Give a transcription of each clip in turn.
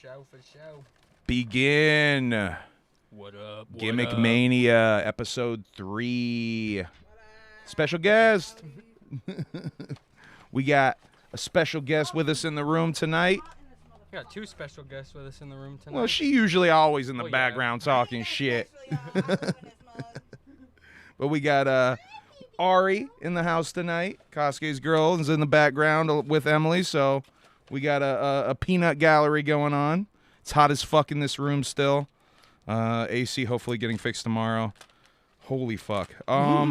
show. Begin. What up? GIMMICKMANIA, episode 3. Special guest. We got a special guest with us in the room tonight. We got 2 special guests with us in the room tonight. Well, she usually always in the background talking shit. But we got Ari in the house tonight. Kassie's girl is in the background with Emily, so we got a peanut gallery going on. It's hot as fuck in this room still. AC hopefully getting fixed tomorrow. Holy fuck. All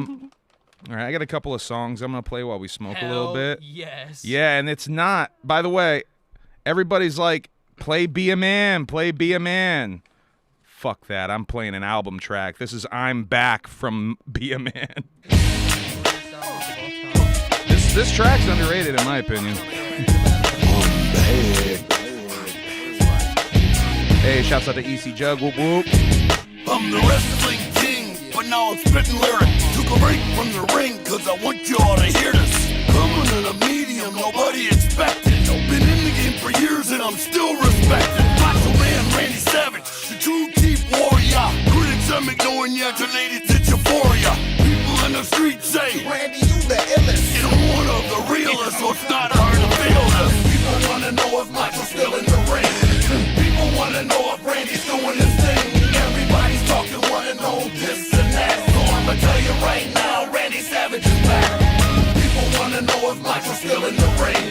right, I got a couple of songs I'm going to play while we smoke a little bit. Yes. Yeah, and it's not, by the way, everybody's like, play Be a Man, play Be a Man. Fuck that, I'm playing an album track. This is I'm Back from Be a Man. This track's underrated in my opinion. Hey, shouts out to EC Jug, whoop whoop. I'm the wrestling king, but now I'm spitting lyrics. Took a break from the ring, cause I want you all to hear this. Coming in a medium, nobody expected. Been in the game for years and I'm still respected. Macho Man, Randy Savage, the true deep warrior. Critics are ignoring you, related to euphoria. People in the streets say, Randy, you the illest. You're one of the realest, so it's not hard to feel this. People wanna know if Macho's still in the ring. People wanna know if Randy's doing his thing. Everybody's talking, wanna know this and that. So I'ma tell you right now, Randy Savage is back. People wanna know if Macho's still in the ring.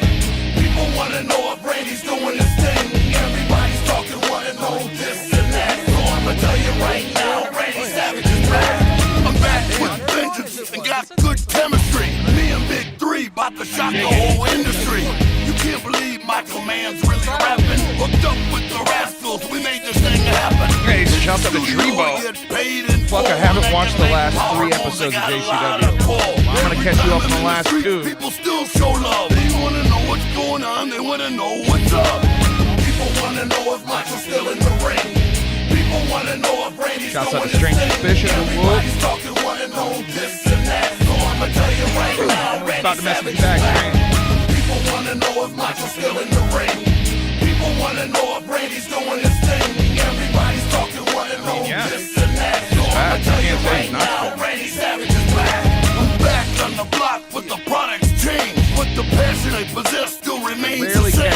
People wanna know if Randy's doing his thing. Everybody's talking, wanna know this and that. So I'ma tell you right now, Randy Savage is back. I'm back with vengeance and got good chemistry. Me and Big 3 bout to shock the whole industry. You can't believe Macho Man's really rapping. Hooked up with the Rascals, we made this thing happen. Hey, shouts out to Drebo. Fuck, I haven't watched the last 3 episodes of JCW. I'm gonna catch you up on the last 2. People still show love. They wanna know what's going on, they wanna know what's up. People wanna know if Macho's still in the ring. People wanna know if Randy's shouts out doing to Strange his Suspicion. thing. Everybody's talking, wanna know this and that. So I'ma tell you right now, About to Randy message Savage is back, back. People wanna know if Macho's still in the ring. People wanna know if Randy's doing his thing. Everybody's talking, wanna know this and that. So I'ma tell you right now, Randy Savage is back. I'm back on the block with the products change, but the passion I possess still remains the same.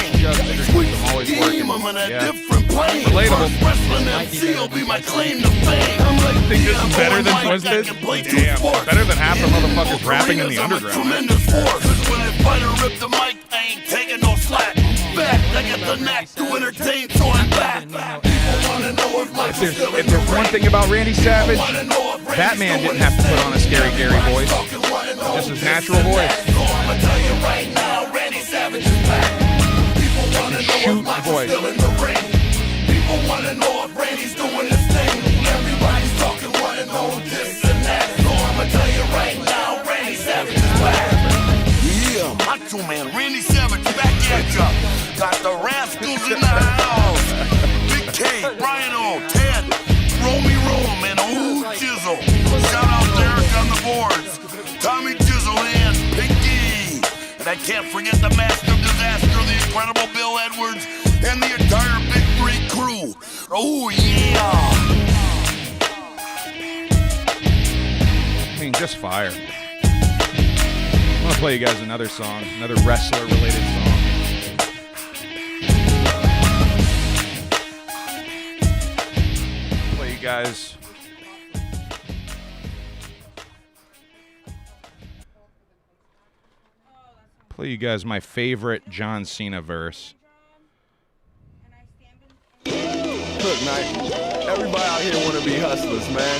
I'm on a different plane. Relatable. Wrestling MC will be my claim to fame. I'm like, Think this is better than Twisted? Damn, better than half the motherfuckers rapping in the underground. Tremendous force. Cause when I fight or rip the mic, I ain't taking no slack. Back, I get the knack to entertain, so I'm back. People wanna know if Macho's still in If there's one thing about Randy Savage, that man didn't have to put on a Scary Gary voice. Just his natural voice. So I'ma tell you right now, Randy Savage is back. People wanna know shoot if Macho's voice. still in the ring. People wanna know if Randy's doing his thing. Everybody's talking, wanna know this and that. So I'ma tell you right now, Randy Savage is back. Yeah, Macho Man, Randy Savage back at ya. Got the Rascals in the house. Big K, Brian O, Ted, Romy Rome, and Ooh Jizzle. Shout out Derek on the boards. Tommy Jizzle and Pinky. And I can't forget the Master of Disaster, the incredible Bill Edwards, and the entire Big 3 crew. Oh yeah. I mean, just fire. I'm gonna play you guys another song, another wrestler-related song. Play you guys. Play you guys my favorite John Cena verse. Look, man, everybody out here want to be hustlers, man.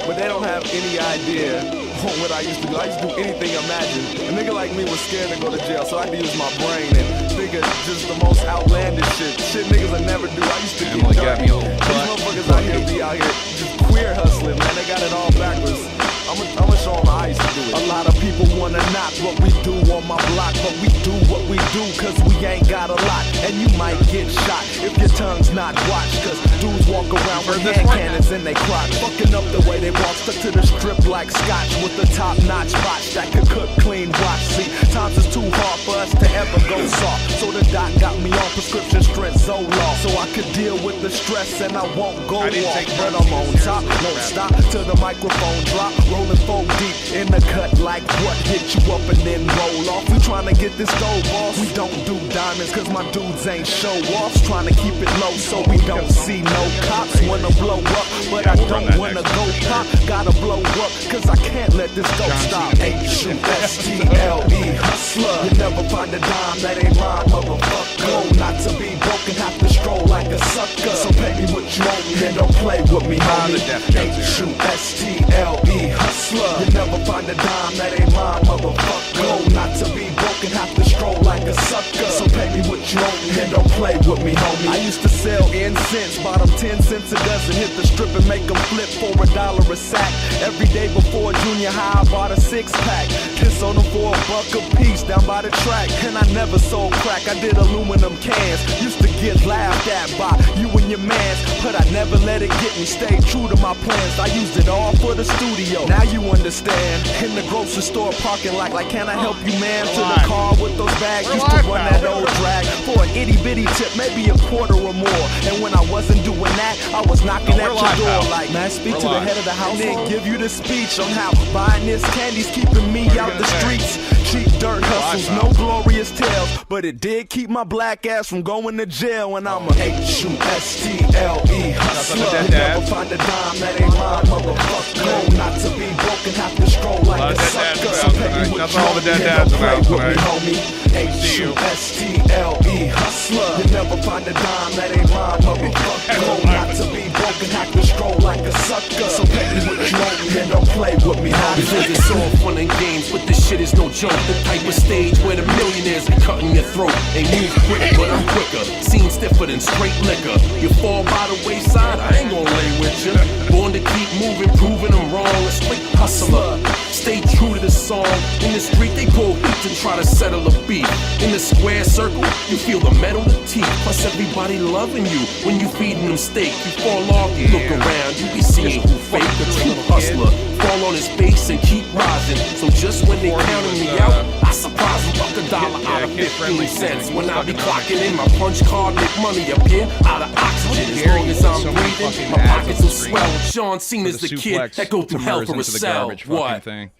But they don't have any idea on what I used to do. I used to do anything imagined. A nigga like me was scared to go to jail, so I had to use my brain and think of just the most outlandish shit. Shit niggas would never do. I used to Emily get got dirty. me a little These butt. motherfuckers out here be out here just queer hustling, man. They got it all backwards. I'm gonna show them how I I used to do it. A lot of people wanna knock what we do on my block, but we do what we do cause we ain't got a lot. And you might get shot if your tongue's not watched, cause dudes walk around with hand cannons in they crotch, fucking up the way they walk, stuck to the strip like scotch with the top-notch botch that could cook, clean, wash. See, times is too hard for us to ever go soft, so the doc got me on prescription strength Zoloft, so I could deal with the stress and I won't go off. But I'm on top, won't stop till the microphone drop, rolling folk deep in the cut like what hit you up and then roll off. We tryna get this gold, boss. We don't do diamonds cause my dudes ain't show offs, trying to keep it low so we don't see no cops. Wanna blow up, but I don't wanna go pop. Gotta blow up, cause I can't let this go stop. H-U-S-T-L-E, hustler. You never find a dime that ain't mine, motherfucker. Go not to be broken, have to stroll like a sucker. So pay me what you owe me and don't play with me, homie. H-U-S-T-L-E, hustler. You never find a dime that ain't mine, motherfucker. Go not to be broken, have to stroll like a sucker. So pay me what you owe me and don't play with me, homie. I used to sell incense, bottom 10 cents a dozen. Hit the strip and make them flip for $1 a sack. Every day before junior high, I bought a 6-pack. Kiss on them for $1 a piece down by the track. And I never sold crack, I did aluminum cans. Used to get laughed at by you and your mans, but I never let it get me. Stayed true to my plans, I used it all for the studio. Now you understand. In the grocery store parking lot, like can I help you, man? To the car with those bags, used to run that old drag for an itty bitty tip, maybe a quarter or more. And when I wasn't doing that, I was knocking at your door like, man, speak to the head of the house and then give you the speech on how buying this candy's keeping me out the streets. Cheap dirt hustles, no glorious tales, but it did keep my black ass from going to jail. When I'm a H-U-S-T-L-E hustler. You never find a dime that ain't mine, motherfucker. Go not to be broken, have to stroll like a sucker. So pay me what you owe me and don't play with me, homie. H-U-S-T-L-E hustler. You never find a dime that ain't mine, motherfucker. Go not to be broken, have to stroll like a sucker. So pay me what you owe me and don't play with me, homie. Because it's all fun and games, but this shit is no joke. The type of stage where the millionaires be cutting your throat. Ain't move quick, but I'm quicker. Seen stiffer than straight liquor. You fall by the wayside, I ain't gonna lay with you. Born to keep moving, proving I'm wrong. A straight hustler. Stay true to the song. In the street, they pull heat and try to settle a beat. In the square circle, you feel the metal, the teeth. Plus everybody loving you when you feeding them steak. You fall off, you look around, you be seeing who fake. The true hustler. Fall on his face and keep rising. So just when they counting me out, I surprise them. Fuck $1 out of 15 cents. When I be clocking in my punch card, make money up here out of oxygen. As long as I'm breathing, my pockets will swell. Sean Cena's the kid that go through hell for a cell. What? Thing.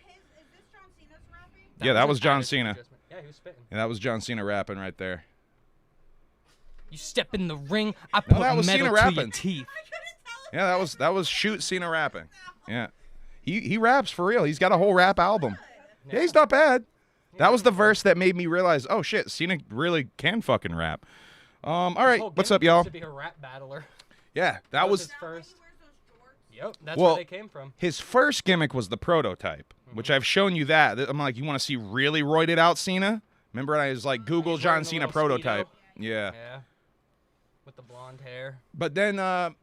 Yeah, that was John Cena. Yeah, he was spitting. Yeah, that was John Cena rapping right there. You step in the ring, I put that was metal Cena to rapping. your teeth. Yeah, that was shoot Cena rapping. Yeah, he raps for real. He's got a whole rap album. Yeah, he's not bad. That was the verse that made me realize, oh shit, Cena really can fucking rap. All right, what's up, y'all? To be a rap battler. Yeah, that was his first. Yep, that's where they came from. His first gimmick was the prototype, which I've shown you that. I'm like, you want to see really roided out Cena? Remember, I was like, Google John Cena prototype. Yeah. Yeah. With the blonde hair. But then, what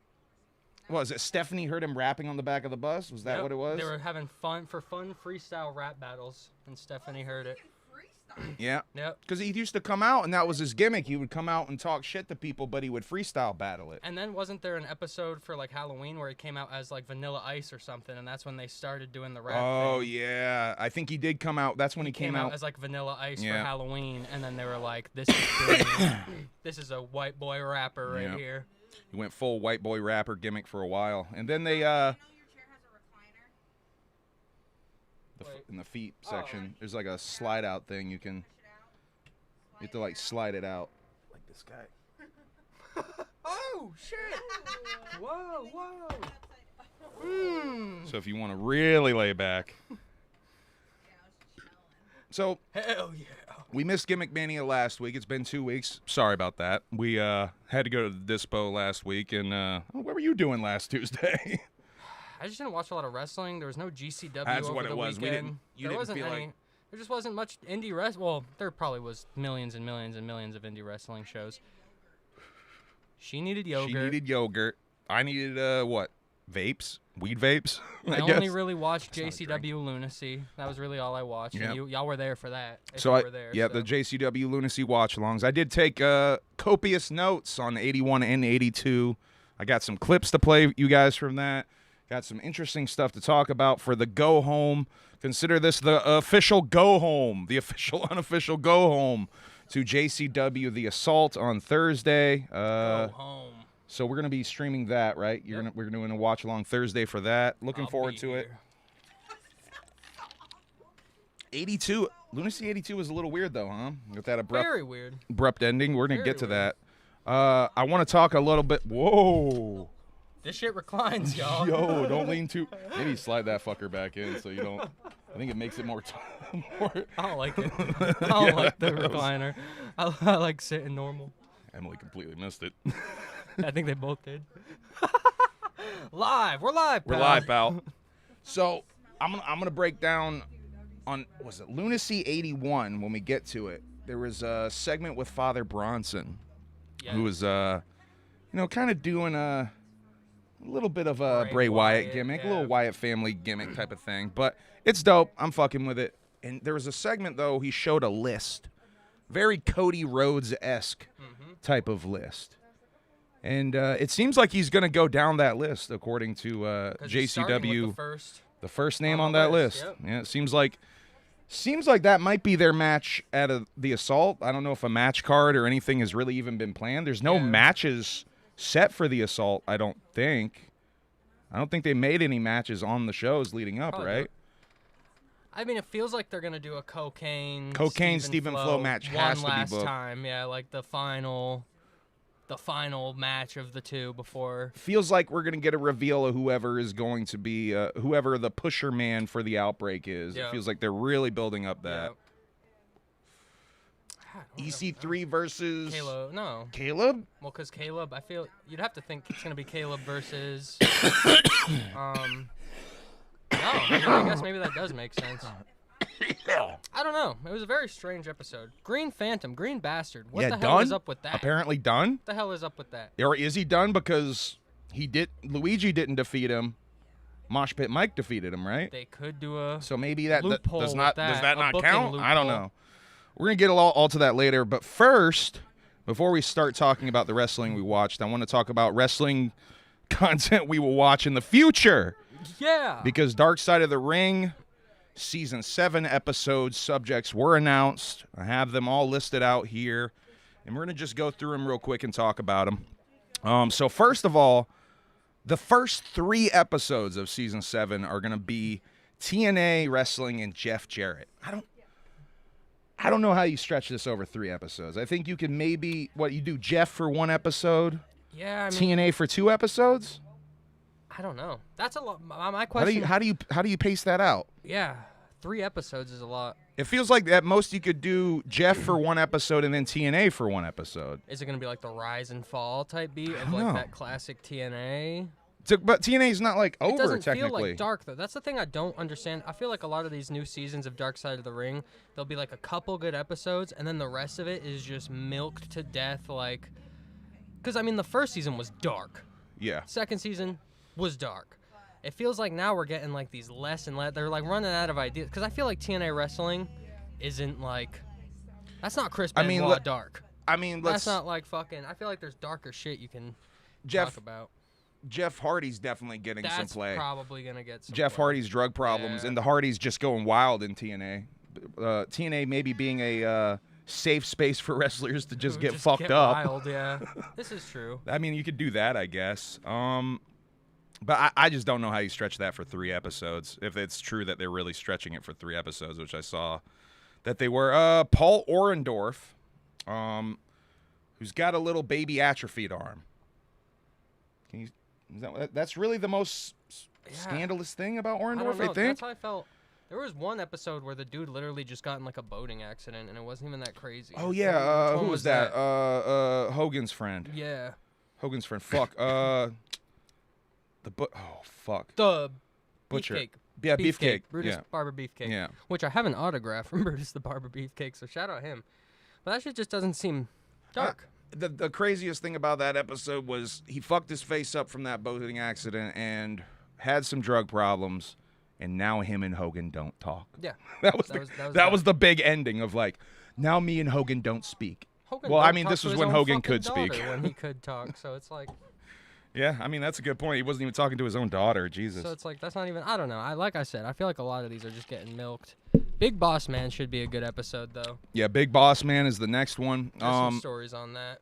was it? Stephanie heard him rapping on the back of the bus. Was that what it was? They were having fun freestyle rap battles, and Stephanie heard it. Yeah. Yep. Because he used to come out, and that was his gimmick. He would come out and talk shit to people, but he would freestyle battle it. And then wasn't there an episode for like Halloween where he came out as like Vanilla Ice or something, and that's when they started doing the rap Oh, thing. Yeah. I think he did come out. That's when he came out as like Vanilla Ice for Halloween, and then they were like, this is this is a white boy rapper right here. He went full white boy rapper gimmick for a while. And then they in the feet section, there's like a slide out thing. You have to like slide it out like this guy. Oh shit! Whoa, whoa. So if you want to really lay back. So hell yeah. We missed GIMMICKMANIA last week. It's been 2 weeks. Sorry about that. We had to go to the Dispo last week, and what were you doing last Tuesday? I just didn't watch a lot of wrestling. There was no GCW That's over what it the was. weekend. There just wasn't much indie wrestling. Well, there probably was millions and millions and millions of indie wrestling shows. She needed yogurt. She needed yogurt. I needed what? vapes, weed vapes. I guess. only really watched That's not a drink. JCW Lunacy. That was really all I watched. Yep. And y'all were there for that. If So you were there, so. the JCW Lunacy watch-alongs. I did take copious notes on 81 and 82. I got some clips to play you guys from that. Got some interesting stuff to talk about for the go home. Consider this the official go home, the official unofficial go home to JCW The Assault on Thursday. Go home. So we're gonna be streaming that, right? We're doing a watch along Thursday for that. Looking forward to it. 82 Lunacy 82 was a little weird though, huh? With that Very weird. abrupt ending. We're gonna Very get to weird. that. I want to talk a little bit. Whoa. This shit reclines, y'all. Yo, don't lean too. Maybe slide that fucker back in so you don't. I think it makes it more. I don't like it. I don't like the recliner. I like sitting normal. Emily completely missed it. I think they both did. Live. We're live, pal. We're live, pal. So I'm gonna break down on was it Lunacy 81 when we get to it. There was a segment with Father Bronson, who was kind of doing a little bit of a Bray Wyatt gimmick, a little Wyatt family gimmick type of thing. But it's dope. I'm fucking with it. And there was a segment though. He showed a list, very Cody Rhodes-esque type of list. And it seems like he's going to go down that list, according to JCW. The first name on that list. Yep. Yeah, it seems like that might be their match at the Assault. I don't know if a match card or anything has really even been planned. There's no matches set for the Assault, I don't think. I don't think they made any matches on the shows leading up, Probably right? not. I mean, it feels like they're going to do a Cocaine Stephen Flo match has to be last booked. time. Yeah, like the final match of the two before. Feels like we're going to get a reveal of whoever is going to be, whoever the pusher man for the Outbreak is. Yeah. It feels like they're really building up that. Yeah. EC3 versus... Caleb? No. Caleb? Well, because Caleb, I feel you'd have to think it's going to be Caleb versus... I guess maybe that does make sense. I don't know. It was a very strange episode. Green Phantom, Green Bastard. What the hell is up with that? Apparently done. What the hell is up with that? Or is he done because Luigi didn't defeat him? Mosh Pit Mike defeated him, right? They could do a So maybe that loophole does with not a booking count? I don't loophole. know. We're gonna get all to that later, but first, before we start talking about the wrestling we watched, I want to talk about wrestling content we will watch in the future. Yeah. Because Dark Side of the Ring, Season 7 episodes, subjects were announced. I have them all listed out here, and we're going to just go through them real quick and talk about them. So first of all, the first 3 episodes of Season 7 are going to be TNA Wrestling and Jeff Jarrett. I don't know how you stretch this over 3 episodes. I think you can maybe, you do Jeff for 1 episode? Yeah, I mean, TNA for 2 episodes? I don't know. That's a lot. My question. How do you pace that out? Yeah, 3 episodes is a lot. It feels like at most you could do Jeff for 1 episode and then TNA for 1 episode. Is it gonna be like the rise and fall type beat of don't like know. that classic TNA? But TNA's not like over It doesn't technically. feel like dark though. That's the thing I don't understand. I feel like a lot of these new seasons of Dark Side of the Ring, there'll be like a couple good episodes, and then the rest of it is just milked to death. Like, because I mean, the first season was dark. Yeah. Second season was dark. It feels like now we're getting like these less and less. They're like running out of ideas. Because I feel like TNA wrestling isn't like. That's not Chris Benoit dark. That's not like fucking. I feel like there's darker shit you can talk about. Jeff Hardy's definitely getting some play. That's probably gonna get some Jeff play. Hardy's drug problems and the Hardys just going wild in TNA. TNA maybe being a safe space for wrestlers to just get fucked up. Wild, yeah. This is true. I mean, you could do that, I guess. But I just don't know how you stretch that for 3 episodes. If it's true that they're really stretching it for 3 episodes, which I saw that they were. Paul Orndorff, who's got a little baby atrophied arm. That's really the most scandalous thing about Orndorff, I think. That's how I felt. There was one episode where the dude literally just got in like a boating accident, and it wasn't even that crazy. Oh, yeah. Which one Who was that? Hogan's friend. Yeah. Hogan's friend. Fuck. The Butcher. Beefcake. Yeah, Beefcake. Brutus Yeah. Barber Beefcake. Yeah. Which I have an autograph from Brutus the Barber Beefcake, so shout out him. But that shit just doesn't seem dark. the craziest thing about that episode was he fucked his face up from that boating accident and had some drug problems, and now him and Hogan don't talk. Yeah. That was the big ending of like, now me and Hogan don't speak. Hogan well, I don't mean, talk this to was his when own Hogan fucking could speak. daughter when he could talk, so it's like. Yeah, I mean, that's a good point. He wasn't even talking to his own daughter. Jesus. So it's like, that's not even, I don't know. Like I said, I feel like a lot of these are just getting milked. Big Boss Man should be a good episode, though. Yeah, Big Boss Man is the next one. There's some stories on that.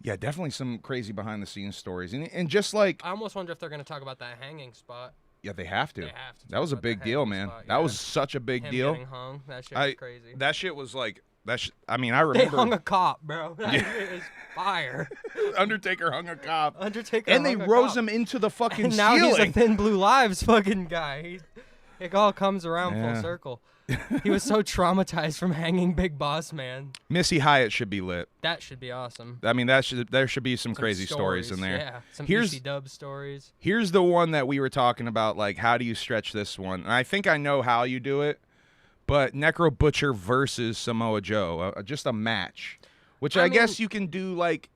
Yeah, definitely some crazy behind-the-scenes stories. And just like... I almost wonder if they're going to talk about that hanging spot. Yeah, they have to. They have to. That was a big deal, man. Spot, that was such a big deal. Getting hung. That shit was crazy. That shit was like... I mean, I remember... They hung a cop, bro. That shit is fire. Undertaker hung a cop. And they rose him into the fucking and now ceiling. He's a Thin Blue Lives fucking guy. It all comes around full circle. He was so traumatized from hanging Big Boss Man. Missy Hyatt should be lit. That should be awesome. I mean, there should be some crazy stories in there. Yeah, some EC-dub stories. Here's the one that we were talking about, like, how do you stretch this one? And I think I know how you do it, but Necro Butcher versus Samoa Joe, just a match, which I guess you can do, like,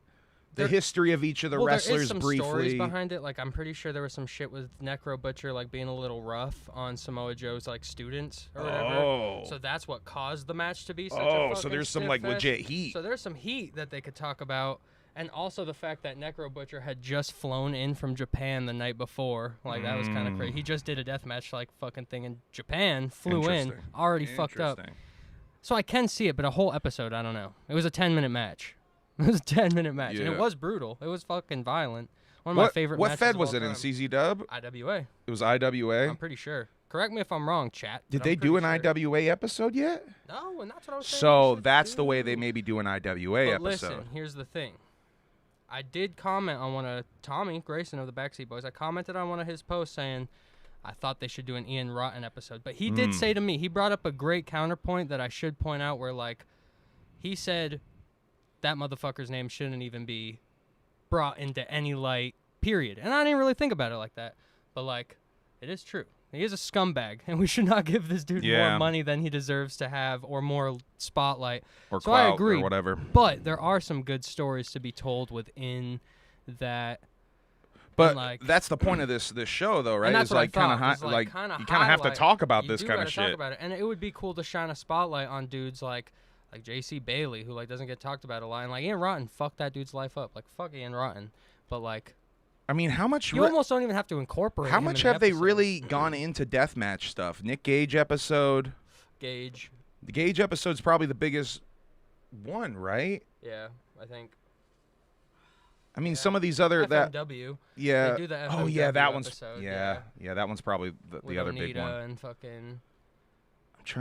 the history of each of the wrestlers there is some briefly. Stories behind it. Like, I'm pretty sure there was some shit with Necro Butcher, like, being a little rough on Samoa Joe's, like, students or whatever. Oh. So that's what caused the match to be such a Oh, fucking so there's some, stiff like, fest. legit heat. So there's some heat that they could talk about. And also the fact that Necro Butcher had just flown in from Japan the night before. Like, that was kind of crazy. He just did a deathmatch, like, fucking thing in Japan, flew in, already fucked up. So I can see it, but a whole episode, I don't know. It was a 10-minute match. It was a 10-minute match, and it was brutal. It was fucking violent. One of my favorite matches. What fed was of it all in? time. CZ Dub? IWA. It was IWA? I'm pretty sure. Correct me if I'm wrong, chat. Did they do an IWA episode yet? No, and that's what I was saying. So that's the way they maybe do an IWA episode. Listen, here's the thing. I did comment on one of Tommy Grayson of the Backseat Boys. I commented on one of his posts saying I thought they should do an Ian Rotten episode. But he did say to me, he brought up a great counterpoint that I should point out where, like, he said that motherfucker's name shouldn't even be brought into any light, period. And I didn't really think about it like that. But, like, it is true. He is a scumbag, and we should not give this dude more money than he deserves to have or more spotlight. Or so clout I agree, or whatever. But there are some good stories to be told within that. But like, that's the point of this show, though, right? And that's it's like kind of like you kind of have to talk about this kind of shit. Talk about it. And it would be cool to shine a spotlight on dudes like J.C. Bailey, who like doesn't get talked about a lot. And like Ian Rotten, fuck that dude's life up. Like fuck Ian Rotten. But like, I mean, how much? You almost don't even have to incorporate. How him much in have they episode. really gone into deathmatch stuff? Nick Gage episode. Gage. The Gage episode's probably the biggest one, right? Yeah, I think. I mean, some of these other FMW. Yeah. They do the FMW oh yeah, that episode, one's yeah, that one's probably the other big one. And fucking.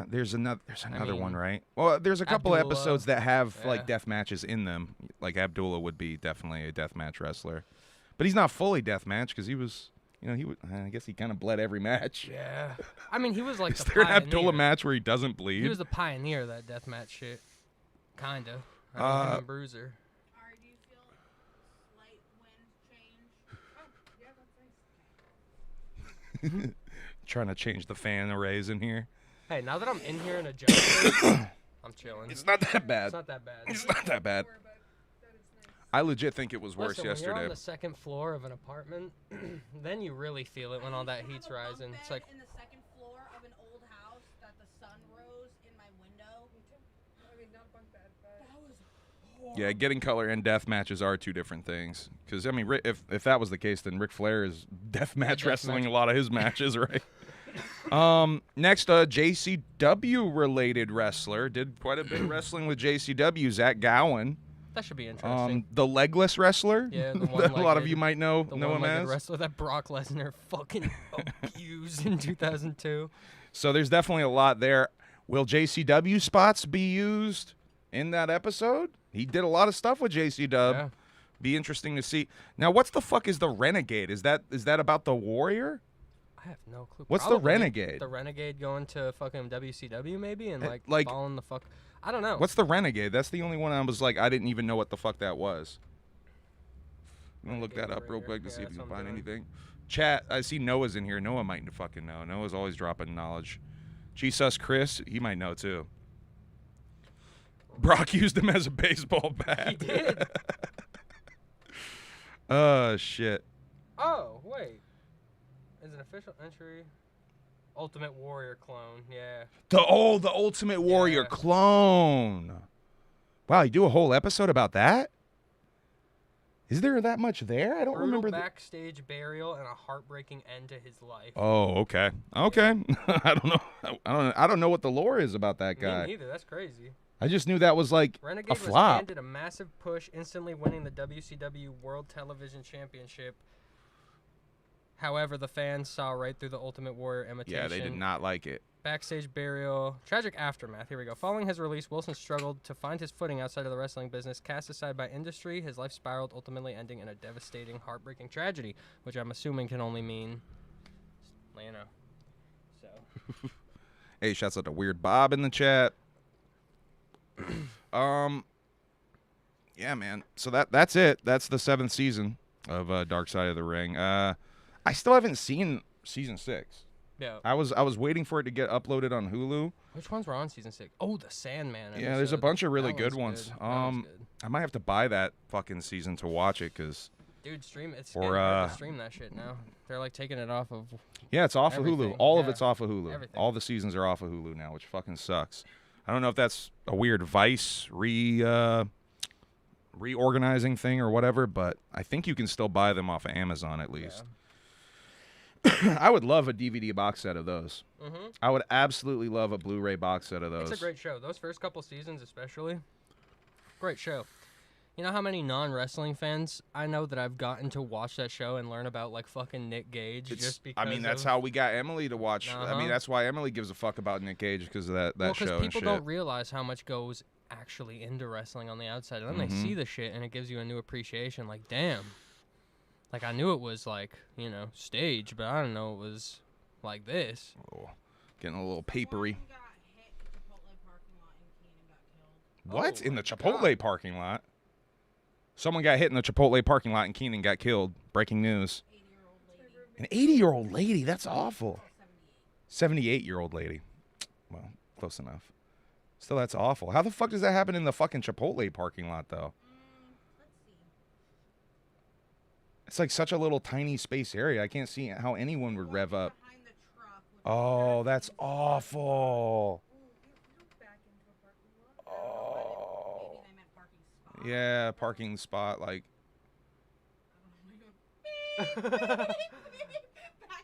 There's another one, right? Well, there's a couple Abdullah. episodes that have like death matches in them. Like Abdullah would be definitely a deathmatch wrestler, but he's not fully deathmatch because he was, I guess he kind of bled every match. Yeah, I mean he was like Is the there an pioneer. Abdullah match where he doesn't bleed? He was the pioneer of that deathmatch shit, kinda. Him and Bruiser. Do you feel slight wind change? Trying to change the fan arrays in here. Hey, now that I'm in here in a jacket, I'm chilling. It's not that bad. It's not that bad. It's not that bad. I legit think it was worse Listen, yesterday. When you're on the second floor of an apartment, then you really feel it when all that heat's rising. It's like in the second floor of an old house that the sun rose in my window. I mean, not bunk bed, but that was horrible. Yeah, getting color and death matches are two different things. Because I mean, if that was the case, then Ric Flair is deathmatch wrestling a lot of his matches, right? Next, JCW related wrestler did quite a bit of wrestling with JCW. Zach Gowen. that should be interesting. The legless wrestler. Yeah, the that a lot of one-legged- you might know the him one-legged as. wrestler that Brock Lesnar fucking abused in 2002. So there's definitely a lot there. Will JCW spots be used in that episode? He did a lot of stuff with JCW. Yeah. Be interesting to see. Now, what's the fuck is the Renegade? Is that about the Warrior? I have no clue. What's the Probably Renegade? The Renegade going to fucking WCW maybe and like- falling the fuck. I don't know. What's the Renegade? That's the only one I was like, I didn't even know what the fuck that was. I'm gonna look that up real quick to see if you can find anything. Chat, I see Noah's in here. Noah might fucking know. Noah's always dropping knowledge. Jesus Chris, he might know too. Brock used him as a baseball bat. He did. Oh, shit. Oh, wait. Is an official entry? Ultimate Warrior clone, yeah. The Ultimate Warrior Yeah. clone. Wow, you do a whole episode about that? Is there that much there? I don't Brutal remember. backstage burial and a heartbreaking end to his life. Oh, okay. Okay. I don't know. I don't know what the lore is about that Me guy. neither. That's crazy. I just knew that was like Renegade a was flop. handed a massive push, instantly winning the WCW World Television Championship. However, the fans saw right through the Ultimate Warrior imitation. Yeah, they did not like it. Backstage burial. Tragic aftermath. Here we go. Following his release, Wilson struggled to find his footing outside of the wrestling business. Cast aside by industry, his life spiraled, ultimately ending in a devastating, heartbreaking tragedy, which I'm assuming can only mean, you know. So. Hey, shouts out to Weird Bob in the chat. Yeah, man. So that's it. That's the 7th season of Dark Side of the Ring. I still haven't seen season 6. Yeah. I was waiting for it to get uploaded on Hulu. Which ones were on season 6? Oh, the Sandman. Yeah, there's a episode. bunch of really That good one's ones. That one's good. I might have to buy that fucking season to watch it because Dude, stream it. It's Or, getting hard to stream that shit now. They're like taking it off of. yeah, it's off of Hulu. Everything, All of yeah. it's off of Hulu. Everything. All the seasons are off of Hulu now, which fucking sucks. I don't know if that's a weird Vice reorganizing thing or whatever, but I think you can still buy them off of Amazon at least. I would love a DVD box set of those. Mm-hmm. I would absolutely love a Blu-ray box set of those. It's a great show. Those first couple seasons, especially, great show. You know how many non-wrestling fans I know that I've gotten to watch that show and learn about like fucking Nick Gage just because. I mean, that's how we got Emily to watch. I mean, Uh-huh. that's why Emily gives a fuck about Nick Gage because of that well, show because and people shit. don't realize how much goes actually into wrestling on the outside, and then they see the shit and it gives you a new appreciation. Like, damn. Like I knew it was like stage, but I didn't know it was like this. Oh, getting a little papery. Someone got hit at the Chipotle parking lot in Keene and got killed. What? Oh In the my Chipotle God. parking lot? Someone got hit in the Chipotle parking lot in Keene and got killed. Breaking news. 80-year-old lady. An 80-year-old lady? That's awful. 78-year-old lady. Well, close enough. Still, that's awful. How the fuck does that happen in the fucking Chipotle parking lot, though? Let's see. It's like such a little tiny space area. I can't see how anyone would rev up. Behind the truck with Oh, the that's awful. Maybe Oh. they meant parking spot. Yeah, parking spot, like. Back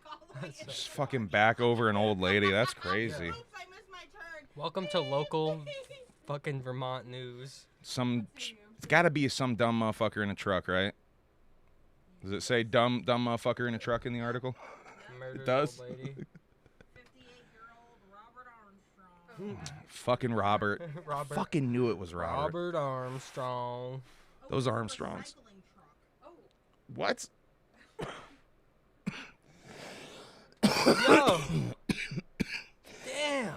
all the way in. Just fucking back over an old lady. That's crazy. Oops, I missed my turn. Welcome to local fucking Vermont news. It's got to be some dumb motherfucker in a truck, right? Does it say dumb motherfucker in a truck in the article? Murdered does. old lady. 58-year-old Robert Armstrong. Fucking Robert. Robert. Fucking knew it was Robert. Robert Armstrong. Those Oh, a Armstrongs. recycling truck. Oh, What? Yo. Damn.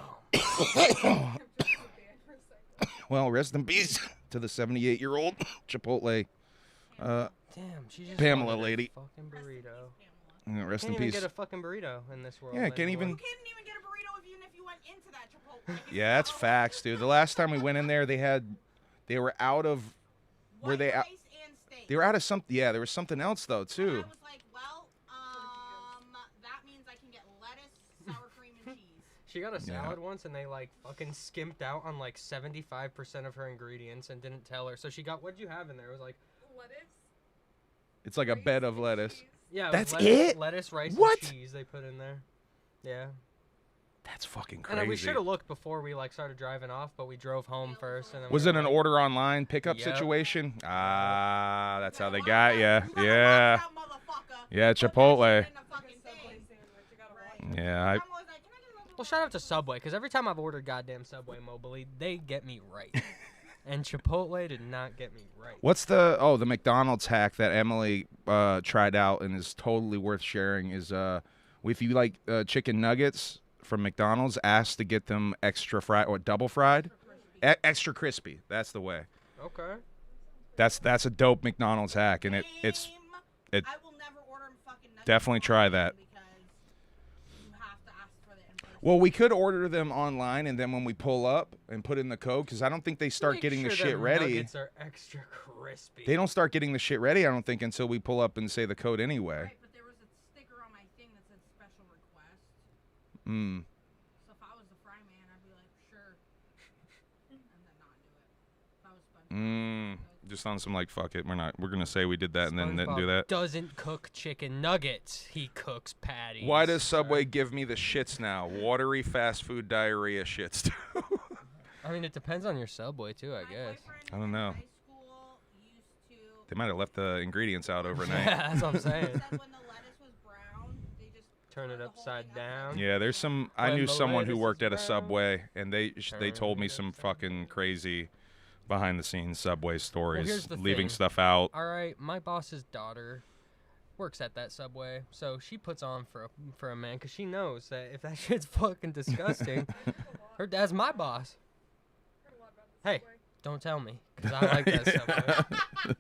Well, rest in peace to the 78-year-old Chipotle. Damn. She just Pamela wanted a lady. Fucking burrito. Pamela. Rest Can't in even peace. get a fucking burrito in this world. Yeah, can't anymore. even- You couldn't even get a burrito even if you went into that Chipotle. Yeah, that's facts, dude. The last time we went in there, they were out of. Were White they out? rice and steak. They were out of something. Yeah, there was something else though And too. I was like, well, that means I can get lettuce, sour cream, and cheese. She got a salad once and they like fucking skimped out on like 75% of her ingredients and didn't tell her. So she got, what'd you have in there? It was like, Lettuce. It's like a bed of lettuce. yeah, it was That's lettuce, it? lettuce, rice, What? and cheese they put in there. Yeah. That's fucking And crazy. then we should have looked before we like started driving off, but we drove home first. And then Was we it were an like, order online pickup Yep. situation? Ah, that's how they got you. You gotta Yeah. watch out, motherfucker. Yeah, Put that Chipotle. shit in the fucking Subway thing. sandwich. You gotta watch. Yeah, I'm always like, can I get a little Well, shout out to Subway, because every time I've ordered goddamn Subway mobily, they get me right. And Chipotle did not get me right. What's the McDonald's hack that Emily tried out and is totally worth sharing is if you like chicken nuggets from McDonald's, ask to get them extra fried or double fried, extra crispy. That's the way. Okay. That's a dope McDonald's hack, and it's Name. it- I will never order fucking nuggets Definitely from try them that. because you have to ask for the information. Well, we could order them online, and then when we pull up and put in the code, because I don't think they start getting the shit ready. Nuggets are extra crispy. They don't start getting the shit ready, I don't think, until we pull up and say the code anyway. Right, but there was a sticker on my thing that said special request. Hmm. So if I was the fry man, I'd be like, sure. And then not do it. If I was SpongeBob. Just on some like, fuck it, we're gonna say we did that and then didn't do that. Doesn't cook chicken nuggets. He cooks patties. Why does Subway give me the shits now? Watery fast food diarrhea shits. I mean, it depends on your Subway too, I guess. I don't know. High school used to. They might have left the ingredients out overnight. Yeah, that's what I'm saying. Said when the lettuce was brown, they just Turn it the whole upside thing down. Yeah, there's some. I When knew the someone who lettuce worked is at a brown, Subway, and they told me turn some it fucking crazy behind the scenes Subway stories, here's the leaving thing. stuff out. All right, my boss's daughter works at that Subway, so she puts on for a man because she knows that if that shit's fucking disgusting, her dad's my boss. Hey, don't tell me, because I like that Subway.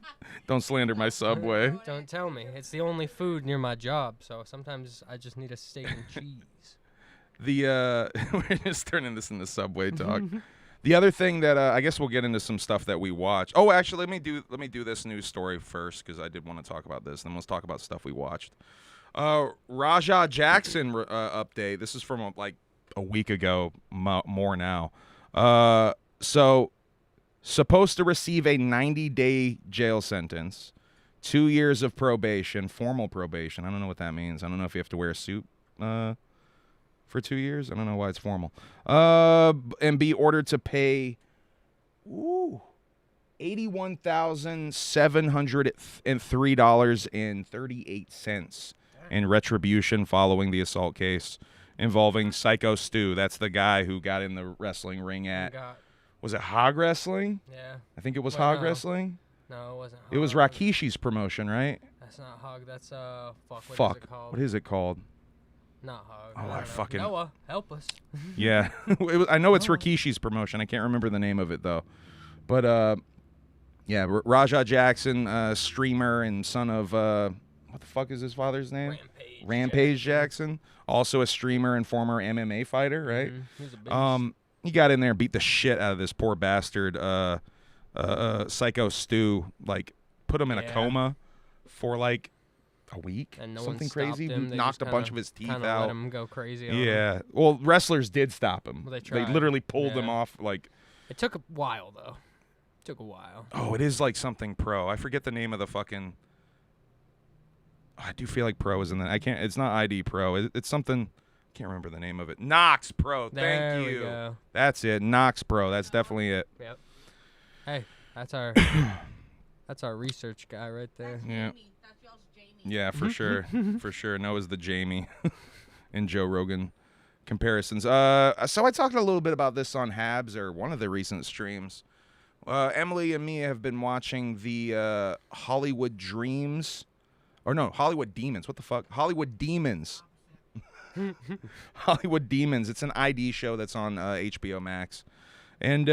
Don't slander my Subway. Don't tell me. It's the only food near my job, so sometimes I just need a steak and cheese. We're just turning this into Subway talk. The other thing that I guess we'll get into some stuff that we watched. Oh, actually, let me do this news story first because I did want to talk about this. Then let's talk about stuff we watched. Raja Jackson update. This is from like a week ago, more now. So supposed to receive a 90-day jail sentence, 2 years of probation, formal probation. I don't know what that means. I don't know if you have to wear a suit for 2 years. I don't know why it's formal. And be ordered to pay $81,703.38 in retribution following the assault case involving Psycho Stu. That's the guy who got in the wrestling ring at, was it Hog Wrestling? Yeah. I think it was Wait, Hog no. Wrestling. No, it wasn't. It was Hog. Rakishi's promotion, right? That's not Hog. That's What is Fuck. it called? What is it called? Not Hog. Oh, I I don't know. fucking- Noah, help us. Yeah. I know it's Rakishi's promotion. I can't remember the name of it, though. But, yeah, Raja Jackson, streamer and son of, what the fuck is his father's name? Rampage Jackson. Also a streamer and former MMA fighter, right? He's a beast. He got in there and beat the shit out of this poor bastard, Psycho Stu. Like, put him in a coma for, like, a week. And no something one stopped crazy. him. They Knocked just a bunch of his teeth kinda out. Let him go crazy. On Yeah. him. Well, wrestlers did stop him. Well, they They tried. literally pulled him Yeah. off, like... It took a while though. It took a while. Oh, it is like something pro. I forget the name of the fucking... I do feel like pro is in that. I can't... It's not ID Pro. It's something... I can't remember the name of it. Nox Pro. There Thank we you. go. That's it. Nox Pro. That's definitely it. Yep. Hey, that's our that's our research guy right there. Yeah. Jamie. That's y'all's Jamie. Yeah, for sure. For sure. Noah's the Jamie in Joe Rogan comparisons. So I talked a little bit about this on Habs, or one of the recent streams. Emily and me have been watching the Hollywood Dreams. Or no, Hollywood Demons. What the fuck? Hollywood Demons. Hollywood Demons. It's an ID show that's on HBO Max. And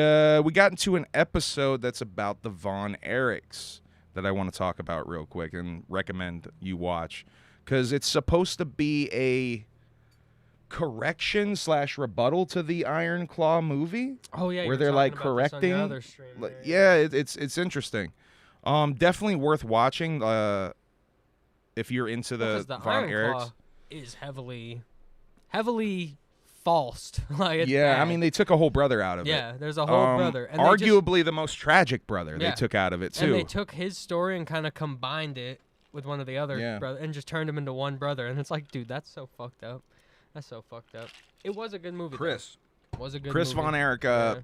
we got into an episode that's about the Von Erichs that I want to talk about real quick and recommend you watch. Because it's supposed to be a correction / rebuttal to the Iron Claw movie. Oh yeah, where they're like correcting. Yeah, it's interesting. Definitely worth watching if you're into the the Von Iron Erichs. Claw is heavily falsed. Like it's Yeah, I bad. mean they took a whole brother out of it. Yeah, there's a whole brother. And Arguably the most tragic brother they Yeah. took out of it too. And they took his story and kind of combined it with one of the other Yeah. brothers and just turned him into one brother. And it's like, dude, that's so fucked up. That's so fucked up. It was a good movie. Chris. Though. It was a good Chris movie. Von Erich, Yeah.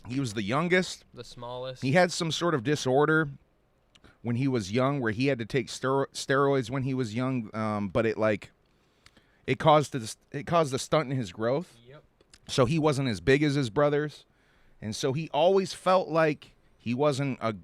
he was the youngest. The smallest. He had some sort of disorder when he was young, where he had to take steroids when he was young. But it caused a stunt in his growth. Yep. So he wasn't as big as his brothers, and so he always felt like he wasn't a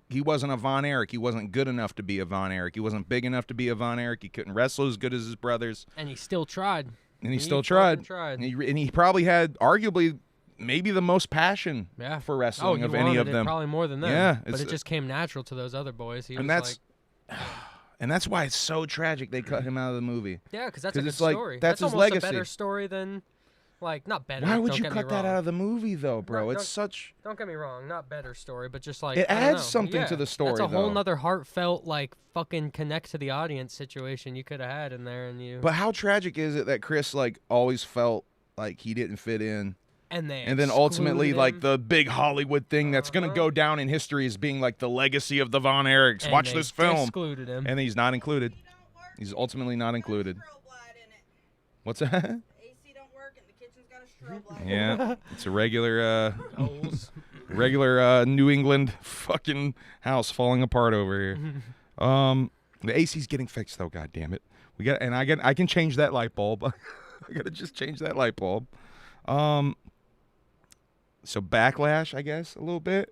Von Erich. He wasn't good enough to be a Von Erich. He wasn't big enough to be a Von Erich. He couldn't wrestle as good as his brothers. And he still tried. And he still tried. fucking tried. And he probably had arguably maybe the most passion Yeah. for wrestling he of any wanted of it them. Probably more than them. Yeah, But it's- it just came natural to those other boys. He And was that's why it's so tragic they cut him out of the movie. yeah, because that's a 'cause good it's like, story. that's his almost legacy. a better story than Like, not better. Why would don't you get cut me that wrong. out of the movie, though, bro? No, It's such... Don't get me wrong. Not better story, but just like... It I don't adds know. something to the story, That's a whole though. nother heartfelt, like, fucking connect to the audience situation you could have had in there, and you... But how tragic is it that Chris, like, always felt like he didn't fit in? And then ultimately, excluded like, him. the big Hollywood thing that's going to go down in history as being, like, the legacy of the Von Erichs. And Watch they this film. excluded him. And he's not included. He's ultimately not included. What's that? AC don't work and the kitchen's got a strobe light. Yeah, it's a regular New England fucking house falling apart over here. The AC's getting fixed though. God damn it, I can change that light bulb. I gotta just change that light bulb. So Backlash, I guess a little bit.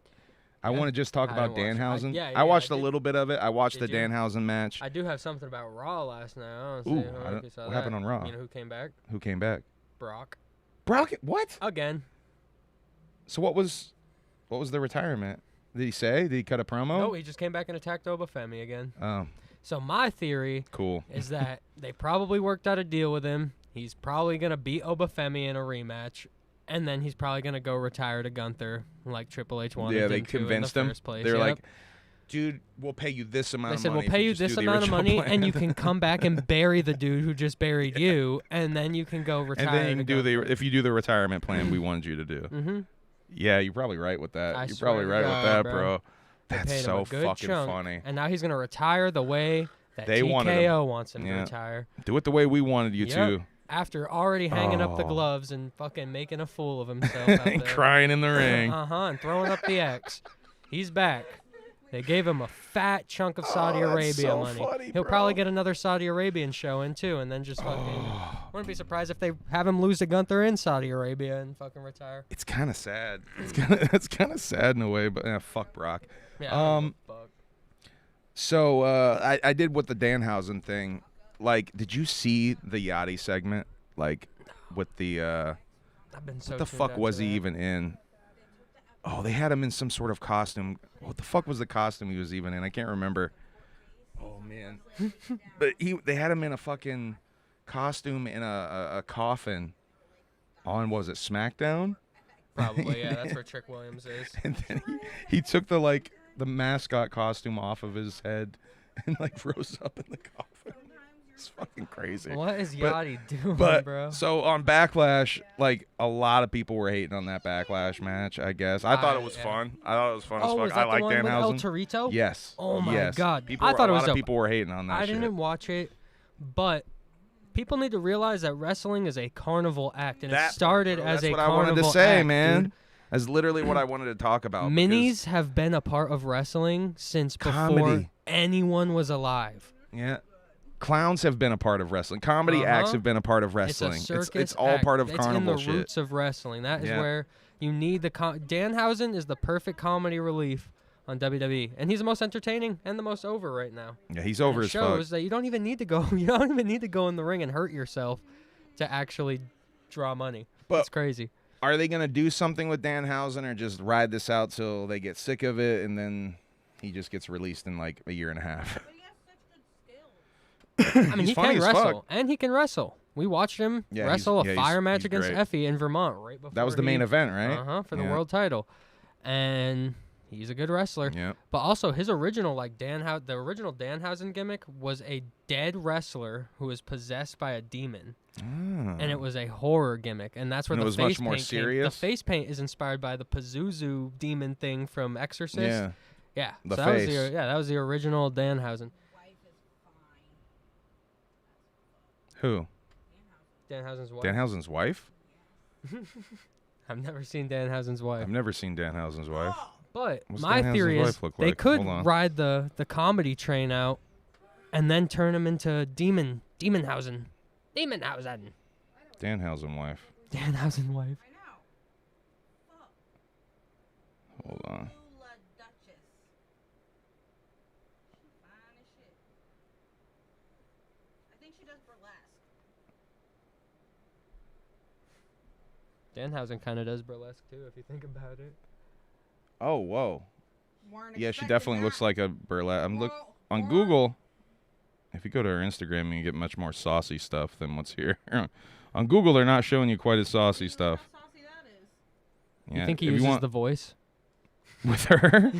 I want to just talk about Danhausen. I watched a little bit of it. I watched the Danhausen match. I do have something about Raw last night. Ooh, what happened on Raw? You know who came back? Who came back? Brock. Brock? What? Again. So what was the retirement? Did he say? Did he cut a promo? No, he just came back and attacked Obafemi again. Oh. So my theory is that they probably worked out a deal with him. He's probably going to beat Obafemi in a rematch. And then he's probably going to go retire to Gunther like Triple H wanted him to they in convinced the him. first place. They're like, dude, we'll pay you this amount of money. They said, we'll pay you this amount of money, and you can come back and bury the dude who just buried you, and then you can go retire. And then you to can if you do the retirement plan we wanted you to do. Mm-hmm. Yeah, you're probably right with that. I You're swear probably to right with God, that, bro. bro. They That's paid him so a good fucking chunk, funny. And now he's going to retire the way that They wanted him. TKO wants him to retire. Do it the way we wanted you to. After already hanging up the gloves and fucking making a fool of himself out there. And crying in the ring. And throwing up the X. He's back. They gave him a fat chunk of Saudi Arabia so money. funny, He'll bro. probably get another Saudi Arabian show in too, and then just fucking. Wouldn't be surprised if they have him lose to Gunther in Saudi Arabia and fucking retire. It's kind of sad. It's kind of sad in a way, but fuck Brock. Yeah. Fuck. So I did with the Danhausen thing. Like, did you see the Yachty segment? Like, with the I've been so what the tuned fuck out was to he that. even in? Oh, they had him in some sort of costume. What the fuck was the costume he was even in? I can't remember. Oh man, but they had him in a fucking costume in a coffin. On was it SmackDown? Probably, yeah. That's where Trick Williams is. And then he took the mascot costume off of his head and like rose up in the coffin. It's fucking crazy. What is Yachty doing, bro? So on Backlash, like a lot of people were hating on that Backlash match. I guess I thought it was fun. I thought it was fun as fuck. Was that I the like one with El Danhausen. Torito? Yes. Oh my God. People I thought it was a lot of dope. people were hating on that. I shit. didn't watch it, but people need to realize that wrestling is a carnival act, and it started as a That's what I carnival wanted to say, act, man. dude. That's literally what I wanted to talk about. Minis have been a part of wrestling since before Comedy. anyone was alive. Yeah. Clowns have been a part of wrestling. Comedy acts have been a part of wrestling. It's a circus it's all act. part of carnival It's in the roots of wrestling. That is where you need the Danhausen is the perfect comedy relief on WWE, and he's the most entertaining and the most over right now. Yeah, he's over it as fuck. shows that you don't even need to go. You don't even need to go in the ring and hurt yourself to actually draw money. It's crazy. Are they gonna do something with Danhausen or just ride this out till they get sick of it and then he just gets released in like a year and a half? I mean, he funny can as wrestle, fuck. and he can wrestle. We watched him wrestle a fire match against great. Effie in Vermont right before. That was the main event, right? For the world title, and he's a good wrestler. Yeah. But also his original the original Danhausen gimmick was a dead wrestler who was possessed by a demon, and it was a horror gimmick, and that's where And the it was face much more paint serious? The face paint is inspired by the Pazuzu demon thing from Exorcist. Yeah. Yeah. The so face. that was the original Danhausen. Who? Danhausen's wife. Danhausen's wife? I've never seen Danhausen's wife. I've never seen Danhausen's wife. But What's my Danhausen's theory is wife look they like? could Hold on. ride the comedy train out and then turn him into Demonhausen. Danhausen wife. Danhausen wife. Hold on. Danhausen kind of does burlesque too, if you think about it. Oh, whoa. Yeah, she definitely looks like a burlesque. I'm look on Google. If you go to our Instagram, you get much more saucy stuff than what's here. On Google, they're not showing you quite as saucy stuff. How saucy that is. Yeah, You think he if uses want the voice? with her?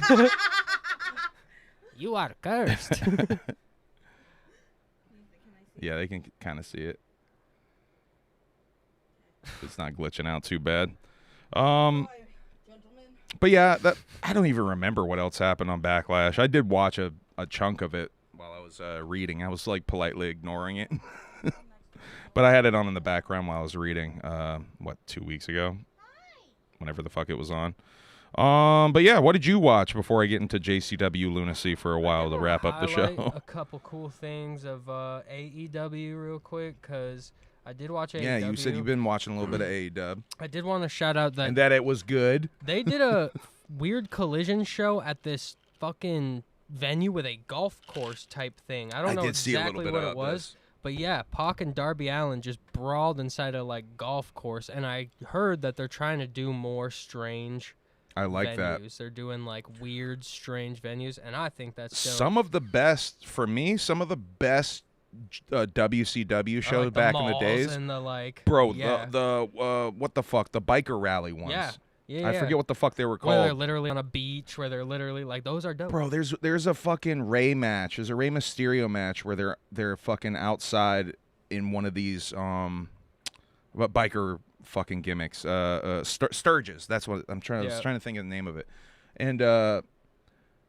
You are cursed. Yeah, they can kind of see it. It's not glitching out too bad. Gentlemen. But yeah, I don't even remember what else happened on Backlash. I did watch a chunk of it while I was reading. I was like politely ignoring it. But I had it on in the background while I was reading, 2 weeks ago? Whenever the fuck it was on. But yeah, what did you watch before I get into JCW Lunacy for a while to wrap up the show? A couple cool things of AEW real quick, because I did watch AEW. Yeah, you said you've been watching a little bit of AEW. I did want to shout out that... And that it was good. They did a weird collision show at this fucking venue with a golf course type thing. I don't know exactly what it was. But yeah, Pac and Darby Allin just brawled inside a like golf course, and I heard that they're trying to do more strange I like venues. that. They're doing like weird, strange venues, and I think that's some of the best for me. Some of the best WCW shows like back in the days. And the like, bro, yeah. the what the fuck, the biker rally ones. Yeah, I forget what the fuck they were called. Where they're literally on a beach, where they're literally like, those are dope. Bro, there's a fucking Rey match. There's a Rey Mysterio match where they're fucking outside in one of these biker fucking gimmicks. Sturges. That's what I'm trying. I was trying to think of the name of it. And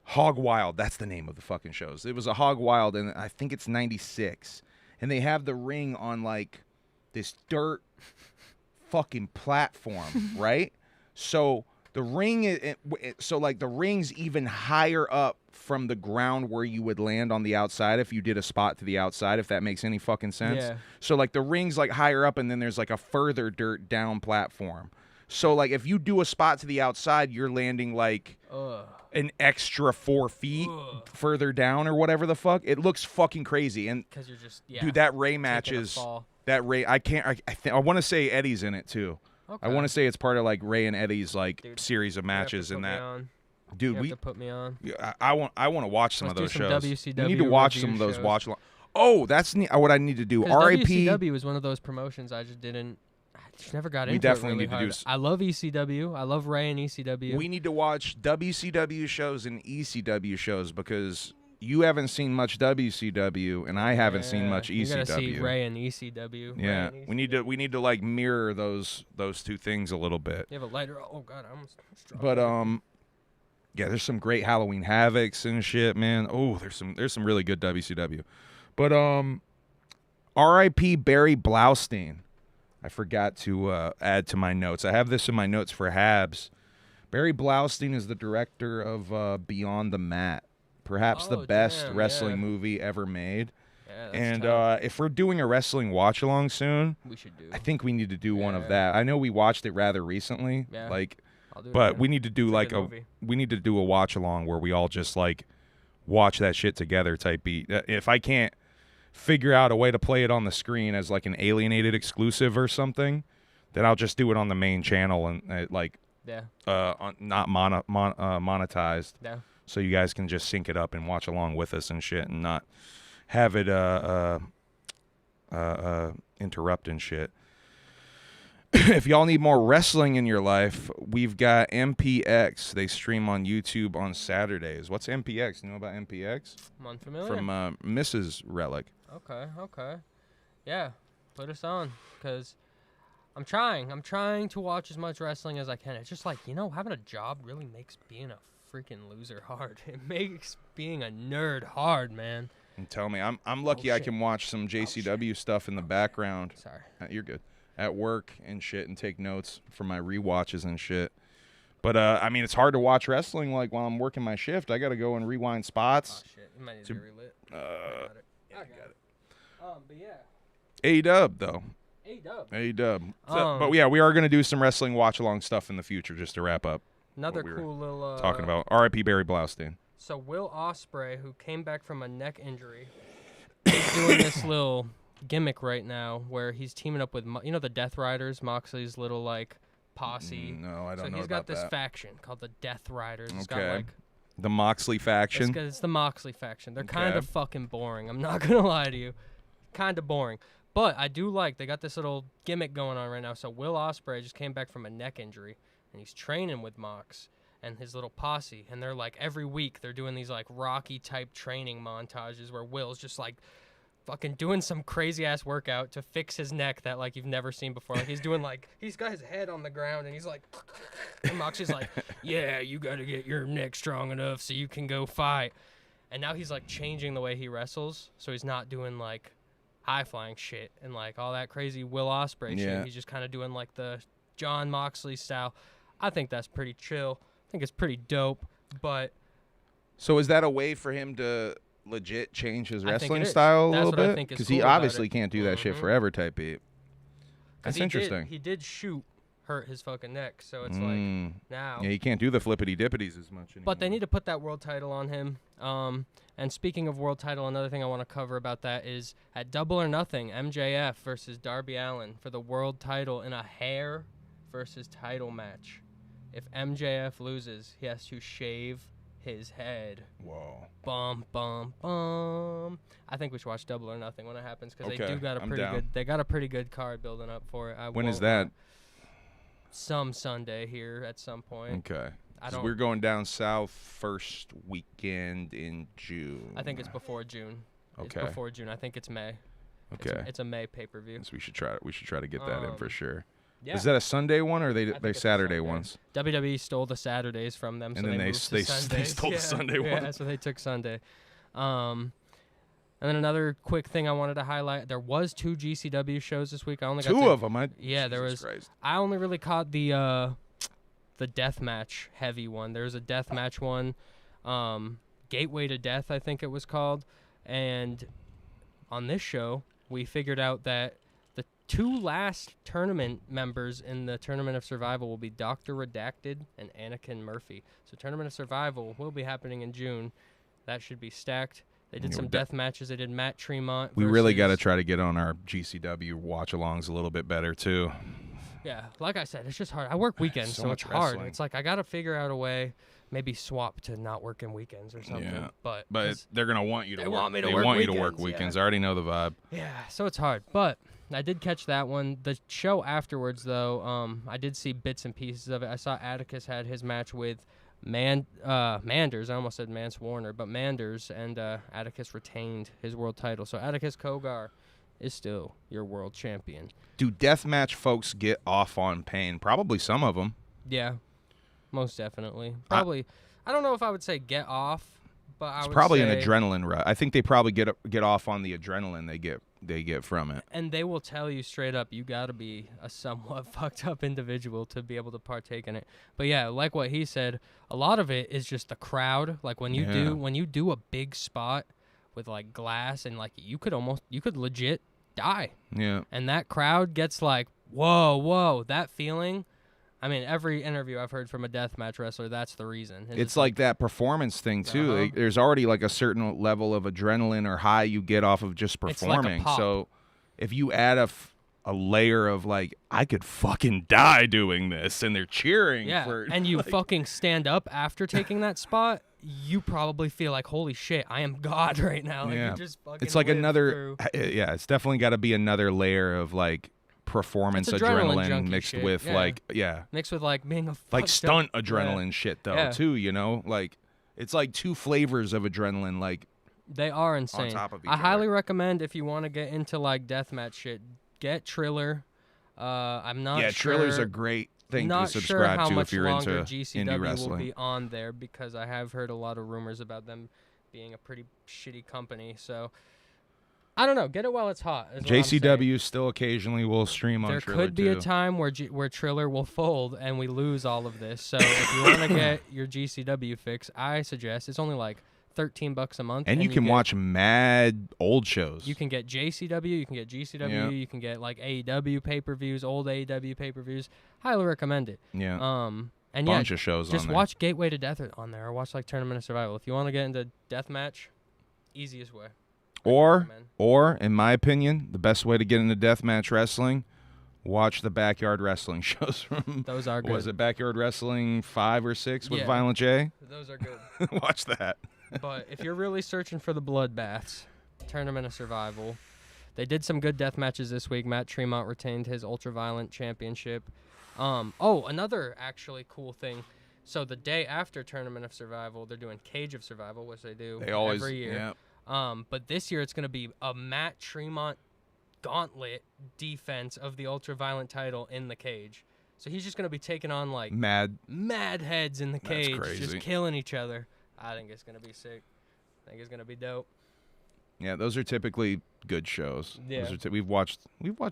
Hog Wild. That's the name of the fucking shows. It was a Hog Wild, and I think it's '96. And they have the ring on like this dirt fucking platform, right? So the ring, the ring's even higher up from the ground where you would land on the outside if you did a spot to the outside, if that makes any fucking sense. Yeah. So like the ring's like higher up, and then there's like a further dirt down platform. So like if you do a spot to the outside, you're landing like an extra 4 feet further down or whatever the fuck. It looks fucking crazy. And 'cause you're just dude, that Ray match is that Ray. I want to say Eddie's in it too. Okay. I want to say it's part of like Ray and Eddie's like series of matches in that. Dude, you have to put me on. I want to watch some of those shows. WCW we need to watch some of those watch along. Oh, that's what I need to do. R.I.P. WCW was one of those promotions I just didn't. I just never got into. We definitely it really need to do. I love ECW. I love Ray and ECW. We need to watch WCW shows and ECW shows because you haven't seen much WCW and I haven't seen much ECW. You gotta see Ray and ECW. Yeah, and ECW. we need to like mirror those two things a little bit. You have a lighter. Oh god, I almost. But yeah, there's some great Halloween Havocs and shit, man. Oh, there's some really good WCW. But R.I.P. Barry Blaustein. I forgot to add to my notes. I have this in my notes for Habs. Barry Blaustein is the director of Beyond the Mat, perhaps the best wrestling movie ever made. Yeah, that's and tough. if we're doing a wrestling watch-along soon, we should do. I think we need to do one of that. I know we watched it rather recently, but we need to do we need to do a watch-along where we all just like watch that shit together type beat. If I can't figure out a way to play it on the screen as like an Alienated exclusive or something, then I'll just do it on the main channel and not monetized. Yeah. So you guys can just sync it up and watch along with us and shit, and not have it interrupt and shit. If y'all need more wrestling in your life, we've got MPX. They stream on YouTube on Saturdays. What's MPX? You know about MPX? I'm unfamiliar. From Mrs. Relic. Okay. Yeah, put us on, because I'm trying to watch as much wrestling as I can. It's just like, having a job really makes being a freaking loser hard. It makes being a nerd hard, man. And tell me, I'm lucky I can watch some JCW stuff in the background. Sorry. You're good. At work and shit, and take notes for my rewatches and shit. But I mean, it's hard to watch wrestling like while I'm working my shift. I got to go and rewind spots. Oh shit, you might need to relit. I got it. But yeah. A-Dub though. A-Dub. But yeah, we are gonna do some wrestling watch along stuff in the future, just to wrap up. Another cool little talking about R.I.P. Barry Blaustein. So Will Ospreay, who came back from a neck injury, is doing this little gimmick right now where he's teaming up with the Death Riders, Moxley's little like posse. No, I don't know about that. So he's got this faction called the Death Riders. It's got like The Moxley faction. It's the Moxley faction. They're kind of fucking boring. I'm not gonna lie to you, kind of boring. But I do like they got this little gimmick going on right now. So Will Ospreay just came back from a neck injury, and he's training with Mox and his little posse. And they're like every week they're doing these like Rocky type training montages where Will's just like fucking doing some crazy ass workout to fix his neck that like you've never seen before. Like he's doing like he's got his head on the ground and he's like, and Moxie's like, yeah, you gotta get your neck strong enough so you can go fight. And now he's like changing the way he wrestles, so he's not doing like high flying shit and like all that crazy Will Ospreay shit. He's just kind of doing like the John Moxley style. I think that's pretty chill. I think it's pretty dope. But so is that a way for him to legit change his wrestling That's style a little what I bit? think is Because cool he about obviously it. can't do that shit forever type beat. That's interesting. He did hurt his fucking neck, so it's like now. Yeah, he can't do the flippity dippities as much anymore. But they need to put that world title on him. And speaking of world title, another thing I want to cover about that is at Double or Nothing, MJF versus Darby Allin for the world title in a hair versus title match. If MJF loses, he has to shave his head. Whoa. Bum bum bum. I think we should watch Double or Nothing when it happens because they do got a I'm pretty down. good. They got a pretty good card building up for it. When is that? Some Sunday here at some point. Okay. I don't. We're going down south first weekend in June. I think it's before June. Okay. It's before June. I think it's May. Okay. It's a May pay-per-view. So we should try to get that in for sure. Yeah. Is that a Sunday one or are I think they it's a Saturday Sunday. ones? WWE stole the Saturdays from them, And so then they they moved to they Sundays. stole the Sunday one. Yeah, so they took Sunday. And then another quick thing I wanted to highlight: there was 2 GCW shows this week. I only got Two of them. there was. Christ. I only really caught the death match heavy one. There's a death match one, Gateway to Death, I think it was called. And on this show, we figured out that the 2 last tournament members in the Tournament of Survival will be Dr. Redacted and Anakin Murphy. So Tournament of Survival will be happening in June. That should be stacked. They did some death matches. They did Matt Tremont. We really got to try to get on our GCW watch-alongs a little bit better too. Yeah, like I said, it's just hard. I work weekends, so it's hard. wrestling. It's like I got to figure out a way, maybe swap to not working weekends or something. Yeah. But they're gonna want you to. They work. want me to they work want you to work weekends, weekends. yeah. I already know the vibe. yeah, so it's hard. But I did catch that one. The show afterwards, though, I did see bits and pieces of it. I saw Atticus had his match with Manders. I almost said Mance Warner, but Manders, and Atticus retained his world title. So Atticus Kogar is still your world champion. Do deathmatch folks get off on pain? Probably some of them. Yeah, most definitely. Probably. I don't know if I would say get off, but I It's would probably say, an adrenaline rush. I think they probably get off on the adrenaline they get from it. and they will tell you straight up, you got to be a somewhat fucked up individual to be able to partake in it. But yeah, like what he said, a lot of it is just the crowd. Like when you do a big spot with like glass and like you could legit die. Yeah. And that crowd gets like, whoa, that feeling. I mean, every interview I've heard from a deathmatch wrestler, that's the reason. It's like that performance thing too. Like, there's already like a certain level of adrenaline or high you get off of just It's like a performing. pop. So if you add a layer of like, I could fucking die doing this, and they're cheering yeah, for and you fucking stand up after taking that spot, you probably feel like, holy shit, I am God right now. Like, Yeah. you just fucking it's like lived another through. yeah, it's definitely got to be another layer of like performance It's adrenaline adrenaline junkie mixed shit, with yeah. Mixed with like being a like fucked stunt up, adrenaline shit though Yeah. too, you know? Like it's like 2 flavors of adrenaline like They are insane. top of each I highly other. recommend if you want to get into like deathmatch shit, get Triller. I'm not sure. Triller's a great thing not to sure subscribe how to much if you're longer into GCW indie will wrestling. be on there because I have heard a lot of rumors about them being a pretty shitty company. So I don't know. Get it while it's hot. Is what I'm saying. JCW still occasionally will stream on There Triller could be too. a time where Triller will fold and we lose all of this. So if you want to get your GCW fix, I suggest it's only like $13 a month, and you can get, watch mad old shows. You can get JCW, you can get GCW, Yeah. you can get like AEW pay-per-views, old AEW pay-per-views. Highly recommend it. yeah, And bunch yeah, of shows just on there. watch Gateway to Death on there, or watch like Tournament of Survival. If you want to get into deathmatch, easiest way. Or recommend. in my opinion, the best way to get into deathmatch wrestling, watch the Backyard Wrestling shows from. Those are good. Was it Backyard Wrestling 5 or 6 with Violent J? Those are good. Watch that. But if you're really searching for the bloodbaths, Tournament of Survival, they did some good death matches this week. Matt Tremont retained his Ultraviolent championship. Another actually cool thing. So the day after Tournament of Survival, they're doing Cage of Survival, which they do every year. Yeah. But this year it's going to be a Matt Tremont gauntlet defense of the Ultraviolent title in the cage. So he's just going to be taking on like mad heads in the cage, just killing each other. I think it's going to be sick. I think it's going to be dope. Yeah, those are typically good shows. Yeah. We've watched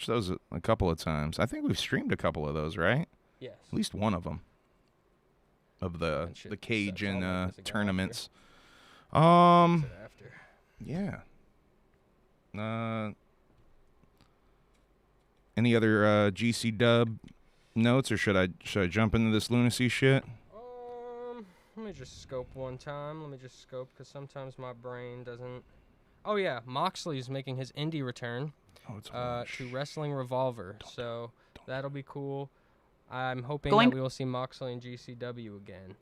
those a couple of times. I think we've streamed a couple of those, right? Yes. At least one of them. Of the cage and tournaments. Yeah. Any other GC dub notes, or should I jump into this lunacy shit? Let me just scope one time. Because sometimes my brain doesn't. Oh yeah, Moxley's making his indie return to Wrestling Revolver, so that'll be cool. I'm hoping that we will see Moxley and GCW again.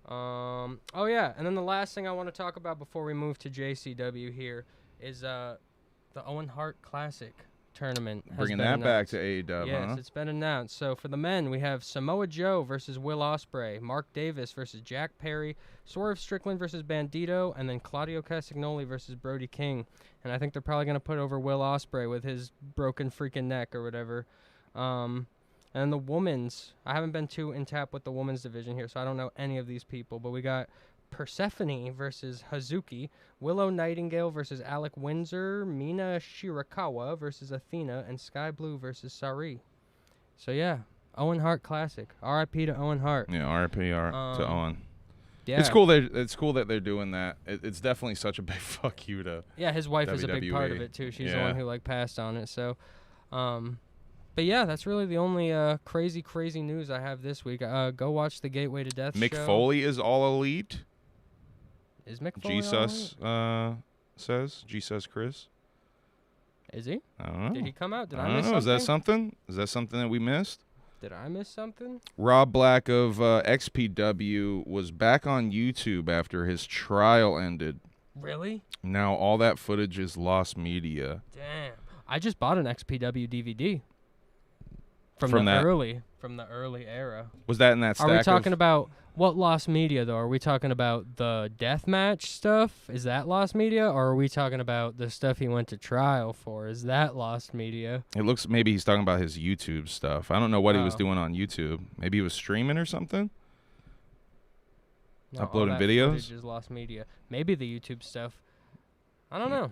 Oh yeah, and then the last thing I want to talk about before we move to JCW here is the Owen Hart Classic tournament. Bringing that back to AEW, yes, it's been announced. So for the men, we have Samoa Joe versus Will Ospreay, Mark Davis versus Jack Perry, Swerve Strickland versus Bandito, and then Claudio Castagnoli versus Brody King. And I think they're probably going to put over Will Ospreay with his broken freaking neck or whatever. And the women's, I haven't been too in tap with the women's division here, so I don't know any of these people. But we got Persephone versus Hazuki, Willow Nightingale versus Alec Windsor, Mina Shirakawa versus Athena, and Sky Blue versus Sari. So yeah, Owen Hart Classic. R.I.P. to Owen Hart. Yeah, R.I.P. to Owen. Yeah. It's cool that they're doing that. It's definitely such a big fuck you to. Yeah, his wife is a big part of WWE. it too. She's the one who passed on it. So, but yeah, that's really the only crazy news I have this week. Go watch the Gateway to Death Mick show. Foley is all elite. Is Mick Foley Jesus says. Jesus Chris. Is he? I don't know. Did he come out? Did I I miss don't know. something? Is that something that we missed? Did I miss something? Rob Black of XPW was back on YouTube after his trial ended. Really? Now all that footage is lost media. Damn. I just bought an XPW DVD. From the early era. Was that in that stack? Are we talking about what lost media though? Are we talking about the deathmatch stuff? Is that lost media, or are we talking about the stuff he went to trial for? Is that lost media? It looks maybe he's talking about his YouTube stuff. I don't know what he was doing on YouTube. Maybe he was streaming or something. No, uploading all that videos. footage is lost media. Maybe the YouTube stuff. I don't know.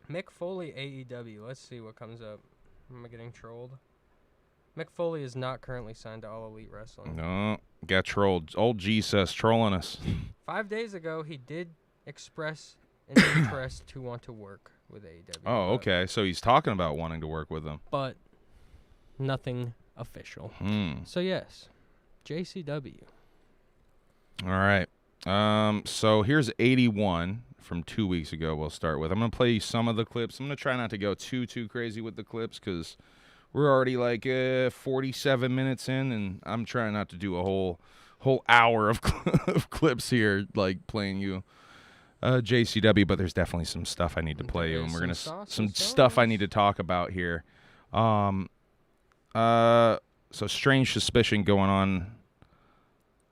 Mick Foley AEW. Let's see what comes up. Am I getting trolled? Mick Foley is not currently signed to All Elite Wrestling. No, got trolled. Old Jesus trolling us. 5 days ago, he did express an interest to want to work with AEW. Oh, okay. So he's talking about wanting to work with them. But nothing official. So, yes, JCW. All right. So here's 81 from 2 weeks ago we'll start with. I'm going to play you some of the clips. I'm going to try not to go too crazy with the clips because we're already like 47 minutes in, and I'm trying not to do a whole hour of clips here, like playing you JCW, but there's definitely some stuff I need to play you, and we're going to some stuff I need to talk about here. So Strange Suspicion going on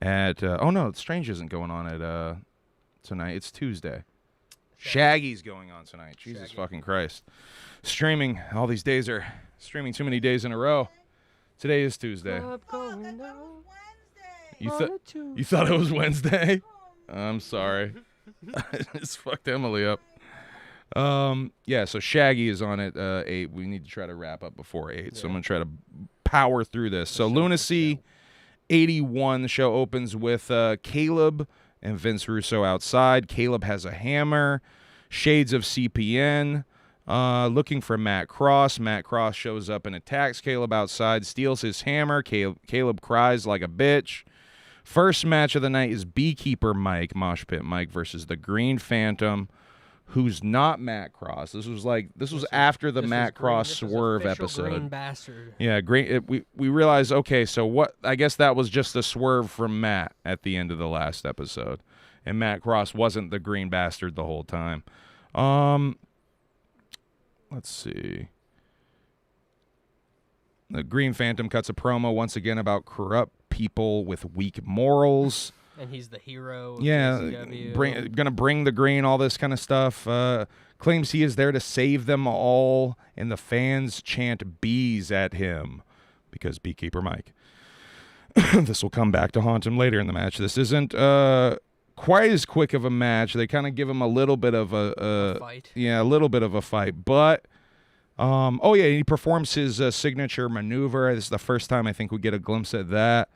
at no, Strange isn't going on at tonight. It's Tuesday. Shaggy's going on tonight. Jesus fucking Christ. Streaming. All these days are streaming too many days in a row. Today is Tuesday. You thought it was Wednesday? I'm sorry. I just fucked Emily up. Yeah, so Shaggy is on at 8. We need to try to wrap up before 8. So I'm going to try to power through this. So Lunacy 81, the show opens with Caleb and Vince Russo outside. Caleb has a hammer. Shades of CPN. Looking for Matt Cross. Matt Cross shows up and attacks Caleb outside, steals his hammer. Caleb cries like a bitch. First match of the night is Beekeeper Mike, Mosh Pit Mike versus the Green Phantom, who's not Matt Cross. This was after the Matt Cross swerve official episode. Green bastard. Yeah, great. We realized, okay, so what? I guess that was just a swerve from Matt at the end of the last episode, and Matt Cross wasn't the green bastard the whole time. Let's see. The Green Phantom cuts a promo once again about corrupt people with weak morals. And he's the hero of yeah, JCW. Gonna bring the green, all this kind of stuff. Claims he is there to save them all, and the fans chant bees at him because Beekeeper Mike. This will come back to haunt him later in the match. This isn't quite as quick of a match. They kind of give him a little bit of a fight. Yeah, a little bit of a fight, but. Oh yeah, he performs his signature maneuver. This is the first time I think we get a glimpse at that.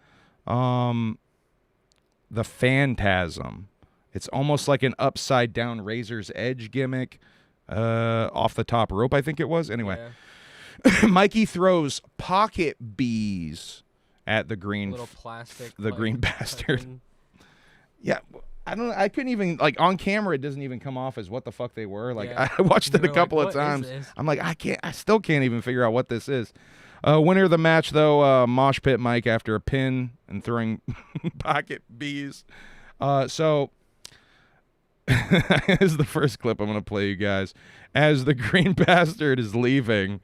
The Phantasm. It's almost like an upside down Razor's Edge gimmick. Off the top rope, I think it was. Anyway, yeah. Mikey throws pocket bees at the green. Little plastic. The green bastard. Yeah. I couldn't even, like, on camera, it doesn't even come off as what the fuck they were. Like, yeah. I watched it a couple of times. I'm like, I still can't even figure out what this is. Winner of the match, though, Mosh Pit Mike after a pin and throwing pocket bees. So, this is the first clip I'm going to play you guys. As the green bastard is leaving,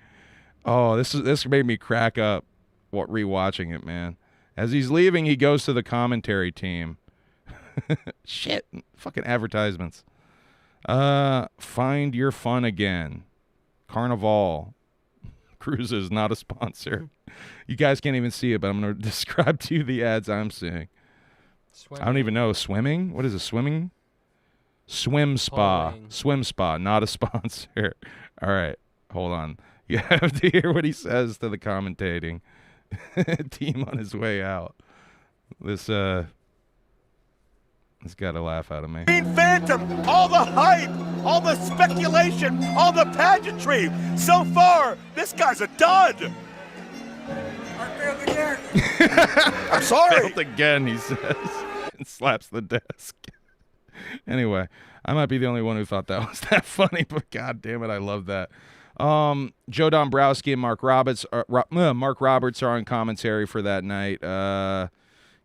this made me crack up rewatching it, man. As he's leaving, he goes to the commentary team. Shit, fucking advertisements. Find your fun again. Carnival Cruises, not a sponsor. You guys can't even see it, but I'm going to describe to you the ads I'm seeing. Swimming. I don't even know. Swimming? What is it? Swimming? Swim spa. Pulling. Swim spa, not a sponsor. All right, got on. You have to hear what he says to the commentating team on his way out. This got a laugh out of me. Green Phantom, all the hype, all the speculation, all the pageantry. So far, this guy's a dud. I failed again. I'm sorry. Failed again, he says, and slaps the desk. Anyway, I might be the only one who thought that was that funny, but god damn it, I love that. Joe Dombrowski and Mark Roberts are on commentary for that night.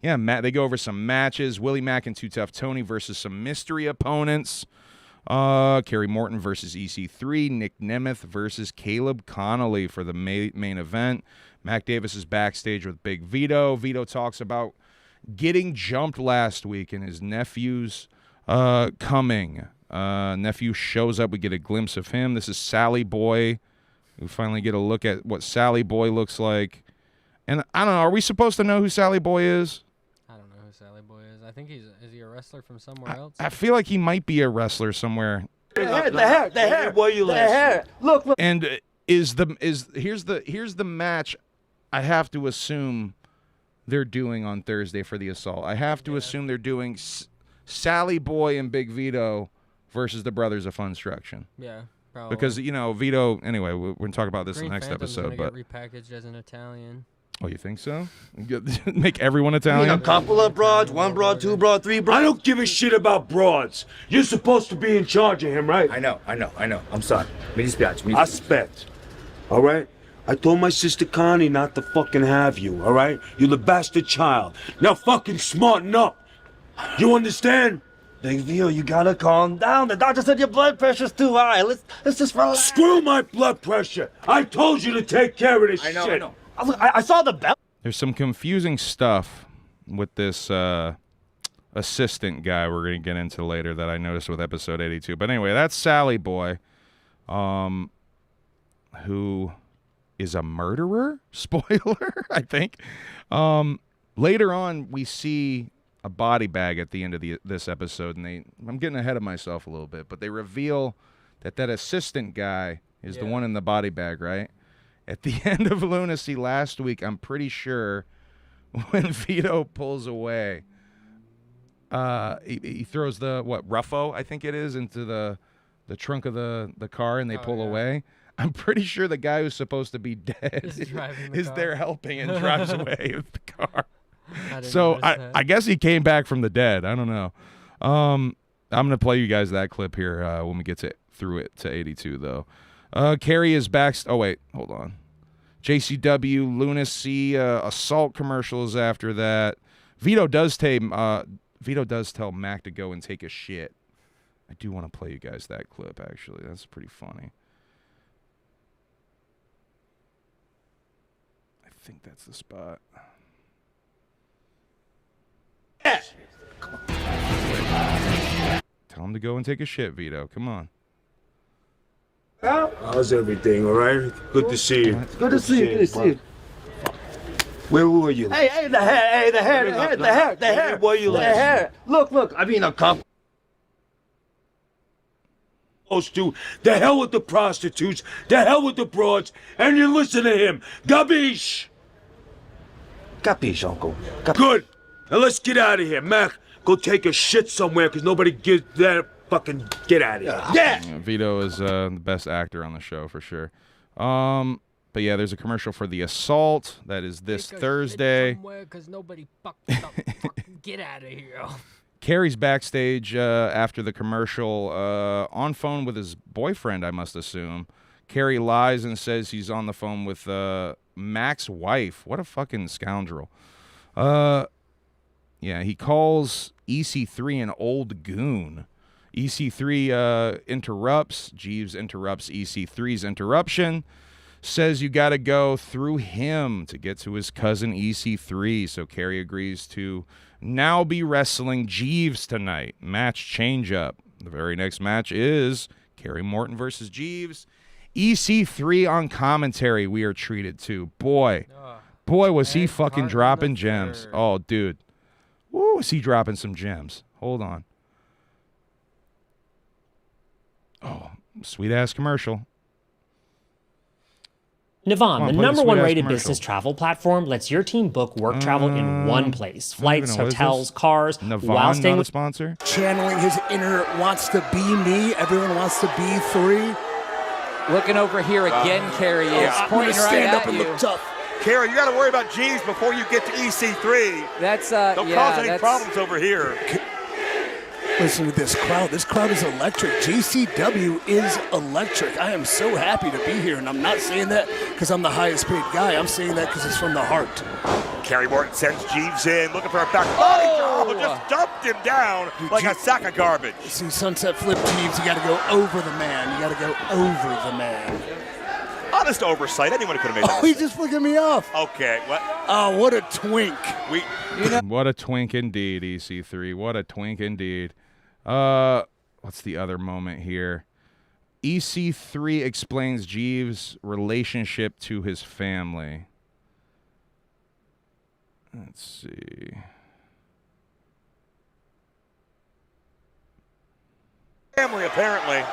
Yeah, they go over some matches. Willie Mack and Too Tough Tony versus some mystery opponents. Kerry Morton versus EC3. Nick Nemeth versus Caleb Connolly for the main event. Mac Davis is backstage with Big Vito. Vito talks about getting jumped last week and his nephew's coming. Nephew shows up. We get a glimpse of him. This is Sally Boy. We finally get a look at what Sally Boy looks like. And I don't know, are we supposed to know who Sally Boy is? I don't know who Sally Boy is. I think is he a wrestler from somewhere else? I feel like he might be a wrestler somewhere. The hair. Boy, you the hair. Look. And here's the match I have to assume they're doing on Thursday for the assault. I have to assume they're doing Sally Boy and Big Vito versus the Brothers of Funstruction. Yeah, probably. Because, Vito, anyway, we're going to talk about this in the next episode. But get repackaged as an Italian. Oh, you think so? Make everyone Italian? A couple of broads, one broad, two broad, three broad. I don't give a shit about broads. You're supposed to be in charge of him, right? I know. I'm sorry. Mi dispiace. Aspetta. All right? I told my sister Connie not to fucking have you, all right? You're the bastard child. Now fucking smarten up. You understand? Big Vito, you gotta calm down. The doctor said your blood pressure's too high. Let's just relax. Screw my blood pressure. I told you to take care of this shit. I know. I saw the bell. There's some confusing stuff with this assistant guy we're going to get into later that I noticed with episode 82. But anyway, that's Sally Boy, who is a murderer? Spoiler, I think. Later on, we see a body bag at the end of this episode, and I'm getting ahead of myself a little bit, but they reveal that assistant guy is the one in the body bag, right? At the end of Lunacy last week, I'm pretty sure when Vito pulls away, he throws the, Ruffo, I think it is, into the trunk of the car, and they pull away. I'm pretty sure the guy who's supposed to be dead is there helping and drives away with the car. So I guess he came back from the dead. I don't know. I'm going to play you guys that clip here when we get through it to 82, though. Carrie is back. Oh, wait. Hold on. JCW, Lunacy, assault commercials after that. Vito does tell Mac to go and take a shit. I do want to play you guys that clip, actually. That's pretty funny. I think that's the spot. Tell him to go and take a shit, Vito. Come on. How's everything, all right? Good to see you. Good to see you. Good to see you. Where were you? Hey, the hair. Where you the hair. Look. I mean, a cop. To the hell with the prostitutes, the hell with the broads, and you listen to him. Gabish! Capiche, uncle. Good. Now let's get out of here. Mac, go take a shit somewhere, because nobody gives that fucking get out of here. Yeah! Vito is the best actor on the show, for sure. But yeah, there's a commercial for the assault. That is this Thursday. Because nobody fucked up. Get out of here. Carrie's backstage after the commercial on phone with his boyfriend, I must assume. Carrie lies and says he's on the phone with Mac's wife. What a fucking scoundrel. Yeah, he calls EC3 an old goon. EC3 interrupts. Jeeves interrupts EC3's interruption. Says you got to go through him to get to his cousin EC3. So Carrie agrees to now be wrestling Jeeves tonight. Match change up. The very next match is Kerry Morton versus Jeeves. EC3 on commentary we are treated to. Boy, was he fucking dropping gems. Oh, dude. Woo, is he dropping some gems. Hold on. Oh, sweet-ass commercial. Navam, the #1 rated business travel platform, lets your team book work travel in one place. Flights, hotels, cars, while staying with... sponsor? Channeling his inner wants to be me. Everyone wants to be 3. Looking over here again, Carrie is pointing right stand at up and you. look tough. Carrie, you got to worry about Jeeves before you get to EC3. That's Don't cause any problems over here. Listen to this crowd. This crowd is electric. GCW is electric. I am so happy to be here, and I'm not saying that because I'm the highest paid guy. I'm saying that because it's from the heart. Kerry Morton sends Jeeves in, looking for a back body. Oh, just dumped him down like a sack of garbage. See, sunset flip Jeeves, you got to go over the man. You got to go over the man. Honest oversight. Anyone could have made that. Oh, he's just flicking me off. Okay, what? Oh, what a twink. What a twink indeed, EC3. What a twink indeed. What's the other moment here? EC3 explains Jeeves' relationship to his family. Let's see. Family, apparently.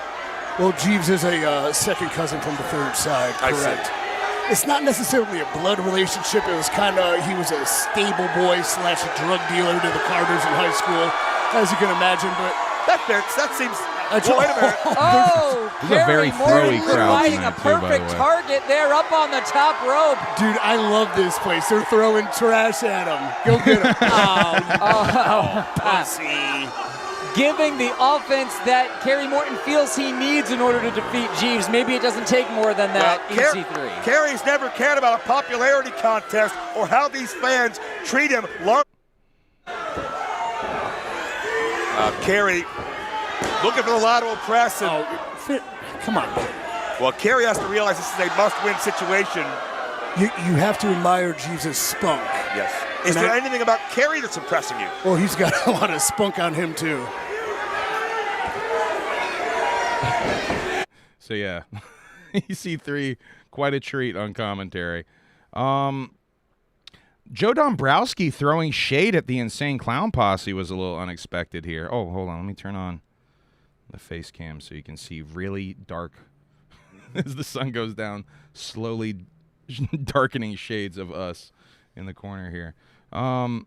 Well, Jeeves is a second cousin from the third side, correct? It's not necessarily a blood relationship. It was kind of, he was a stable boy / drug dealer to the Carters in high school, as you can imagine, but... That fits. That seems... Well, wait a minute. Oh, This is a very throwy crowd finding a tonight, too, by the perfect way. target there up on the top rope. Dude, I love this place. They're throwing trash at him. Go get him. Posse. Giving the offense that Kerry Morton feels he needs in order to defeat Jeeves. Maybe it doesn't take more than that, EC3. Kerry's never cared about a popularity contest or how these fans treat him. Kerry looking for the lateral press. And come on, man. Well, Kerry has to realize this is a must-win situation. You have to admire Jeeves' spunk. Yes. Is there anything about Kerry that's impressing you? Well, he's got a lot of spunk on him, too. So, yeah. EC3, quite a treat on commentary. Joe Dombrowski throwing shade at the Insane Clown Posse was a little unexpected here. Oh, hold on. Let me turn on the face cam so you can see really dark as the sun goes down, slowly darkening shades of us in the corner here. So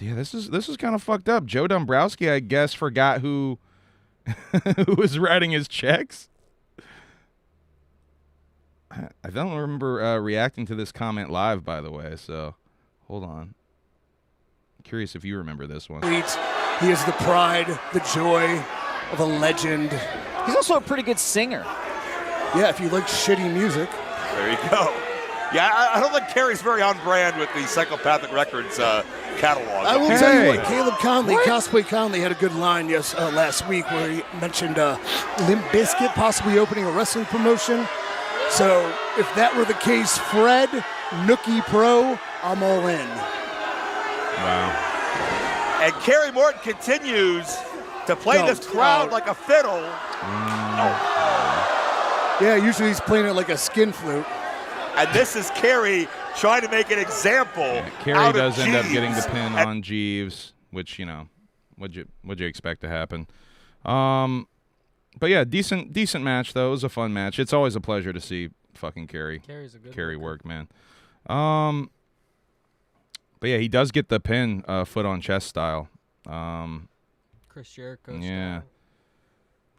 yeah, this is kind of fucked up. Joe Dombrowski, I guess, forgot who who was writing his checks. I don't remember reacting to this comment live, by the way, so hold on. I'm curious if you remember this one. He is the pride, the joy of a legend. He's also a pretty good singer. Yeah, if you like shitty music. There you go. Yeah, I don't think Kerry's very on brand with the Psychopathic Records catalog. I will tell you what, Caleb Conley, Cosplay Conley, had a good line last week where he mentioned Limp Bizkit possibly opening a wrestling promotion. So if that were the case, Fred, Nookie Pro, I'm all in. Wow. And Kerry Morton continues to play this crowd like a fiddle. Yeah, usually he's playing it like a skin flute. And this is Kerry trying to make an example. Yeah, Kerry does end up getting the pin on Jeeves, which, you know, what'd you expect to happen? But yeah, decent match though. It was a fun match. It's always a pleasure to see fucking Kerry work, man. But yeah, he does get the pin, foot on chest style. Chris Jericho. Yeah. Style.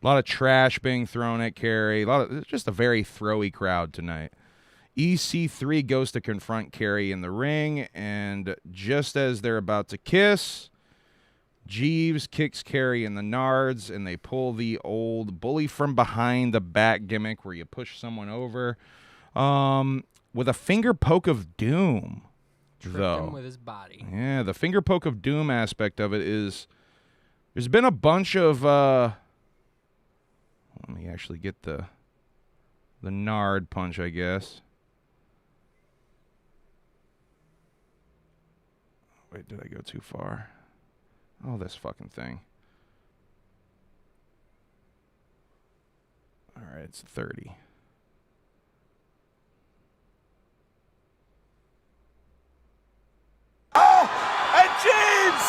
A lot of trash being thrown at Kerry. Just a very throwy crowd tonight. EC3 goes to confront Kerry in the ring, and just as they're about to kiss, Jeeves kicks Kerry in the nards, and they pull the old bully from behind the back gimmick where you push someone over with a finger poke of doom. Tripped him with his body. Yeah, the finger poke of doom aspect of it is there's been a bunch of let me actually get the nard punch, I guess. Wait, did I go too far? Oh, this fucking thing. All right, it's 30. Oh, and Jeeves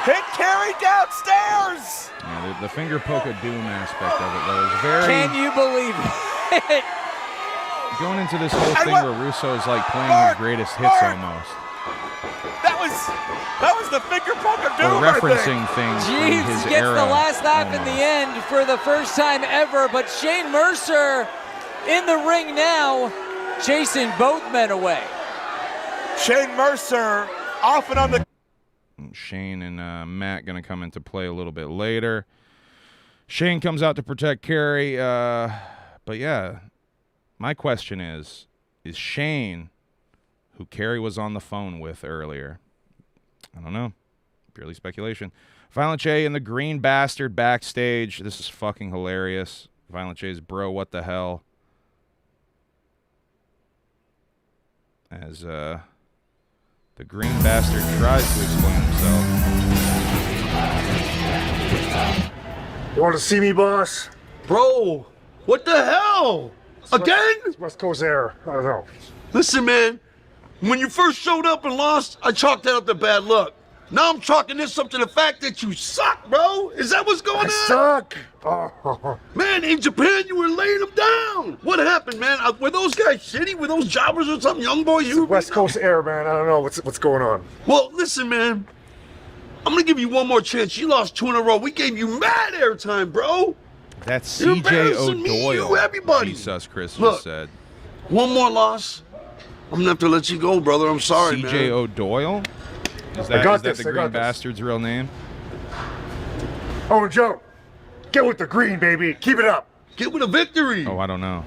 hit Kerry downstairs. Yeah, the finger poke of doom aspect of it, though, is very... Can you believe it? Going into this whole thing where Russo's like playing his greatest hits almost. That was the finger poke of doom. Or referencing things Jeeves from his gets era, the last laugh almost. in the end for the first time ever, but Shane Mercer in the ring now, chasing both men away. Shane Mercer off and on the... Shane and Matt going to come into play a little bit later. Shane comes out to protect Kerry. But yeah, my question is Shane, who Kerry was on the phone with earlier, I don't know, purely speculation. Violent J and the Green Bastard backstage. This is fucking hilarious. Violent J's bro, what the hell? As the Green Bastard tries to explain himself. You want to see me, boss? Bro, what the hell? Again? It's West Coast Air. I don't know. Listen, man. When you first showed up and lost, I chalked that up to bad luck. Now I'm chalking this up to the fact that you suck, bro. Is that what's going on? I suck. Oh. Man, in Japan, you were laying them down. What happened, man? Were those guys shitty? Were those jobbers or something? Young boys? You West Coast Air, man. I don't know what's going on. Well, listen, man. I'm going to give you one more chance. You lost 2 in a row. We gave you mad airtime, bro. That's You're CJ embarrassing me, O'Doyle. you, everybody. Jesus, Chris Look, just said. One more loss. I'm going to have to let you go, brother. I'm sorry, man. CJ O'Doyle? Is that the Green Bastard's real name? Oh, Joe, get with the green, baby. Keep it up. Get with a victory. Oh, I don't know.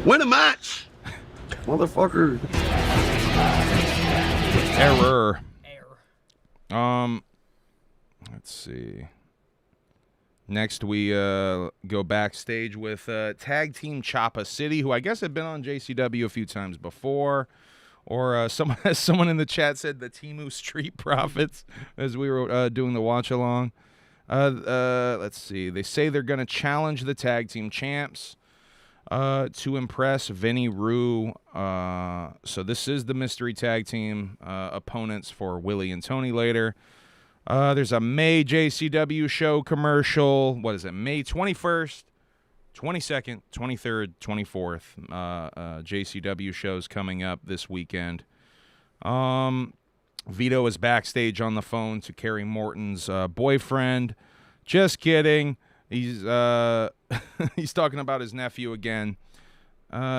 Win a match. Motherfucker. Error. Let's see. Next, we go backstage with Tag Team Choppa City, who I guess had been on JCW a few times before. Or someone in the chat said the Temu Street Profits as we were doing the watch-along. Let's see. They say they're going to challenge the Tag Team Champs to impress Vinny Rue. So this is the mystery Tag Team opponents for Willie and Tony later. There's a May JCW show commercial. What is it? May 21st, 22nd, 23rd, 24th. JCW shows coming up this weekend. Vito is backstage on the phone to Kerry Morton's boyfriend. Just kidding. He's he's talking about his nephew again.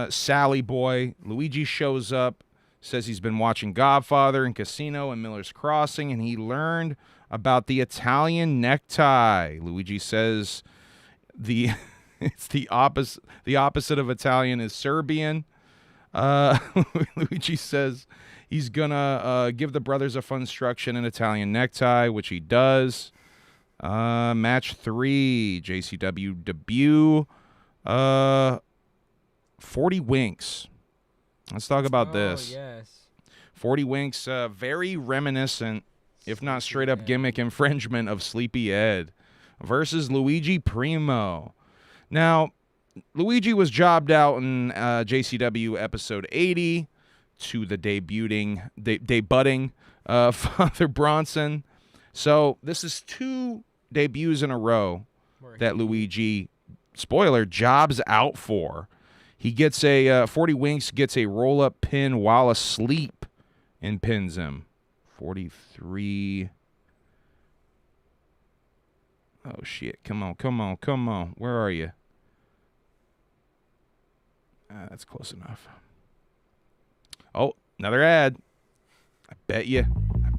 Sally Boy. Luigi shows up, Says he's been watching Godfather and Casino and Miller's Crossing, and he learned about the Italian necktie. Luigi says it's the opposite of Italian is Serbian. Luigi says he's gonna give the brothers a fun instruction in Italian necktie, which he does. Match 3, JCW debut. 40 Winks. Let's talk about this. Yes. 40 Winks, very reminiscent, if not straight up gimmick infringement of Sleepy Ed versus Luigi Primo. Now, Luigi was jobbed out in JCW episode 80 to the debuting Father Bronson. So this is 2 debuts in a row that Luigi, spoiler, jobs out for. He gets 40 Winks gets a roll-up pin while asleep and pins him. 43. Oh, shit. Come on. Where are you? That's close enough. Oh, another ad. I bet you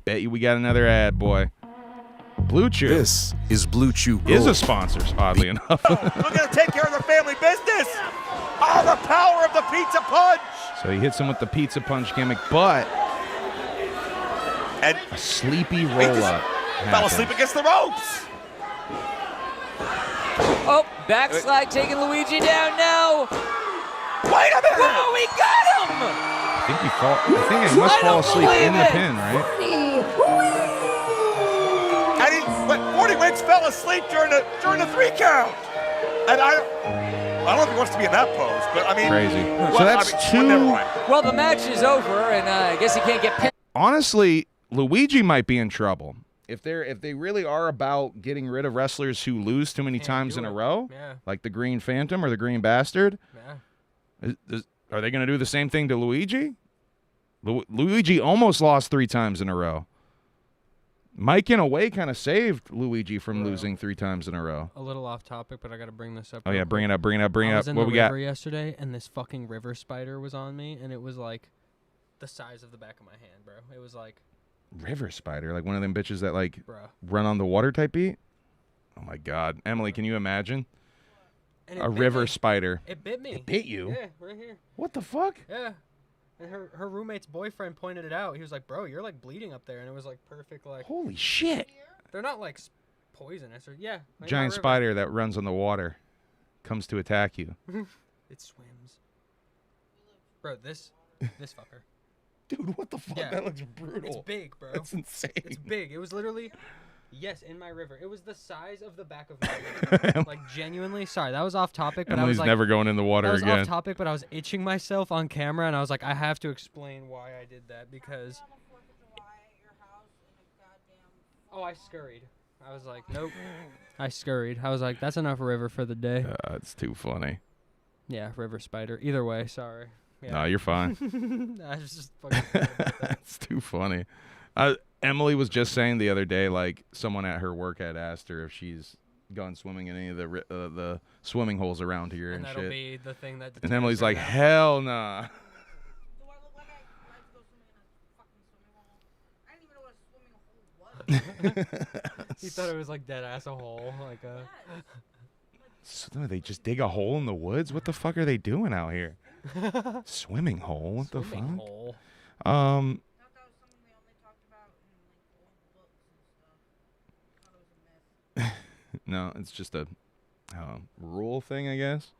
we got another ad, boy. Blue Chew. This is Blue Chew Gold. Is a sponsor, oddly enough. We're going to take care of their family business. Oh, the power of the pizza punch. So he hits him with the pizza punch gimmick, but and a sleepy roll-up. Fell asleep against the ropes. Oh, backslide taking Luigi down now. Wait a minute. Whoa, we got him. I think he must fall asleep in the pin, right? And 40 Winks fell asleep during the 3 count. And I don't know if he wants to be in that pose, but I mean, crazy. Well, So that's 2. Well, the match is over, and I guess he can't get pinned. Honestly, Luigi might be in trouble if they really are about getting rid of wrestlers who lose too many times in a row, like the Green Phantom or the Green Bastard. Are they going to do the same thing to Luigi? Luigi almost lost 3 times in a row. Mike, in a way, kind of saved Luigi from losing 3 times in a row. A little off topic, but I got to bring this up. Oh, yeah, bring it up. I was in What the we got? river yesterday, and this fucking river spider was on me, and it was like the size of the back of my hand, bro. It was like... River spider? Like one of them bitches that, like, Bruh. run on the water type beat? Oh, my God. Emily, can you imagine? A river spider. It bit me. It bit you? Yeah, right here. What the fuck? Yeah. And her roommate's boyfriend pointed it out. He was like, bro, you're like bleeding up there. And it was like perfect, like... Holy shit. They're not like poisonous or, yeah. Like Giant spider that runs on the water comes to attack you. It swims. Bro, this fucker. Dude, what the fuck? Yeah. That looks brutal. It's big, bro. That's insane. It's big. It was literally... Yes, in my river. It was the size of the back of my river. Like, genuinely. Sorry, that was off topic. But I was like, never going in the water that was again. off topic, but I was itching myself on camera, and I was like, I have to explain why I did that, because... Oh, I scurried. I was like, nope. I scurried. I was like, that's enough river for the day. It's too funny. Yeah, river spider. Either way, sorry. Yeah. No, you're fine. I was just fucking It's too funny. Emily was just saying the other day, like, someone at her work had asked her if she's gone swimming in any of the swimming holes around here and that'll shit. be the thing that And Emily's deters her like, now. hell nah. He thought it was like dead ass a hole, like a. So they just dig a hole in the woods? What the fuck are they doing out here? Swimming hole? What the Swimming fuck? hole. No, it's just a rural thing, I guess.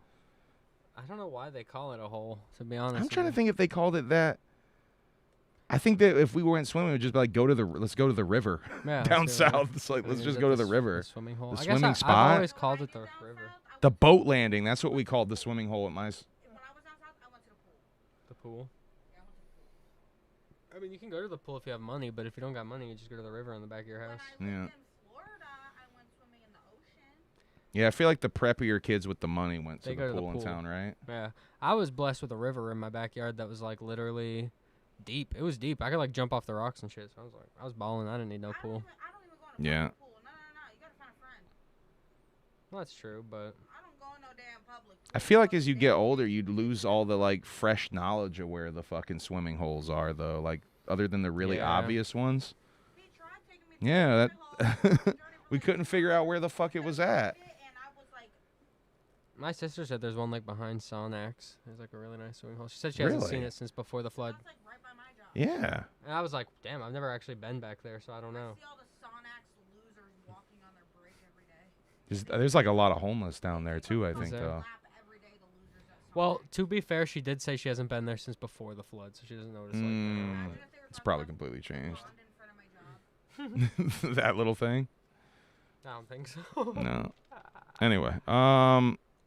I don't know why they call it a hole, to be honest. I'm trying to think if they called it that. I think that if we went swimming, we'd just be like, let's go to the river down south. It's like, let's just go to the river. The swimming hole. The I swimming guess spot. I've always called it the river. The boat landing. That's what we called the swimming hole at my. The pool. I mean, you can go to the pool if you have money, but if you don't got money, you just go to the river in the back of your house. Yeah. Yeah, I feel like the preppier kids with the money went to the pool in town, right? Yeah. I was blessed with a river in my backyard that was like literally deep. It was deep. I could like jump off the rocks and shit. So I was balling. I didn't need no pool. Yeah. Well, that's true, but I feel like as you get older, you'd lose all the like fresh knowledge of where the fucking swimming holes are, though. Like other than the really obvious ones. Yeah, that we couldn't figure out where the fuck it was at. My sister said there's one like behind Sonax. There's like a really nice swimming hole. She said she hasn't seen it since before the flood. Yeah. And I was like, damn, I've never actually been back there, so I don't know. There's like a lot of homeless down there too, I think, though. Well, to be fair, she did say she hasn't been there since before the flood, so she doesn't notice. Like, it's probably completely changed. That little thing? I don't think so. No. Anyway,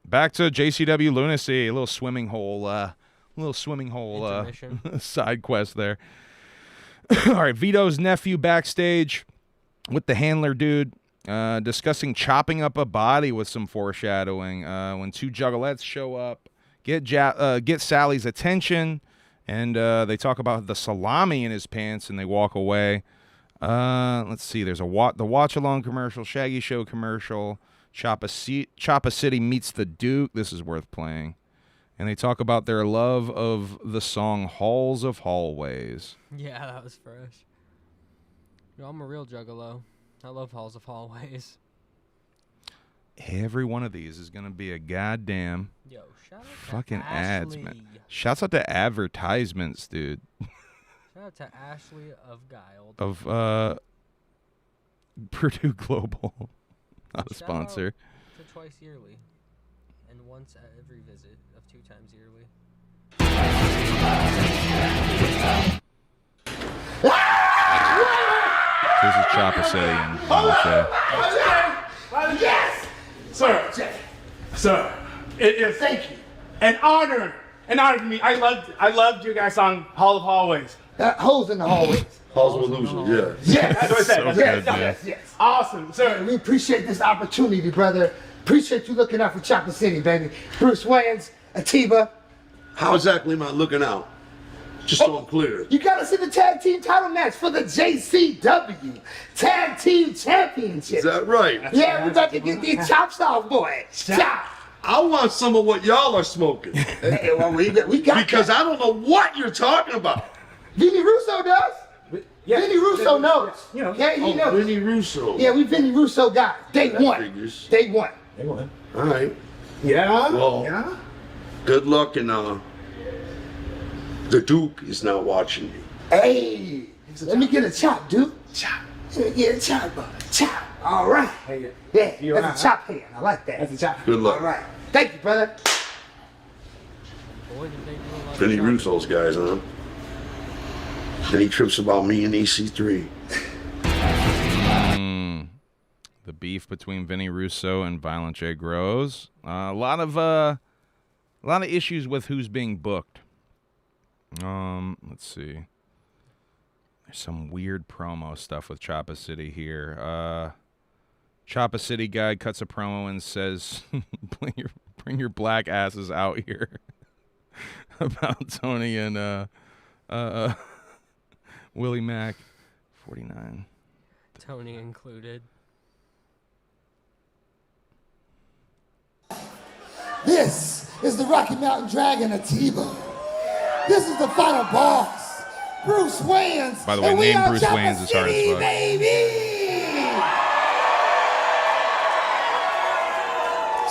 back to JCW Lunacy, a little swimming hole side quest there. All right, Vito's nephew backstage with the handler dude, discussing chopping up a body with some foreshadowing. When two juggalettes show up, get Sally's attention, and they talk about the salami in his pants, and they walk away. Let's see. There's the watch along commercial, Shaggy Show commercial. Choppa City meets the Duke. This is worth playing. And they talk about their love of the song Halls of Hallways. Yeah, that was fresh. Yo, I'm a real juggalo. I love Halls of Hallways. Every one of these is going to be a goddamn fucking ads, Ashley. man. Shouts out to advertisements, dude. Shout out to Ashley of Guile. Of Purdue Global. Not a sponsor. To twice yearly. And once at every visit of 2 times yearly. This is Choppa City and Yes! Sir, it is thank you. An honor to me. I loved your guys' song Hall of Hallways. Holes in the hallways. Halls of Illusion, Yes, that's what I said. So Yes. Awesome, sir. We appreciate this opportunity, brother. Appreciate you looking out for Choppa City, baby. Bruce Wayans, Atiba. How exactly am I looking out? Just so I'm clear. You got us in the tag team title match for the JCW Tag Team Championship. Is that right? Yeah, we're about to get these chops off, boy. Chop. I want some of what y'all are smoking. Hey, well, we got because that. I don't know what you're talking about. Vinny Russo does. Yeah. Vinny Russo knows. You know. Yeah, he knows. Vinny Russo. Yeah, we Vinny Russo guys. Day one. Figures. Day one. All right. Yeah. Well, good luck, and the Duke is not watching you. Hey, let me get a chop, Duke. Chop. Let me get a chop, brother. Chop. All right. Yeah, that's a chop hand. I like that. That's a chop. Good luck. All right. Thank you, brother. Boy, did they do a lot of Vinny shopping. Russo's guys, huh? Then he trips about me and EC3. The beef between Vinny Russo and Violent J grows. A lot of issues with who's being booked. Let's see. There's some weird promo stuff with Choppa City here. Choppa City guy cuts a promo and says, "Bring your black asses out here." About Tony and Willie Mack, 49. Tony included. This is the Rocky Mountain Dragon Atiba. This is the final boss, Bruce Wayans. By the way, and we name are Bruce Choppa Wayans is hard as City, fuck. baby.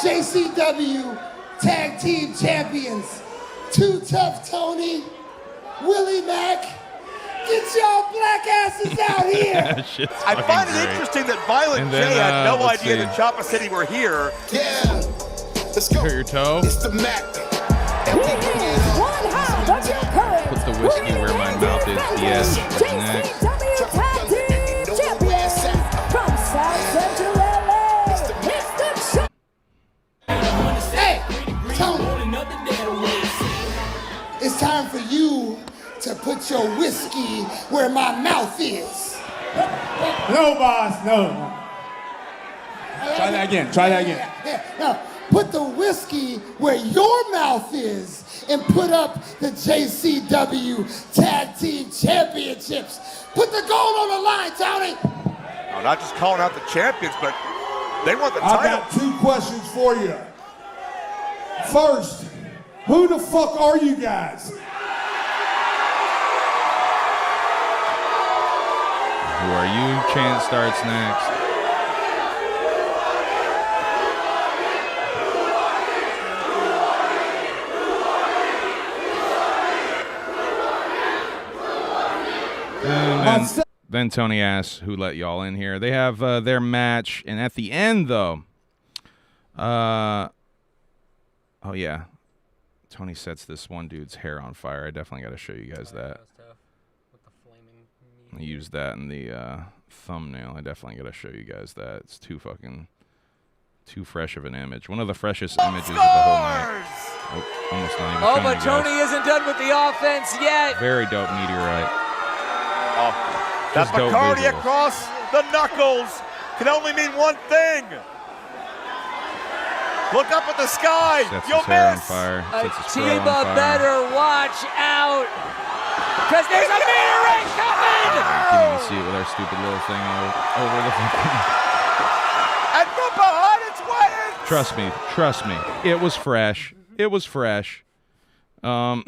JCW Tag Team Champions. Too Tough Tony, Willie Mack. Get y'all black asses out here. I find it interesting that Violent J had no idea that Choppa City were here. Yeah. Let's go. Hurt your toe? It's the Mac. Put the whiskey where my mouth is. Yes. Next. Hey, Tony. It's time for you to put your whiskey where my mouth is. No, boss. No. Try that again. Yeah. Now, put the whiskey where your mouth is and put up the JCW Tag Team Championships. Put the gold on the line, Tony. No, not just calling out the champions, but they want the I've title. got 2 questions for you. First, who the fuck are you guys? Who are you? Chant starts next. And then Tony asks who let y'all in here. They have their match, and at the end, though, oh yeah, Tony sets this one dude's hair on fire. I definitely got to show you guys that. I used that in the thumbnail. I definitely got to show you guys that. It's too fresh of an image. One of the freshest images of the whole night. Oh, almost not even Oh, showing but you Tony guys. isn't done with the offense yet. Very dope meteorite. That Just dope Bacardi visuals. across the knuckles can only mean one thing. Look up at the sky. Sets You'll his hair on miss. fire. Sets his grill on Atiba fire. better watch out, because there's a meteorite coming. You can't even see it with our stupid little thing over the fucking... And from behind its wings. Trust me. It was fresh. It was fresh. Let's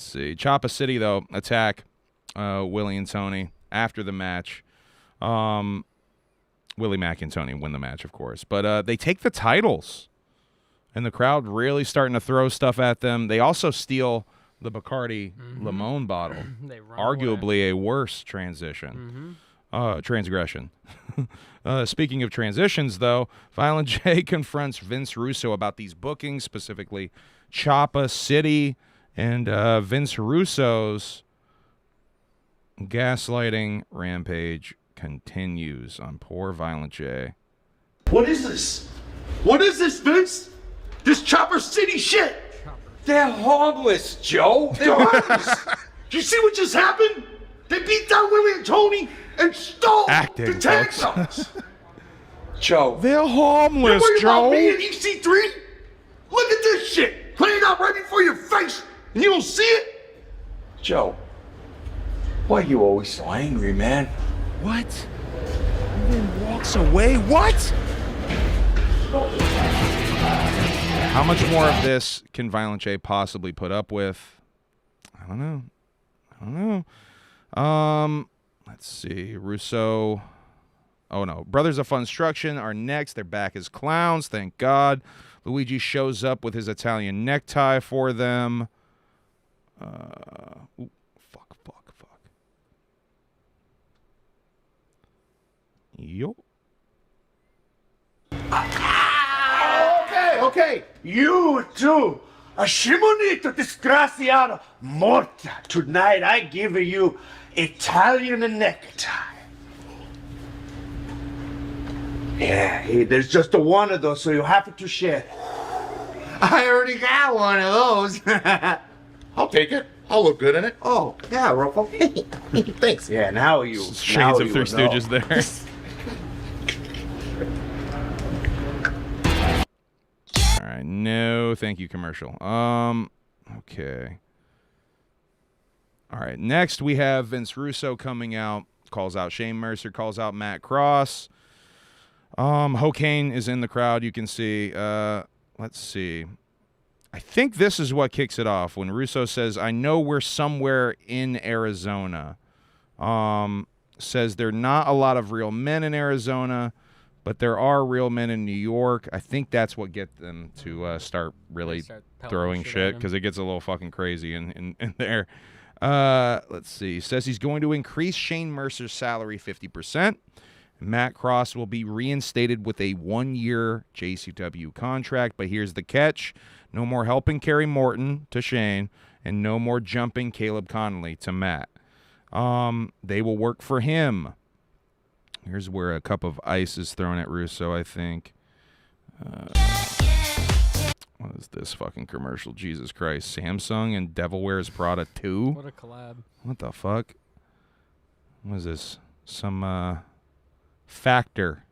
see. Choppa City, though, attack Willie and Tony after the match. Willie Mack and Tony win the match, of course. But they take the titles. And the crowd really starting to throw stuff at them. They also steal the Bacardi Limon bottle. They run Arguably a worse transgression. Speaking of transitions, though, Violent J confronts Vince Russo about these bookings, specifically Choppa City and Vince Russo's gaslighting rampage continues on poor Violent J. What is this? What is this, Vince? This Chopper City shit. They're harmless, Joe. They're harmless. Do you see what just happened? They beat down Willie and Tony and stole the tag belts. Joe. They're harmless, You're worried Joe. about me and EC3? Look at this shit playing out right before your face, and you don't see it? Joe. Why are you always so angry, man? What? And then walks away. What? How much more of this can Violent J possibly put up with? I don't know. Let's see. Russo. Oh, no. Brothers of Funstruction are next. They're back as clowns. Thank God. Luigi shows up with his Italian necktie for them. Ooh, fuck. Yo. Okay. You too. A Shimonito disgraziato morta. Tonight I give you Italian necktie. Yeah, hey, there's just a one of those, so you have to share. I already got one of those. I'll take it. I'll look good in it. Oh, yeah, Rocco. Thanks. Yeah, now you. Shades of Three Stooges there. All right, no, thank you, commercial. Okay. All right, next we have Vince Russo coming out, calls out Shane Mercer, calls out Matt Cross. Hokane is in the crowd, you can see. Let's see. I think this is what kicks it off when Russo says, I know we're somewhere in Arizona. Says there are not a lot of real men in Arizona, but there are real men in New York. I think that's what gets them to start really throwing shit, because it gets a little fucking crazy in there. Let's see. Says he's going to increase Shane Mercer's salary 50%. Matt Cross will be reinstated with a 1-year JCW contract, but here's the catch. No more helping Kerry Morton to Shane, and no more jumping Caleb Connolly to Matt. They will work for him. Here's where a cup of ice is thrown at Russo, I think. What is this fucking commercial? Jesus Christ. Samsung and Devil Wears Prada 2? What a collab. What the fuck? What is this? Some, Factor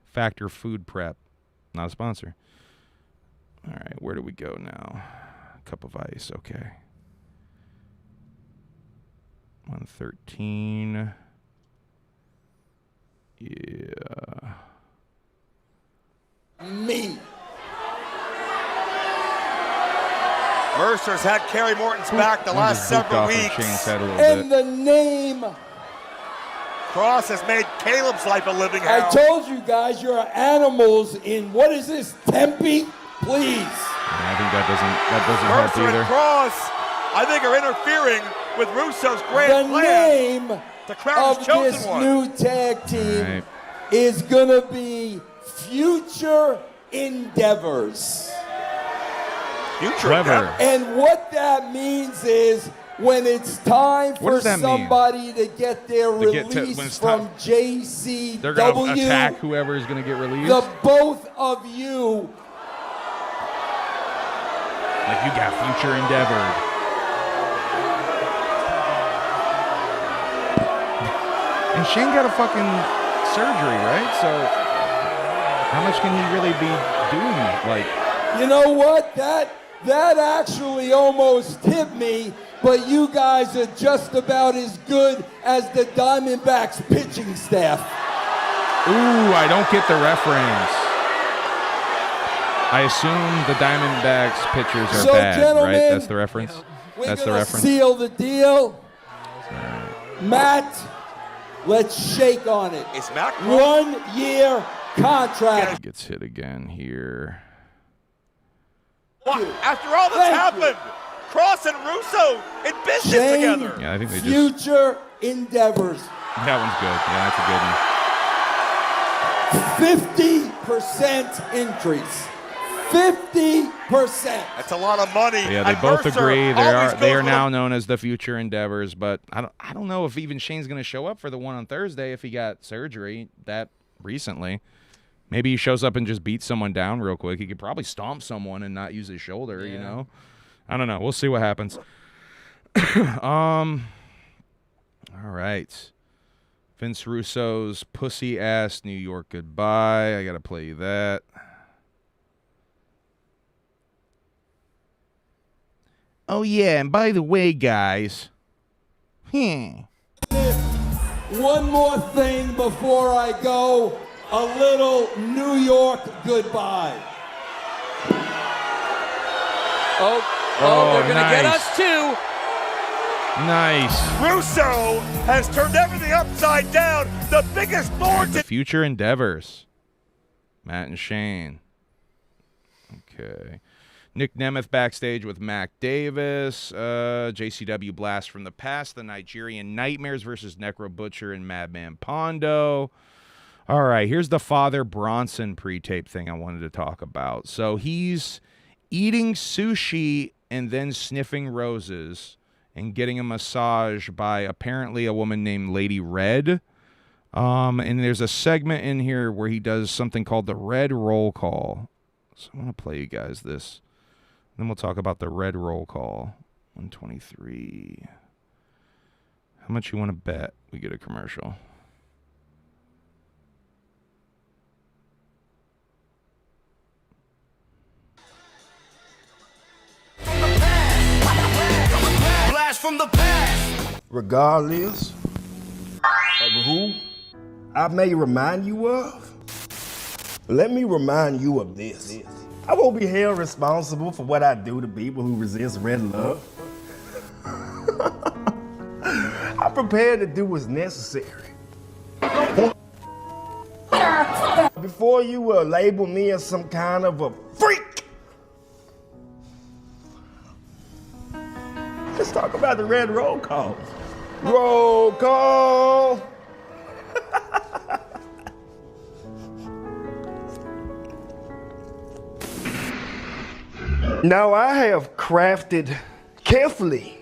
Food Prep. Not a sponsor. All right, where do we go now? Cup of ice, okay. 113. Yeah. Me. Mercer's had Kerry Morton's back the last several weeks. In the name. Cross has made Caleb's life a living hell. I told you guys you're animals in, what is this, Tempe? Please. I think that doesn't help Mercer either. and Cross, I think, are interfering with Russo's grand The plan. name The crown of is chosen this one. new tag team is gonna be Future Endeavors. Future Clever. And what that means is when it's time What for does that mean? somebody to get their To get to- release when it's from time- JCW, They're going to attack whoever is going to get released. the both of you. Like you got Future Endeavor. And Shane got a fucking surgery, right? So how much can he really be doing? Like, You know what? That actually almost tipped me, but you guys are just about as good as the Diamondbacks pitching staff. ooh, I don't get the reference. I assume the Diamondbacks pitchers are So, bad, gentlemen, right? That's the reference. We're That's the gonna reference. seal the deal. Matt, let's shake on it. Is Matt 1 year contract. Gets hit again here. After all that's happened, Cross and Russo in business Shane, together. Yeah, I think they just. Future Endeavors. That one's good. Yeah, that's a good one. 50% increase. 50%. That's a lot of money. Yeah, they And both Mercer agree. always They are goes now with known as the Future Endeavors, but I don't know if even Shane's going to show up for the one on Thursday if he got surgery that recently. Maybe he shows up and just beats someone down real quick. He could probably stomp someone and not use his shoulder, you know? I don't know. We'll see what happens. All right. Vince Russo's Pussy Ass New York Goodbye. I got to play you that. Oh, yeah, and by the way, guys. One more thing before I go. A little New York goodbye. They're going to get us too. Nice. Russo has turned everything upside down. The biggest thorn The Future Endeavors. Matt and Shane. Okay. Nick Nemeth backstage with Mac Davis. JCW Blast from the Past. The Nigerian Nightmares versus Necro Butcher and Madman Pondo. All right, here's the Father Bronson pre-tape thing I wanted to talk about. So he's eating sushi and then sniffing roses and getting a massage by apparently a woman named Lady Red. And there's a segment in here where he does something called the Red Roll Call. So I'm going to play you guys this. Then we'll talk about the Red Roll Call. 123. How much you want to bet we get a commercial? Blast from the past. Regardless of who I may remind you of, let me remind you of this. I won't be held responsible for what I do to people who resist red love. I'm prepared to do what's necessary. Before you label me as some kind of a freak, let's talk about the red roll call. Roll call. Now I have crafted carefully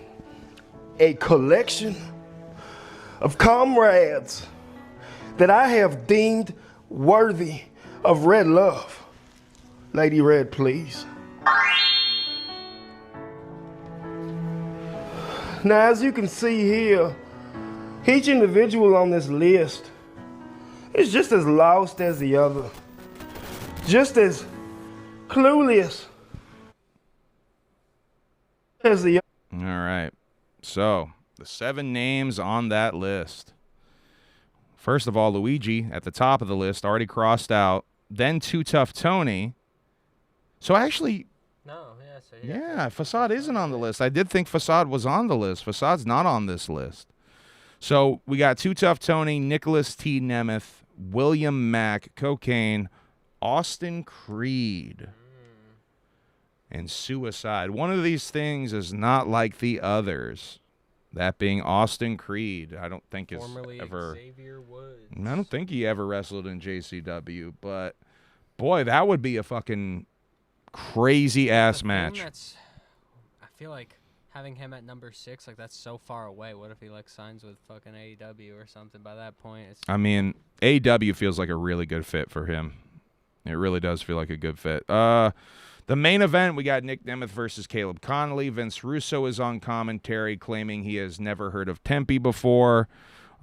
a collection of comrades that I have deemed worthy of red love. Lady Red, please. Now, as you can see here, each individual on this list is just as lost as the other, just as clueless as the other. All right. So, the 7 names on that list. First of all, Luigi at the top of the list, already crossed out. Then Too Tough Tony. So actually, Yeah, Facade isn't on the list. I did think Facade was on the list. Facade's not on this list. So we got Too Tough Tony, Nicholas T. Nemeth, William Mack, Cocaine, Austin Creed, and Suicide. One of these things is not like the others. That being Austin Creed. I don't think it's ever. Xavier Woods. I don't think he ever wrestled in JCW, but boy, that would be a fucking crazy ass match. I feel like having him at number 6, like that's so far away. What if he like signs with fucking AEW or something by that point? I mean, AEW feels like a really good fit for him. It really does feel like a good fit. The main event, we got Nick Nemeth versus Caleb Connolly. Vince Russo is on commentary claiming he has never heard of Tempe before.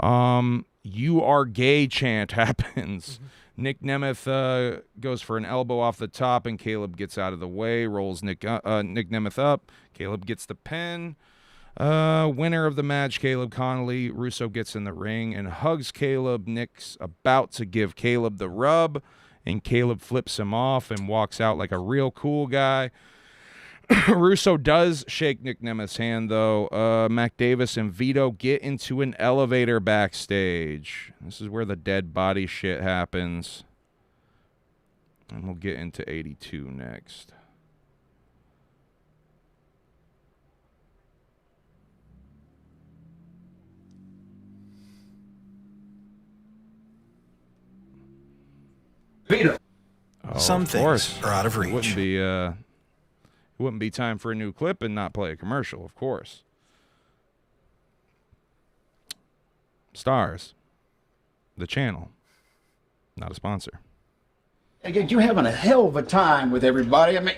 You are gay chant happens. Nick Nemeth goes for an elbow off the top, and Caleb gets out of the way, rolls Nick Nemeth up. Caleb gets the pin. Winner of the match, Caleb Connolly. Russo gets in the ring and hugs Caleb. Nick's about to give Caleb the rub, and Caleb flips him off and walks out like a real cool guy. Russo does shake Nick Nemeth's hand, though. Mac Davis and Vito get into an elevator backstage. This is where the dead body shit happens. And we'll get into 82 next. Vito. Oh, Some things are out of reach. It wouldn't be time for a new clip and not play a commercial, of course. Stars. The channel. Not a sponsor. You're having a hell of a time with everybody. I mean,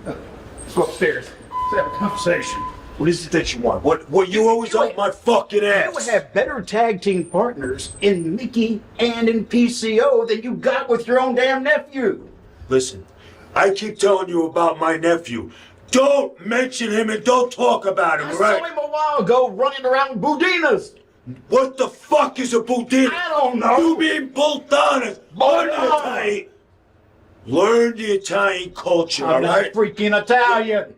let's go upstairs. Let's have a conversation. What is it that you want? What you always up my fucking ass? You have better tag team partners in Mickey and in PCO than you got with your own damn nephew. Listen, I keep telling you about my nephew. Don't mention him and don't talk about him, right? I saw him a while ago running around Budinas. What the fuck is a Budina? I don't know. You mean Bultanas. Learn the Italian culture, all right? I'm freaking Italian.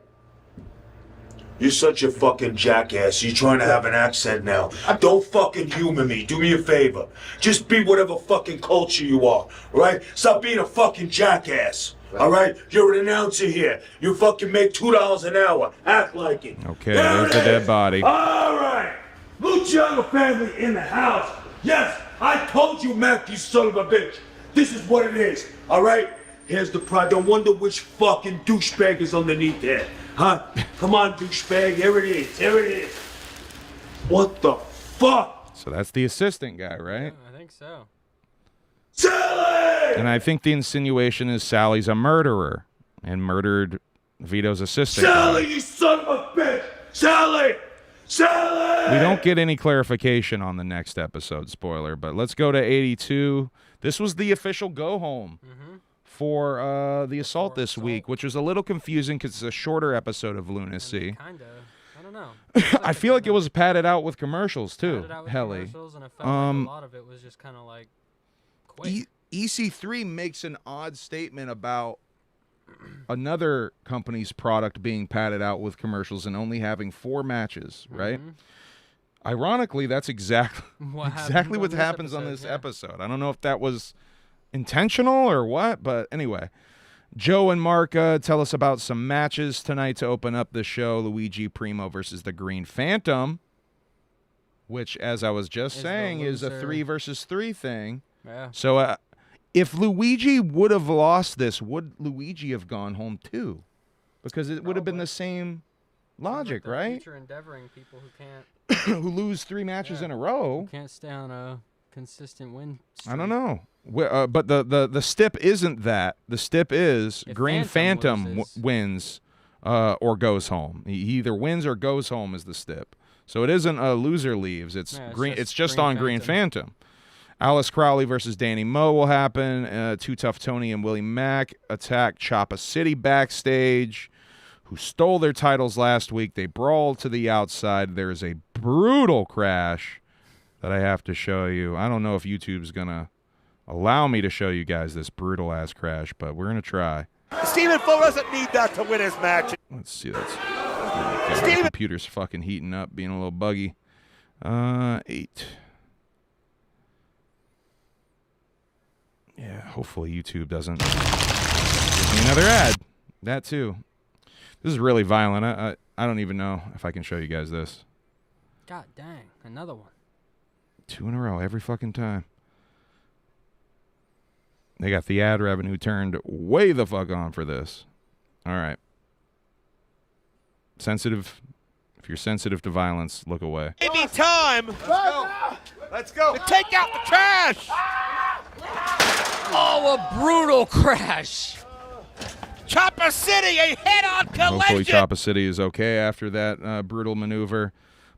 You're such a fucking jackass. You're trying to have an accent now. Don't fucking humor me. Do me a favor. Just be whatever fucking culture you are, all right? Stop being a fucking jackass, all right? You're an announcer here. You fucking make $2 an hour. Act like it. Okay, there's the dead body. All right. Luciano family in the house. Yes, I told you, Mac, you son of a bitch. This is what it is, all right? Here's the pride. Don't wonder which fucking douchebag is underneath there. Huh? Come on, douchebag. Here it is. Here it is. What the fuck? So that's the assistant guy, right? Yeah, I think so. Sally! And I think the insinuation is Sally's a murderer and murdered Vito's assistant. Sally, you son of a bitch! Sally! Sally! We don't get any clarification on the next episode, spoiler, but let's go to 82. This was the official go-home for the assault this week, which was a little confusing because it's a shorter episode of Lunacy. Kind of. I don't know. I feel like it was padded out with commercials, too. Helly. Commercials, and I felt like a lot of it was just kind of like quick. EC3 makes an odd statement about another company's product being padded out with commercials and only having 4 matches, right? Ironically, that's exactly what happens on this episode. I don't know if that was intentional or what, but anyway. Joe and Mark tell us about some matches tonight to open up the show. Luigi Primo versus the Green Phantom, which, as I was just saying, is a 3 versus 3 thing. Yeah. So if Luigi would have lost this, would Luigi have gone home too? Because it would have been the same logic, right? Future endeavoring people who can't who lose 3 matches in a row. Who can't stay on a consistent win streak. I don't know. But the stip isn't that. The stip is if Green Phantom wins or goes home. He either wins or goes home is the stip. So it isn't a loser leaves. It's green. It's just on Green Phantom. Alice Crowley versus Danny Moe will happen. Too Tough Tony and Willie Mack attack Choppa City backstage, who stole their titles last week. They brawl to the outside. There's a brutal crash that I have to show you. I don't know if YouTube's going to allow me to show you guys this brutal-ass crash, but we're going to try. Stephen Fo doesn't need that to win his match. Let's see. The computer's fucking heating up, being a little buggy. 8. Yeah, hopefully YouTube doesn't give me another ad. That too. This is really violent. I don't even know if I can show you guys this. God dang, another one. 2 in a row every fucking time. They got the ad revenue turned way the fuck on for this. All right. Sensitive. If you're sensitive to violence, look away. Anytime. Let's go. Let's go. To take out the trash. Oh, a brutal crash. Chopper City, a head-on collision. Hopefully Chopper City is okay after that brutal maneuver.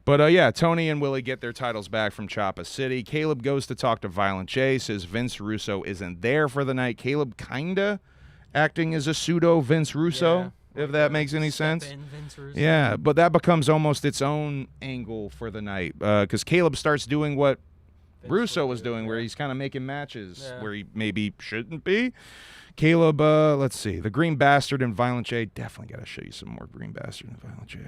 But, yeah, Tony and Willie get their titles back from Chopper City. Caleb goes to talk to Violent J, says Vince Russo isn't there for the night. Caleb kind of acting as a pseudo Vince Russo, if that makes any sense. Yeah, but that becomes almost its own angle for the night because Caleb starts doing what Russo was doing, where he's kind of making matches where he maybe shouldn't be. Caleb, let's see. The Green Bastard and Violent J. Definitely got to show you some more Green Bastard and Violent J.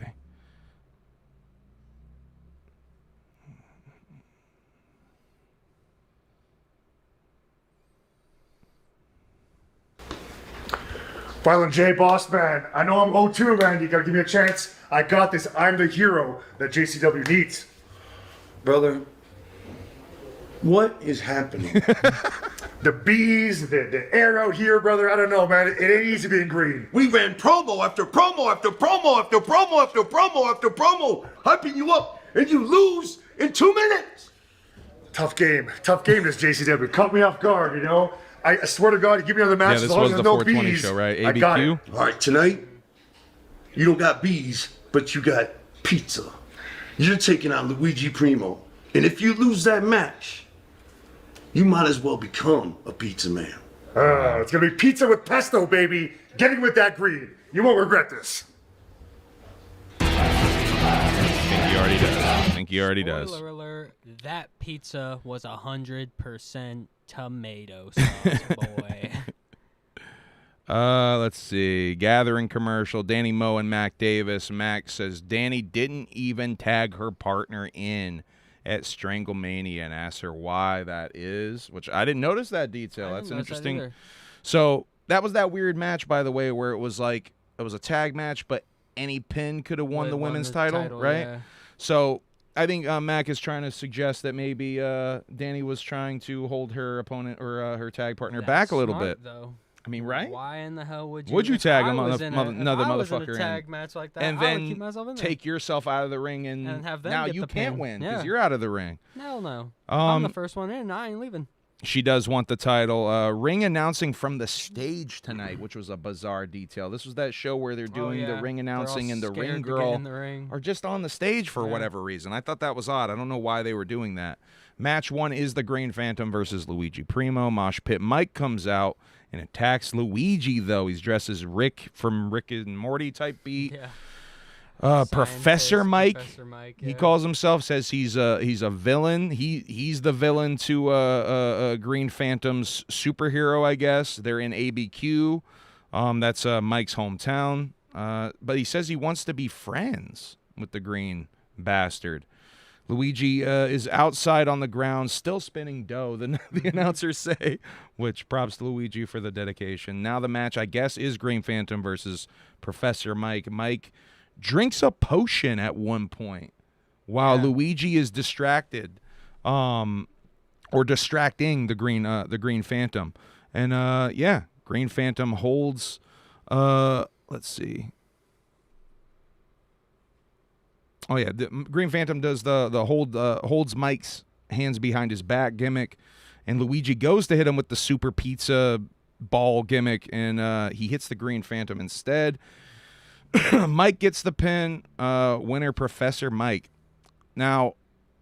Violent J, boss man. I know I'm 0-2, man. You gotta give me a chance. I got this. I'm the hero that JCW needs. Brother, what is happening? The bees, the air out here, brother. I don't know, man. It ain't easy being green. We ran promo after promo after promo after promo after promo after promo, hyping you up, and you lose in 2 minutes. Tough game, this JCW. Caught me off guard, you know. I swear to God, you give me another match. Yeah, this was the 420 show, right? ABQ? I got it. All right, tonight, you don't got bees, but you got pizza. You're taking on Luigi Primo. And if you lose that match, you might as well become a pizza man. It's going to be pizza with pesto, baby. Get it with that green. You won't regret this. I think he already does. Spoiler alert, that pizza was 100% tomato sauce, boy. Let's see. Gathering commercial. Danny Moe and Mac Davis. Mac says Danny didn't even tag her partner in at Stranglemania and asks her why that is, which I didn't notice that detail. That's an interesting. So that was that weird match, by the way, where it was like it was a tag match, but any pin could have won the women's title, right? Yeah. So I think Mac is trying to suggest that maybe Danny was trying to hold her opponent or her tag partner back a little bit. Though. I mean, right? Why in the hell would you? Would you tag another motherfucker in a tag match like that, and I would then keep myself in there. take yourself out of the ring and have them now get you the can't pin. win because Yeah. you're out of the ring. Hell no. I'm the first one in. I ain't leaving. She does want the title. Ring announcing from the stage tonight, which was a bizarre detail. This was that show where they're doing the ring announcing and the ring girl are just on the stage for whatever reason. I thought that was odd. I don't know why they were doing that. Match 1 is the Green Phantom versus Luigi Primo. Mosh Pit Mike comes out and attacks Luigi, though. He's dressed as Rick from Rick and Morty type beat. Yeah. Professor Mike, he calls himself, says he's a villain. He's the villain to Green Phantom's superhero, I guess. They're in ABQ. That's Mike's hometown. But he says he wants to be friends with the Green Bastard. Luigi is outside on the ground, still spinning dough, the announcers say, which props to Luigi for the dedication. Now the match, I guess, is Green Phantom versus Professor Mike. Mike drinks a potion at one point while Luigi is distracted, or distracting the Green Phantom. And, Green Phantom holds, let's see. Oh, yeah, the Green Phantom does the holds Mike's hands behind his back gimmick, and Luigi goes to hit him with the super pizza ball gimmick, and he hits the Green Phantom instead. Mike gets the pin, winner Professor Mike. Now,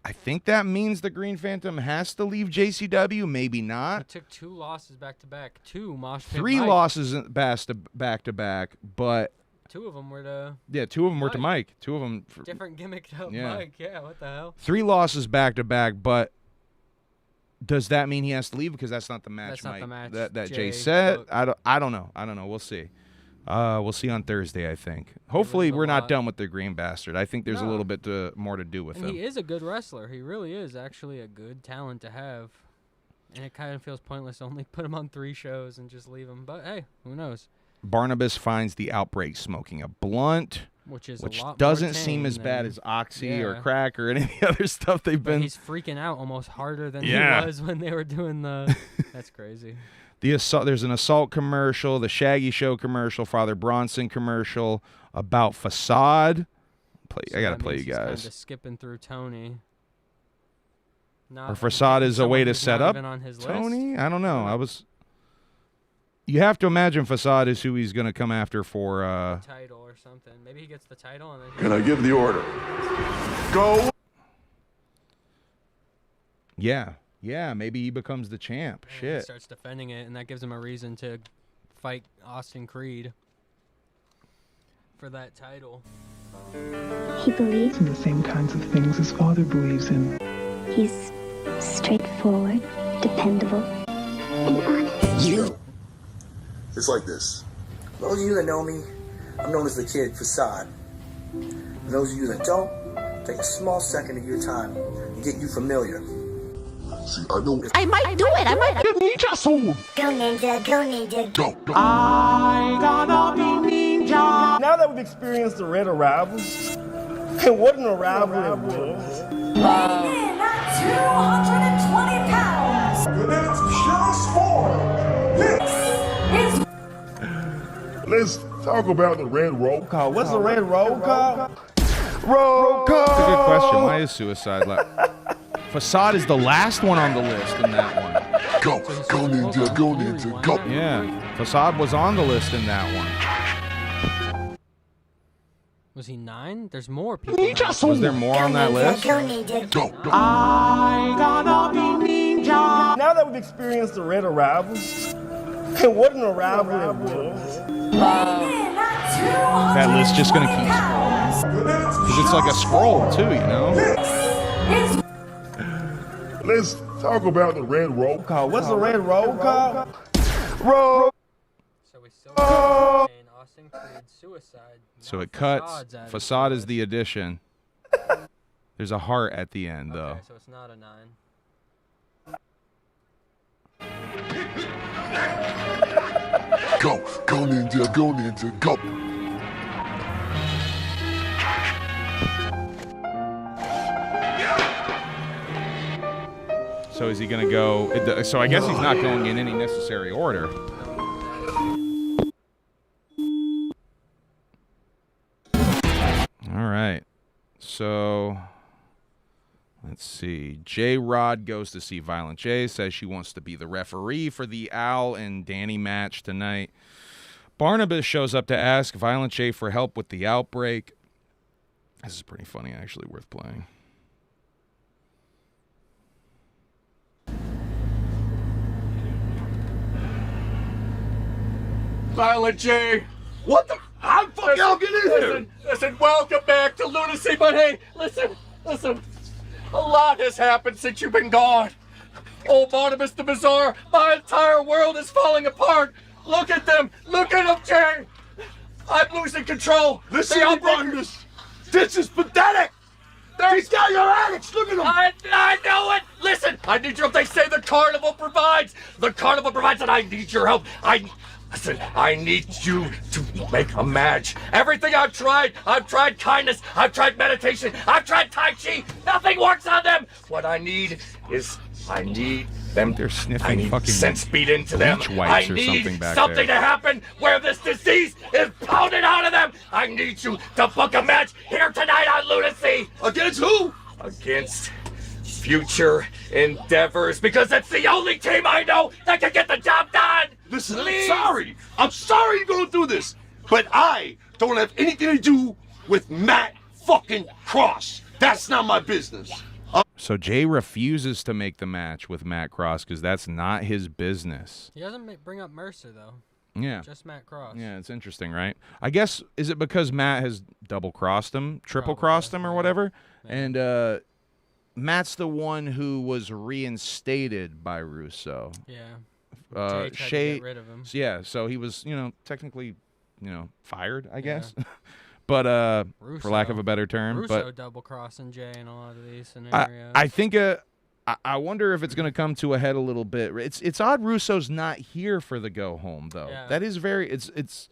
I think that means the Green Phantom has to leave JCW, maybe not. It took 2 losses back-to-back, 2 Mosh Pit 3 Mike. losses back-to-back, but... 2 of them were to... Yeah, 2 of them were to Mike. 2 of them... Different gimmick to Mike, yeah, what the hell? 3 losses back-to-back, but does that mean he has to leave? Because that's not the match, that's not Mike, the match that Jay said. I don't know. We'll see. We'll see on Thursday, I think. Hopefully, we're not done with the Green Bastard. I think there's a little bit more to do with him. He is a good wrestler. He really is actually a good talent to have. And it kind of feels pointless to only put him on 3 shows and just leave him. But, hey, who knows? Barnabas finds the Outbreak smoking a blunt, which doesn't seem as bad as Oxy or crack or any of the other stuff they've been. He's freaking out almost harder than he was when they were doing the. That's crazy. There's an assault commercial, the Shaggy Show commercial, Father Bronson commercial about Facade. I gotta play you guys. He's kind of skipping through Tony. Or Facade is a way to set up Tony. I don't know. You have to imagine Facade is who he's going to come after for title or something. Maybe he gets the title and then. Can I give the order? Go. Yeah, maybe he becomes the champ. And Shit. He starts defending it, and that gives him a reason to fight Austin Creed for that title. He believes in the same kinds of things his father believes in. He's straightforward, dependable, and honest. It's like this. Those of you that know me, I'm known as the Kid Facade. For those of you that don't, take a small second of your time and get you familiar. See, I know. I might do it. I might. Ninja soul. Go ninja, go ninja. Go. I gotta be ninja. Now that we've experienced the Red Arrival, and what an arrival it was. Weighing in at 220 pounds. And it's pure sport. Let's talk about the Red Roll Call. What's the Red Roll Call? Roll Call. That's a good question. Why is Suicide left? Facade is the last one on the list in that one. Go ninja, go ninja, go. Yeah, Facade was on the list in that one. Was he 9? There's more people. Was there more on that list? Go. I gotta be ninja. Now that we've experienced the Red Arrival, and what an arrival it was. That list just gonna keep scrolling. Because it's like a scroll too, you know? Let's talk about the Red Roll Call. What's the Red Roll Call? Roll. So we still got Austin Creed, Suicide. So it cuts. Facade is the addition. There's a heart at the end, though. Okay, so it's not a 9. Go ninja, go. So is he going to go? So I guess he's not going in any necessary order. All right. So let's see. J-Rod goes to see Violent J, says she wants to be the referee for the Al and Danny match tonight. Barnabas shows up to ask Violent J for help with the outbreak. This is pretty funny, actually, worth playing. Violent J, what the? How the fuck y'all get in here? Listen, welcome back to Lunacy, but hey, listen. A lot has happened since you've been gone. Old Barnabas the Bizarre, my entire world is falling apart. Look at them, Jay. I'm losing control. Listen to Barnabas. This is pathetic. These guys are addicts. Look at them. I know it. Listen, I need your help. They say the carnival provides. The carnival provides, and I need your help. Listen, I need you to make a match. Everything I've tried kindness, I've tried meditation, I've tried Tai Chi. Nothing works on them. What I need is, them. They're sniffing fucking sense beat into them. wipes I or need something back something there. to happen where this disease is pounded out of them. I need you to book a match here tonight on Lunacy. Against who? Against Future Endeavors, because it's the only team I know that can get the job done. Listen, Please. I'm sorry you're going through this, but I don't have anything to do with Matt fucking Cross. That's not my business. So Jay refuses to make the match with Matt Cross because that's not his business. He doesn't bring up Mercer, though. Yeah. Just Matt Cross. Yeah, it's interesting, right? I guess, is it because Matt has double-crossed him, triple-crossed him, or whatever? Yeah. And Matt's the one who was reinstated by Russo. Yeah. Shay, to get rid of him. Yeah, so he was, technically fired, I guess. But for lack of a better term. Russo double-crossing Jay in a lot of these scenarios. I think I wonder if it's going to come to a head a little bit. It's odd Russo's not here for the go-home, though. Yeah. That is very – it's.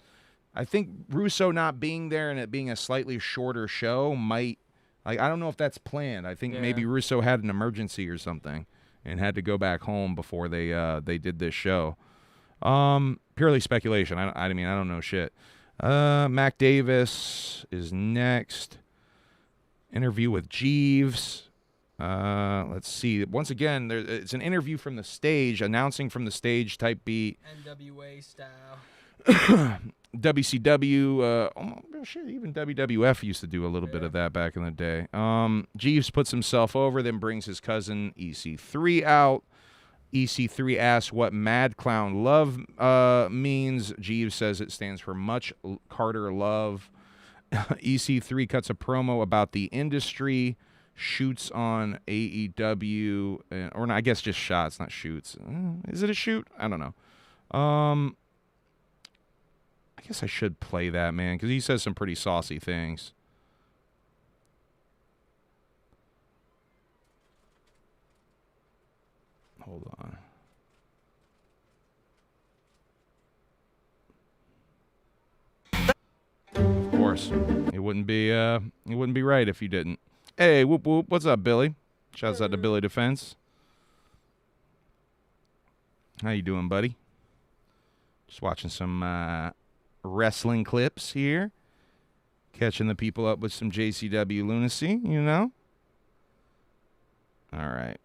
I think Russo not being there and it being a slightly shorter show might – I don't know if that's planned. I think maybe Russo had an emergency or something and had to go back home before they did this show. Purely speculation. I mean, I don't know shit. Mac Davis is next. Interview with Jeeves. Let's see. Once again, it's an interview from the stage, announcing from the stage type beat. NWA style. WCW. Shit, even WWF used to do a little bit of that back in the day. Jeeves puts himself over, then brings his cousin EC3 out. EC3 asks what Mad Clown Love means. Jeeves says it stands for Much Carter Love. EC3 cuts a promo about the industry, shoots on AEW, or I guess just shots, not shoots. Is it a shoot? I don't know. I guess I should play that, man, because he says some pretty saucy things. Hold on. Of course, it wouldn't be right if you didn't. Hey, whoop whoop, what's up, Billy? Shouts out to Billy Defense. How you doing, buddy? Just watching some wrestling clips here, catching the people up with some JCW lunacy, All right.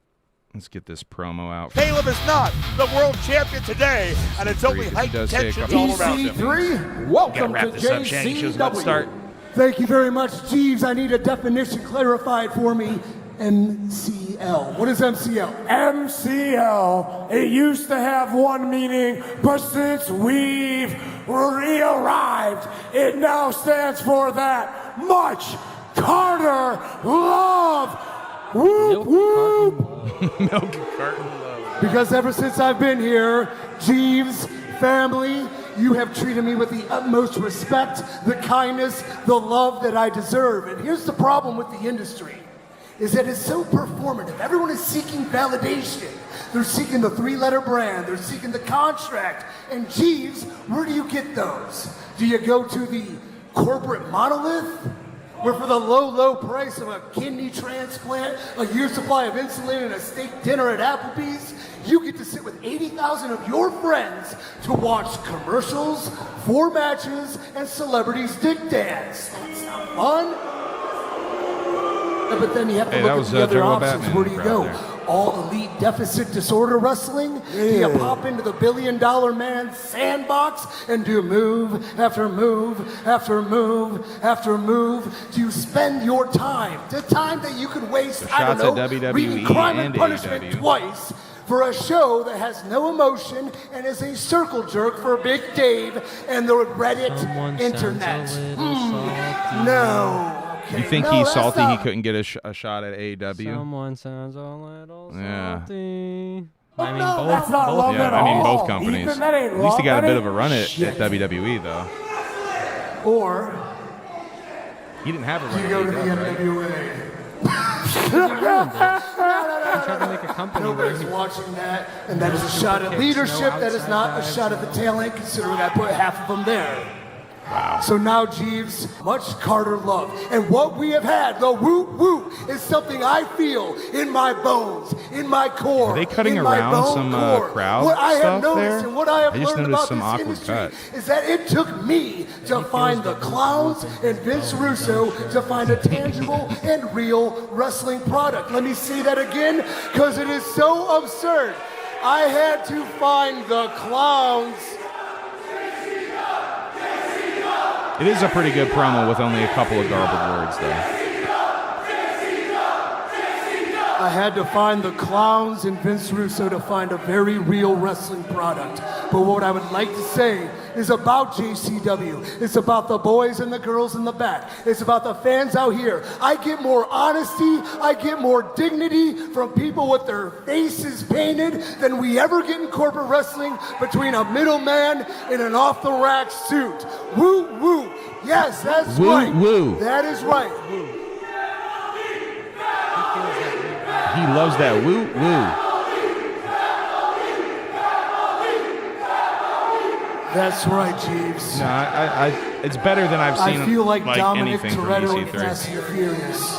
Let's get this promo out. Caleb is not the world champion today, and it's only heightened tensions all around him. EC3, welcome to JCW. Thank you very much, Jeeves. I need a definition clarified for me. MCL. What is MCL? MCL. It used to have one meaning, but since we've re-arrived, it now stands for that Much Carter Love. Whoop, whoop. Milk carton love. Because ever since I've been here, Jeeves, family, you have treated me with the utmost respect, the kindness, the love that I deserve. And here's the problem with the industry, is that it's so performative. Everyone is seeking validation. They're seeking the 3-letter brand. They're seeking the contract. And Jeeves, where do you get those? Do you go to the corporate monolith? Where for the low, low price of a kidney transplant, a year's supply of insulin, and a steak dinner at Applebee's, you get to sit with 80,000 of your friends to watch commercials, 4 matches, and celebrities dick dance. That's not fun. Yeah, but then you have to look at the other options. Where do you go? All elite deficit disorder wrestling? Do you pop into the $1 billion man sandbox and do move after move after move after move? Do you spend your time, the time that you could waste, I don't know, reading Crime and Punishment twice for a show that has no emotion and is a circle jerk for Big Dave and the Reddit internet? No. You think he's salty he couldn't get a shot at AEW? Someone sounds a little salty. I mean, that's not love at all. I mean, both companies. Ethan, that ain't at least he got love, a bit of a run at WWE, though. Or he didn't have a run you go to the NWA. Nobody's watching that, and that is a shot at leadership. That is not a shot at the talent, considering I put half of them there. Wow. So now, Jeeves, Much Carter Love. And what we have had, the woo-woo, is something I feel in my bones, in my core. Are they cutting around some crowd what I have stuff noticed there? and what I have I just learned noticed about some this awkward industry cut. is that it took me to find the clowns and Vince Russo to find a tangible and real wrestling product. Let me say that again, because it is so absurd. I had to find the clowns. It is a pretty good promo with only a couple of garbled words, though. I had to find the clowns and Vince Russo to find a very real wrestling product. But what I would like to say is about JCW. It's about the boys and the girls in the back. It's about the fans out here. I get more honesty, I get more dignity from people with their faces painted than we ever get in corporate wrestling between a middleman and an off-the-rack suit. Woo, woo. Yes, that's right. Woo. That is right. He loves that woo, woo. That's right, Jeeves. No, it's better than I've seen. I feel like Dominic anything Toretto from and EC3. Fast and Furious.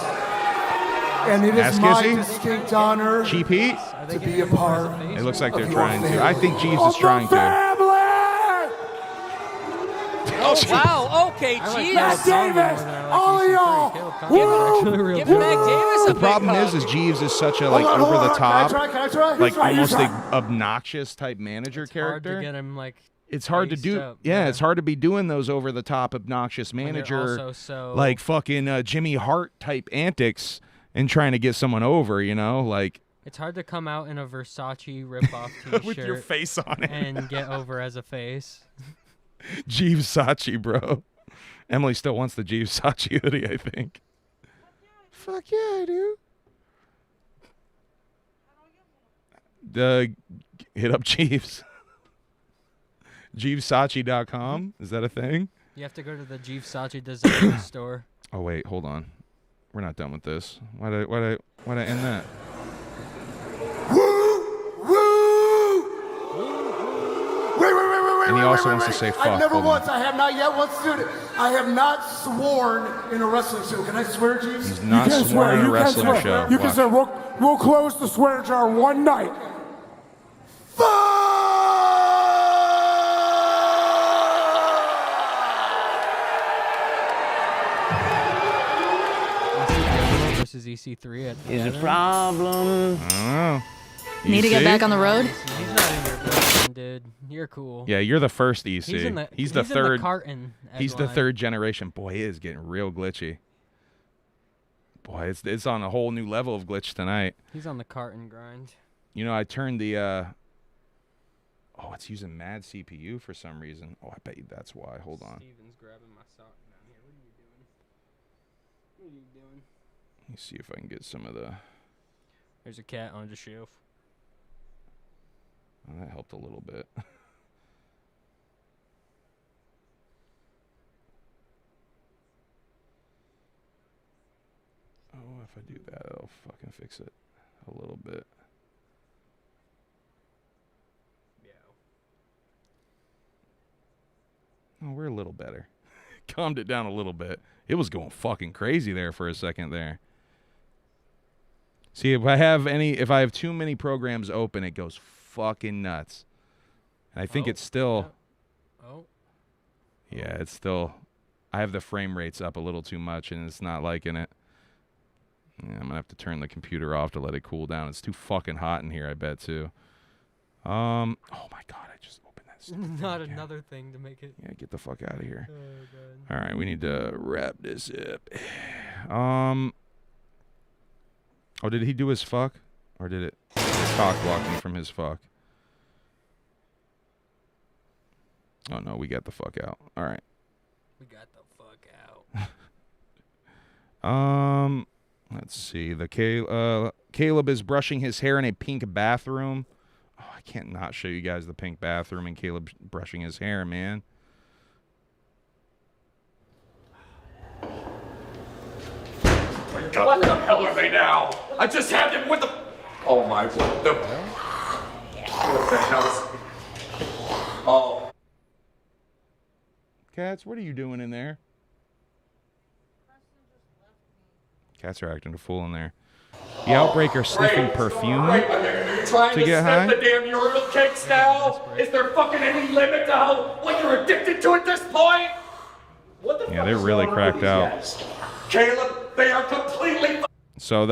And it is my distinct honor Cheap Heat? to be a part. It looks like they're of trying your to. I think Jeeves is trying to. Oh, wow. Okay, Jeeves. Matt Davis, all of y'all. Give Matt Davis a The problem is Jeeves is such a like Hold on, over the hold on. top, Can I try? like You almost try. like obnoxious type manager Hard character. to get him like. It's hard to do. up, Yeah, it's hard to be doing those over the top obnoxious you're manager, also so- like fucking Jimmy Hart type antics and trying to get someone over. You know, like It's hard to come out in a Versace ripoff T-shirt with your face on it and get over as a face. Jeeves Sachi, bro. Emily still wants the Jeeves Sachi hoodie, I think. Fuck yeah, I do. Hit up Jeeves. JeevesSachi.com. Is that a thing? You have to go to the Jeeves Sachi designer store. Oh wait, hold on. We're not done with this. Why'd I end that? Wait, And he also wants to say fuck. I never Hold on. once, I have not yet once, dude. I have not sworn in a wrestling show. Can I swear, Jeeves? He's not sworn in a wrestling show. You can Watch. say, we'll close the swear jar one night. Versus EC3 at Is a problem. I don't know. Need to get EC? back on the road? He's not in your building, dude. You're cool. Yeah, you're the first EC. He's in the- he's he's in the third. carton He's the headline. third generation. Boy, it is getting real glitchy. Boy, it's on a whole new level of glitch tonight. He's on the carton grind. You know, I turned the. Oh, it's using mad CPU for some reason. Oh, I bet you that's why. Hold on. Steven's grabbing my sock down here. What are you doing? What are you doing? Let me see if I can get some of the. There's a cat on the shelf. Oh, that helped a little bit. Oh, if I do that, it'll fucking fix it a little bit. Oh, we're a little better. Calmed it down a little bit. It was going fucking crazy there for a second there. See, if I have too many programs open, it goes fucking nuts. And I think it's still. Oh. Yeah, it's still. I have the frame rates up a little too much, and it's not liking it. Yeah, I'm gonna have to turn the computer off to let it cool down. It's too fucking hot in here, I bet too. Oh my god, I just opened that stupid Not thing again. another thing to make it. Yeah, get the fuck out of here. Oh, All right, we need to wrap this up. Oh, did he do his fuck? Or did it cock block me from his fuck? Oh, no, we got the fuck out. All right. We got the fuck out. Let's see. Caleb is brushing his hair in a pink bathroom. Oh, I can't not show you guys the pink bathroom and Caleb brushing his hair, man. What the hell are they now? I just had them with the. Oh my! What the? What the hell? Oh. Cats, what are you doing in there? Cats are acting a fool in there. The Outbreaker sniffing perfume You're trying to to get sniff high. the damn urinal cakes now? Is there fucking any limit to what you're addicted to at this point? What the Yeah, fuck they're is really going on with cracked these out. guys? Caleb, they are completely. So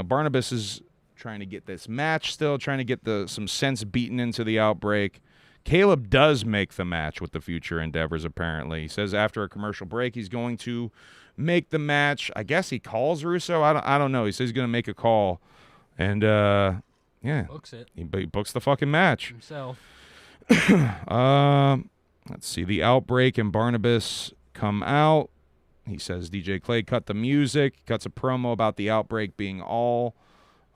Barnabas is trying to get this match still, trying to get some sense beaten into the Outbreak. Caleb does make the match with the Future Endeavors, apparently. He says after a commercial break, he's going to make the match. I guess he calls Russo. I don't know. He says he's going to make a call. And, yeah. Books it. He books the fucking match. Himself. Let's see. The Outbreak and Barnabas come out. He says DJ Clay cut the music, cuts a promo about the Outbreak being all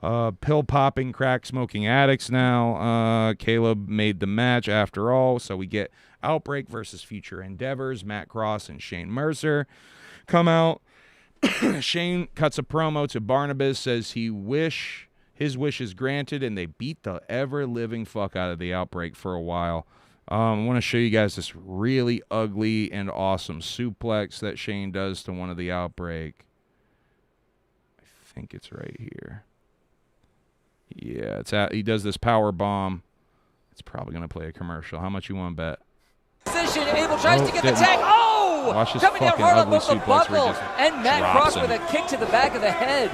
pill-popping, crack-smoking addicts now. Caleb made the match after all, so we get Outbreak versus Future Endeavors. Matt Cross and Shane Mercer come out. Shane cuts a promo to Barnabas, says his wish is granted, and they beat the ever-living fuck out of the Outbreak for a while. I want to show you guys this really ugly and awesome suplex that Shane does to one of the Outbreak. I think it's right here. Yeah, he does this power bomb. It's probably going to play a commercial. How much you want to bet? Position, Abel tries to get the tag. Oh! Watch this Coming down fucking hard on ugly both the suplex where he buckle. just And Matt drops Cross him. with a kick to the back of the head.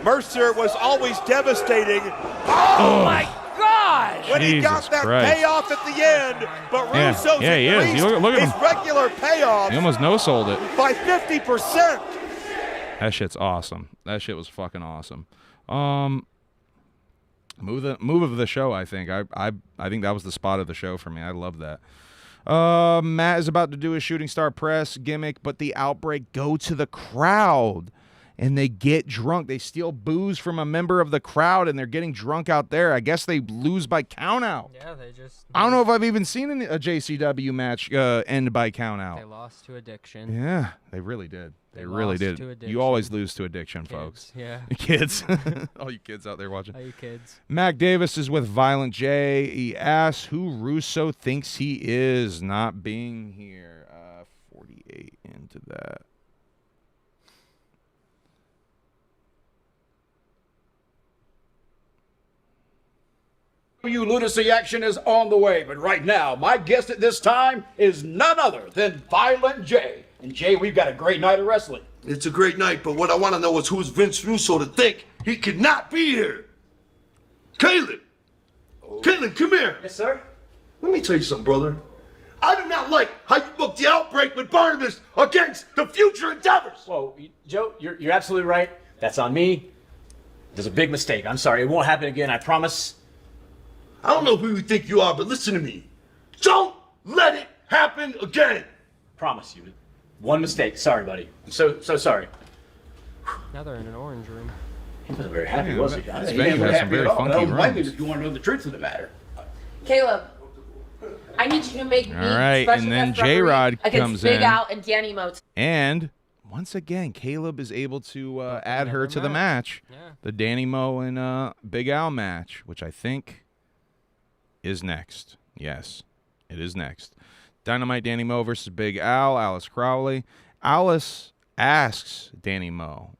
Mercer was always devastating. Oh my God! When he got Jesus that Christ. payoff at the end, but Russo's Yeah, he is. increased Look at his him. regular payoff He almost no-sold it. by 50%. That shit's awesome. That shit was fucking awesome. Move of the show, I think. I think that was the spot of the show for me. I love that. Matt is about to do a shooting star press gimmick, but the Outbreak go to the crowd and they get drunk. They steal booze from a member of the crowd and they're getting drunk out there. I guess they lose by countout. Yeah, they just. I don't know if I've even seen a JCW match end by countout. They lost to addiction. Yeah, they really did. They really lost did. to addiction. You always lose to addiction, Kids, folks. yeah. Kids. All you kids out there watching. All you kids. Mac Davis is with Violent J. He asks who Russo thinks he is not being here. 48 into that. Lunacy action is on the way, but right now, my guest at this time is none other than Violent J. And Jay, we've got a great night of wrestling. It's a great night, but what I want to know is who's Vince Russo to think he could not be here? Caleb! Caleb, come here! Yes, sir? Let me tell you something, brother. I do not like how you booked the Outbreak with Barnabas against the Future Endeavors! Whoa, Joe, you're absolutely right. That's on me. There's a big mistake. I'm sorry. It won't happen again, I promise. I don't know who you think you are, but listen to me. Don't let it happen again! Promise you. One mistake. Sorry, buddy. I'm so sorry. Now they're in an orange room. He wasn't very happy, was he? This He venue wasn't has some happy very at all. funky I don't blame you rooms. if you want to know the truth of the matter. Caleb, I need you to make me All right, special and then guest referee J-Rod against comes Big in. Al and Danny Moat. And once again, Caleb is able to add her to the match. Yeah. The Danny Moe and Big Al match, which I think is next. Yes, it is next. Dynamite Danny Moe versus Big Al, Alice Crowley. Alice asks Danny Moe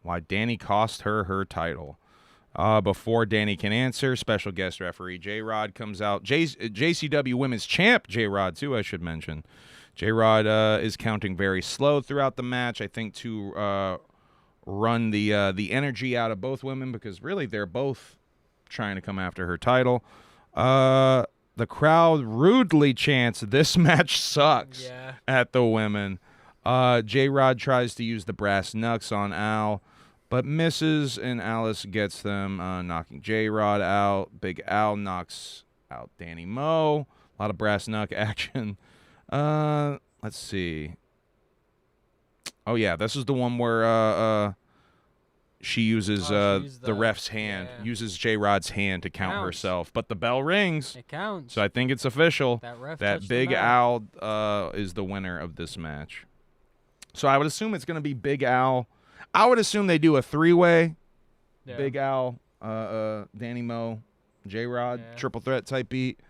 why Danny cost her title. Before Danny can answer, special guest referee J-Rod comes out. JCW Women's Champ J-Rod, too, I should mention. J-Rod is counting very slow throughout the match, I think, to run the energy out of both women because, really, they're both trying to come after her title. The crowd rudely chants, "This match sucks," at the women. J-Rod tries to use the brass knucks on Al, but misses, and Alice gets them, knocking J-Rod out. Big Al knocks out Danny Moe. A lot of brass knuck action. Let's see. Oh, yeah, this is the one where she uses the ref's hand, uses J-Rod's hand to count herself. But the bell rings. It counts. So I think it's official that Big Al is the winner of this match. So I would assume it's going to be Big Al. I would assume they do a three-way. Yeah. Big Al, Danny Moe, J-Rod, triple threat type beat.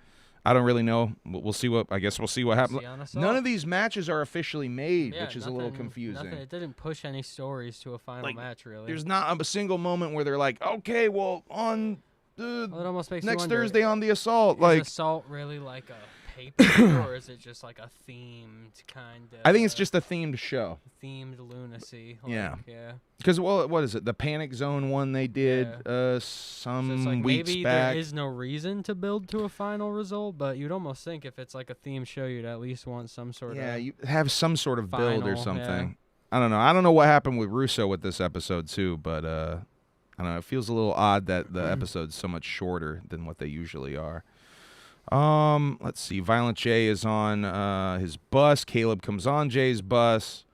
I don't really know. We'll see what. I guess we'll see what happens. None of these matches are officially made, which is a little confusing. It didn't push any stories to a final match, really. There's not a single moment where they're like, okay, well, on it almost makes you next wonder, Thursday on the Assault, is like Assault really like a pay-per-view, or is it just like a themed kind of? I think it's just a themed show. Themed Lunacy. Yeah. Yeah. Because what is it? The Panic Zone one they did some So it's like weeks maybe back. there is no reason to build to a final result, but you'd almost think if it's like a themed show, you'd at least want some sort of you have some sort of build or final, something. yeah. I don't know. I don't know what happened with Russo with this episode too, but I don't know. It feels a little odd that the episode's so much shorter than what they usually are. Let's see. Violent J is on his bus. Caleb comes on Jay's bus.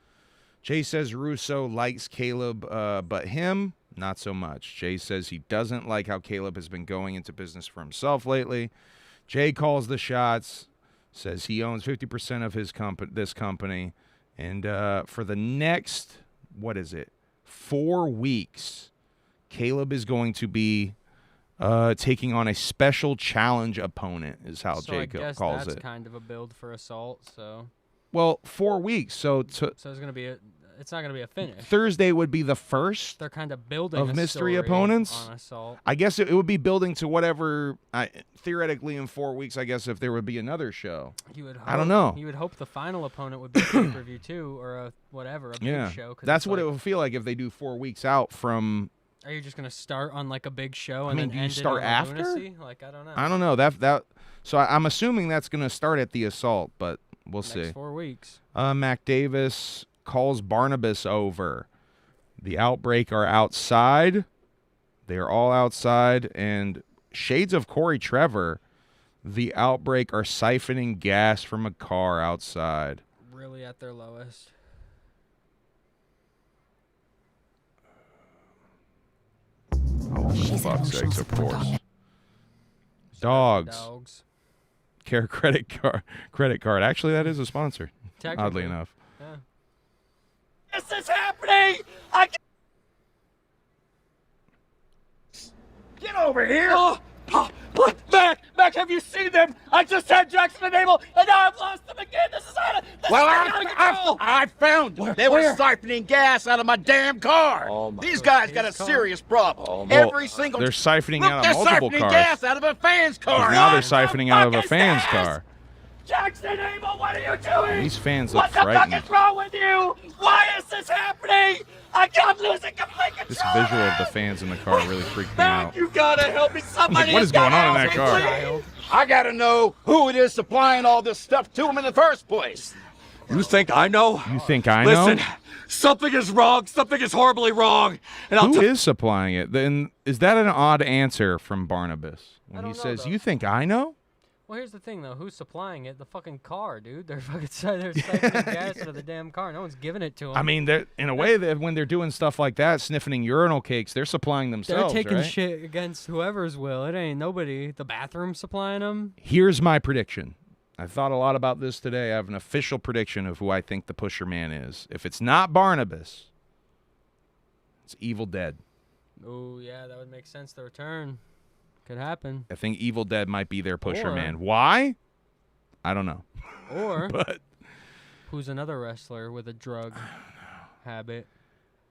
Jay says Russo likes Caleb, but him, not so much. Jay says he doesn't like how Caleb has been going into business for himself lately. Jay calls the shots, says he owns 50% of this company. And for the next, 4 weeks, Caleb is going to be taking on a special challenge opponent, is how So Jay I guess calls that's it. kind of a build for Assault. So. Well, 4 weeks. So it's gonna be it's not gonna be a finish. Thursday would be the first. They're kind of building of a mystery story opponents. on Assault. I guess it would be building to whatever. Theoretically, in 4 weeks, I guess if there would be another show. You would. I don't know. You would hope the final opponent would be a pay-per-view too, or a big show. 'Cause That's it's what like, it would feel like if they do 4 weeks out from. Are you just gonna start on like a big show I and mean, then do you end start it on after? Lunacy? Like I don't know. I don't know that. So I'm assuming that's going to start at the Assault, but we'll see. Next 4 weeks. Mac Davis calls Barnabas over. The Outbreak are outside. They are all outside, and shades of Corey Trevor. The Outbreak are siphoning gas from a car outside. Really at their lowest. Oh, for fuck's sakes, of course. Dogs. Care credit card. Actually, that is a sponsor. Oddly enough. Yeah. This is happening! Get over here! Look, Mac, have you seen them? I just had Jackson enable, and now I've lost them again. This is out of control. I found them. They were siphoning gas out of my damn car. These guys got a serious problem. Every single. They're siphoning Look, out of multiple they're siphoning cars. gas out of a fan's car. Now they're siphoning out of a fan's car. Jackson Abel, what are you doing? These fans look What the fuck frightened. is wrong with you? Why is this happening? I'm losing complete control. This visual of the fans in the car really freaked me out. You gotta help me. Somebody What is going on in that car? I gotta know who it is supplying all this stuff to them in the first place. You think I know? You think I know? Listen, something is wrong. Something is horribly wrong. And Who is supplying it? Then is that an odd answer from Barnabas when he don't know, says, though. "You think I know"? Well, here's the thing, though. Who's supplying it? The fucking car, dude. They're fucking they're siphoning gas out of the damn car. No one's giving it to them. I mean, in a way, when they're doing stuff like that, sniffing urinal cakes, they're supplying they're themselves, taking right? shit against whoever's will. It ain't nobody. The bathroom supplying them. Here's my prediction. I thought a lot about this today. I have an official prediction of who I think the Pusher Man is. If it's not Barnabas, it's Evil Dead. Oh, yeah, that would make sense. The return could happen. I think Evil Dead might be their Pusher Or- Man. Why? I don't know. Or But who's another wrestler with a drug habit?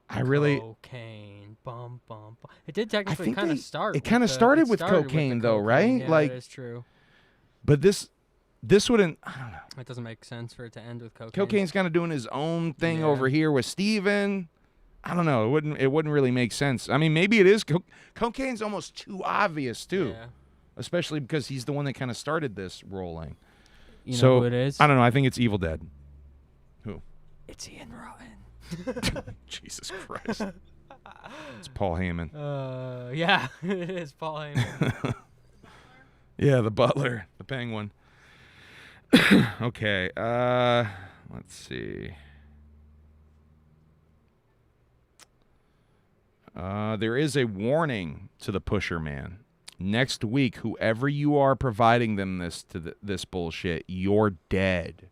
I really- Cocaine. Bum, bum, bum. It did technically kind of start. It kind of started with cocaine, though, right? Yeah, like, that is true. But this wouldn't. I don't know. It doesn't make sense for it to end with cocaine. Cocaine's kind of doing his own thing Yeah. over here with Steven. I don't know. It wouldn't really make sense. I mean, maybe it is. Cocaine's almost too obvious too, Yeah. especially because he's the one that kind of started this rolling. You know so who it is? I don't know. I think it's Evil Dead. Who? It's Ian Rotten. Jesus Christ. It's Paul Heyman. Yeah, it is Paul Heyman. Yeah, the butler, the penguin. Okay. Let's see. There is a warning to the Pusher Man. Next week, whoever you are providing them this bullshit, you're dead.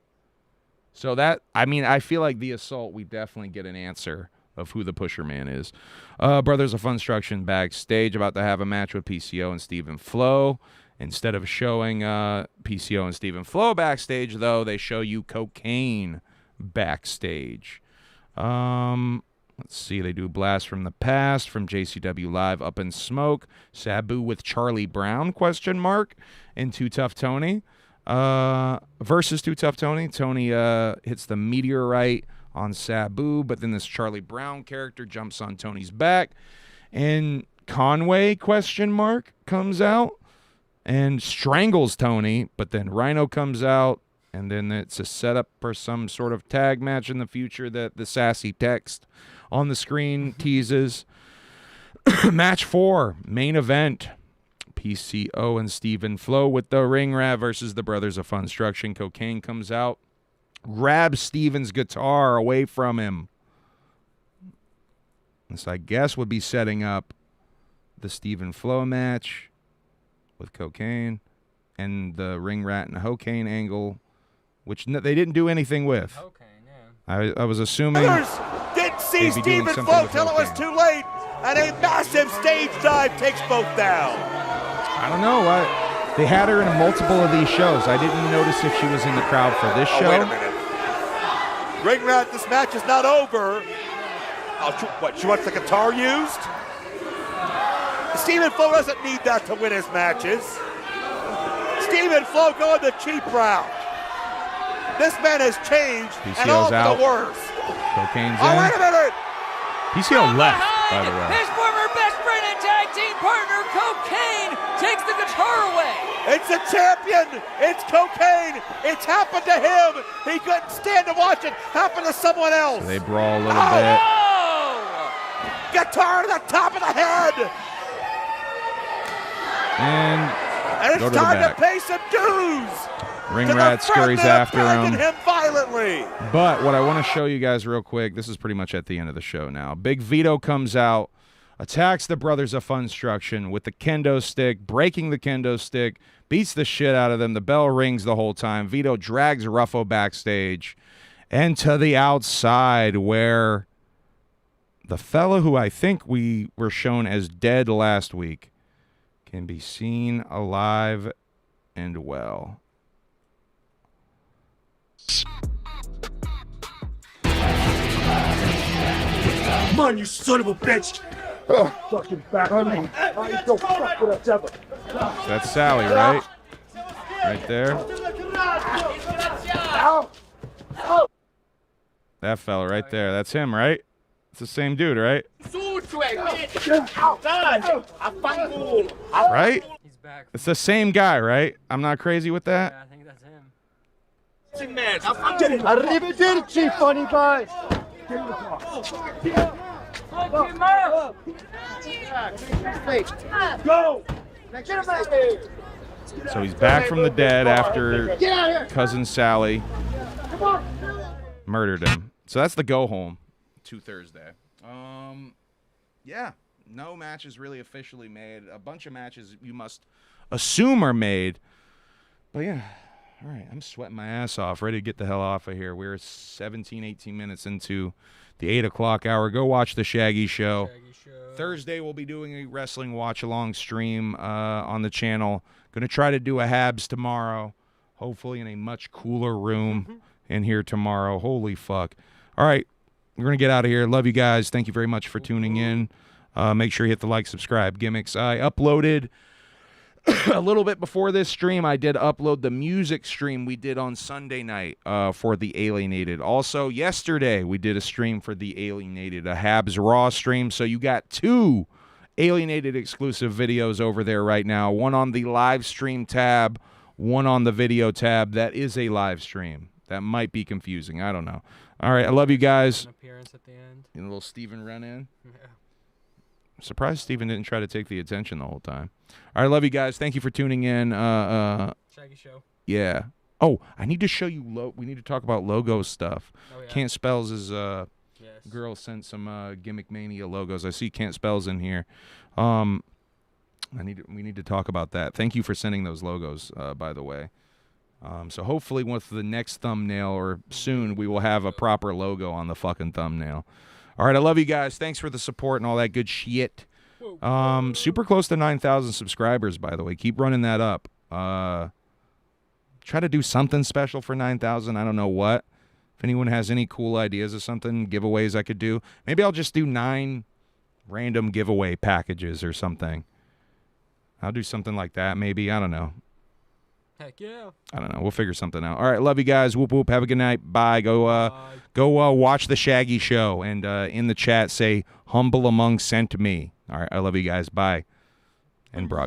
So that, I mean, I feel like the Assault, we definitely get an answer of who the Pusher Man is. Brothers of Funstruction backstage, about to have a match with PCO and Stephen Flo. Instead of showing PCO and Stephen Flo backstage, though, they show you Cocaine backstage. Let's see, they do Blast from the Past from JCW Live, Up in Smoke, Sabu with Charlie Brown, ? And Too Tough Tony. versus Too Tough Tony. Tony hits the meteorite on Sabu, but then this Charlie Brown character jumps on Tony's back, and Conway comes out and strangles Tony, but then Rhino comes out, and then it's a setup for some sort of tag match in the future that the sassy text on the screen teases. Match 4, main event. PCO and Stephen Flo with the ring rat versus the Brothers of Funstruction. Cocaine comes out, grabs Steven's guitar away from him. This, I guess, would be setting up the Stephen Flo match with Cocaine and the ring rat and Cocaine angle, which they didn't do anything with. I was assuming didn't see Stephen Flo till it was too late, and a massive stage dive takes both down. I don't know. They had her in multiple of these shows. I didn't notice if she was in the crowd for this show. Wait a minute. Ring rat, this match is not over. What, she wants the guitar used? Stephen Flo doesn't need that to win his matches. Stephen Flo going the cheap route. This man has changed, and all for the worse. Cocaine's in. Wait a minute. PCO left, by the way. His former best friend and tag team partner, Cocaine, takes the guitar away. It's a champion. It's Cocaine. It's happened to him. He couldn't stand to watch it happen to someone else. So they brawl a little bit. Guitar to the top of the head. And it's time to pay some dues. Ring rat scurries after him violently. But what I want to show you guys real quick, this is pretty much at the end of the show now. Big Vito comes out, attacks the Brothers of Funstruction with the kendo stick, breaking the kendo stick, beats the shit out of them. The bell rings the whole time. Vito drags Ruffo backstage and to the outside where the fella who I think we were shown as dead last week can be seen alive and well. Come on, you son of a bitch! Fucking back on me. Don't fuck with us ever. So that's Sally, right? Right there. That fella right there. That's him, right? It's the same dude, right? Right? He's back. It's the same guy, right? I'm not crazy with that? I think that's him. Arrivederci, funny boy. Go! So he's back from the dead after cousin Sally murdered him. So that's the go home to Thursday. Yeah, no matches really officially made. A bunch of matches you must assume are made. But yeah, all right, I'm sweating my ass off, ready to get the hell off of here. We're 17, 18 minutes into the 8 o'clock hour. Go watch the Shaggy Show. Thursday we'll be doing a wrestling watch-along stream on the channel. Going to try to do a Habs tomorrow, hopefully in a much cooler room in here tomorrow. Holy fuck. All right, we're going to get out of here. Love you guys. Thank you very much for tuning in. Make sure you hit the like, subscribe, gimmicks. I uploaded a little bit before this stream. I did upload the music stream we did on Sunday night for the Alienated. Also, yesterday we did a stream for the Alienated, a Habs Raw stream. So you got 2 Alienated exclusive videos over there right now. One on the live stream tab, one on the video tab. That is a live stream. That might be confusing. I don't know. All right, I love you guys. An appearance at the end. And a little Steven run in. Yeah. I'm surprised Steven didn't try to take the attention the whole time. All right, love you guys. Thank you for tuning in. Shaggy Show. Yeah. Oh, I need to show you. We need to talk about logo stuff. Oh, yeah. Can't Spells' girl sent some GimmickMania logos. I see Can't Spells in here. We need to talk about that. Thank you for sending those logos, by the way. So hopefully with the next thumbnail or soon we will have a proper logo on the fucking thumbnail. All right, I love you guys. Thanks for the support and all that good shit. Super close to 9,000 subscribers, by the way. Keep running that up. Try to do something special for 9,000. I don't know what. If anyone has any cool ideas of something, giveaways I could do. Maybe I'll just do 9 random giveaway packages or something. I'll do something like that maybe. I don't know. Heck yeah. I don't know. We'll figure something out. All right, love you guys. Whoop whoop. Have a good night. Bye. Go watch the Shaggy Show, and in the chat say humble among sent me. All right, I love you guys. Bye. And Brock.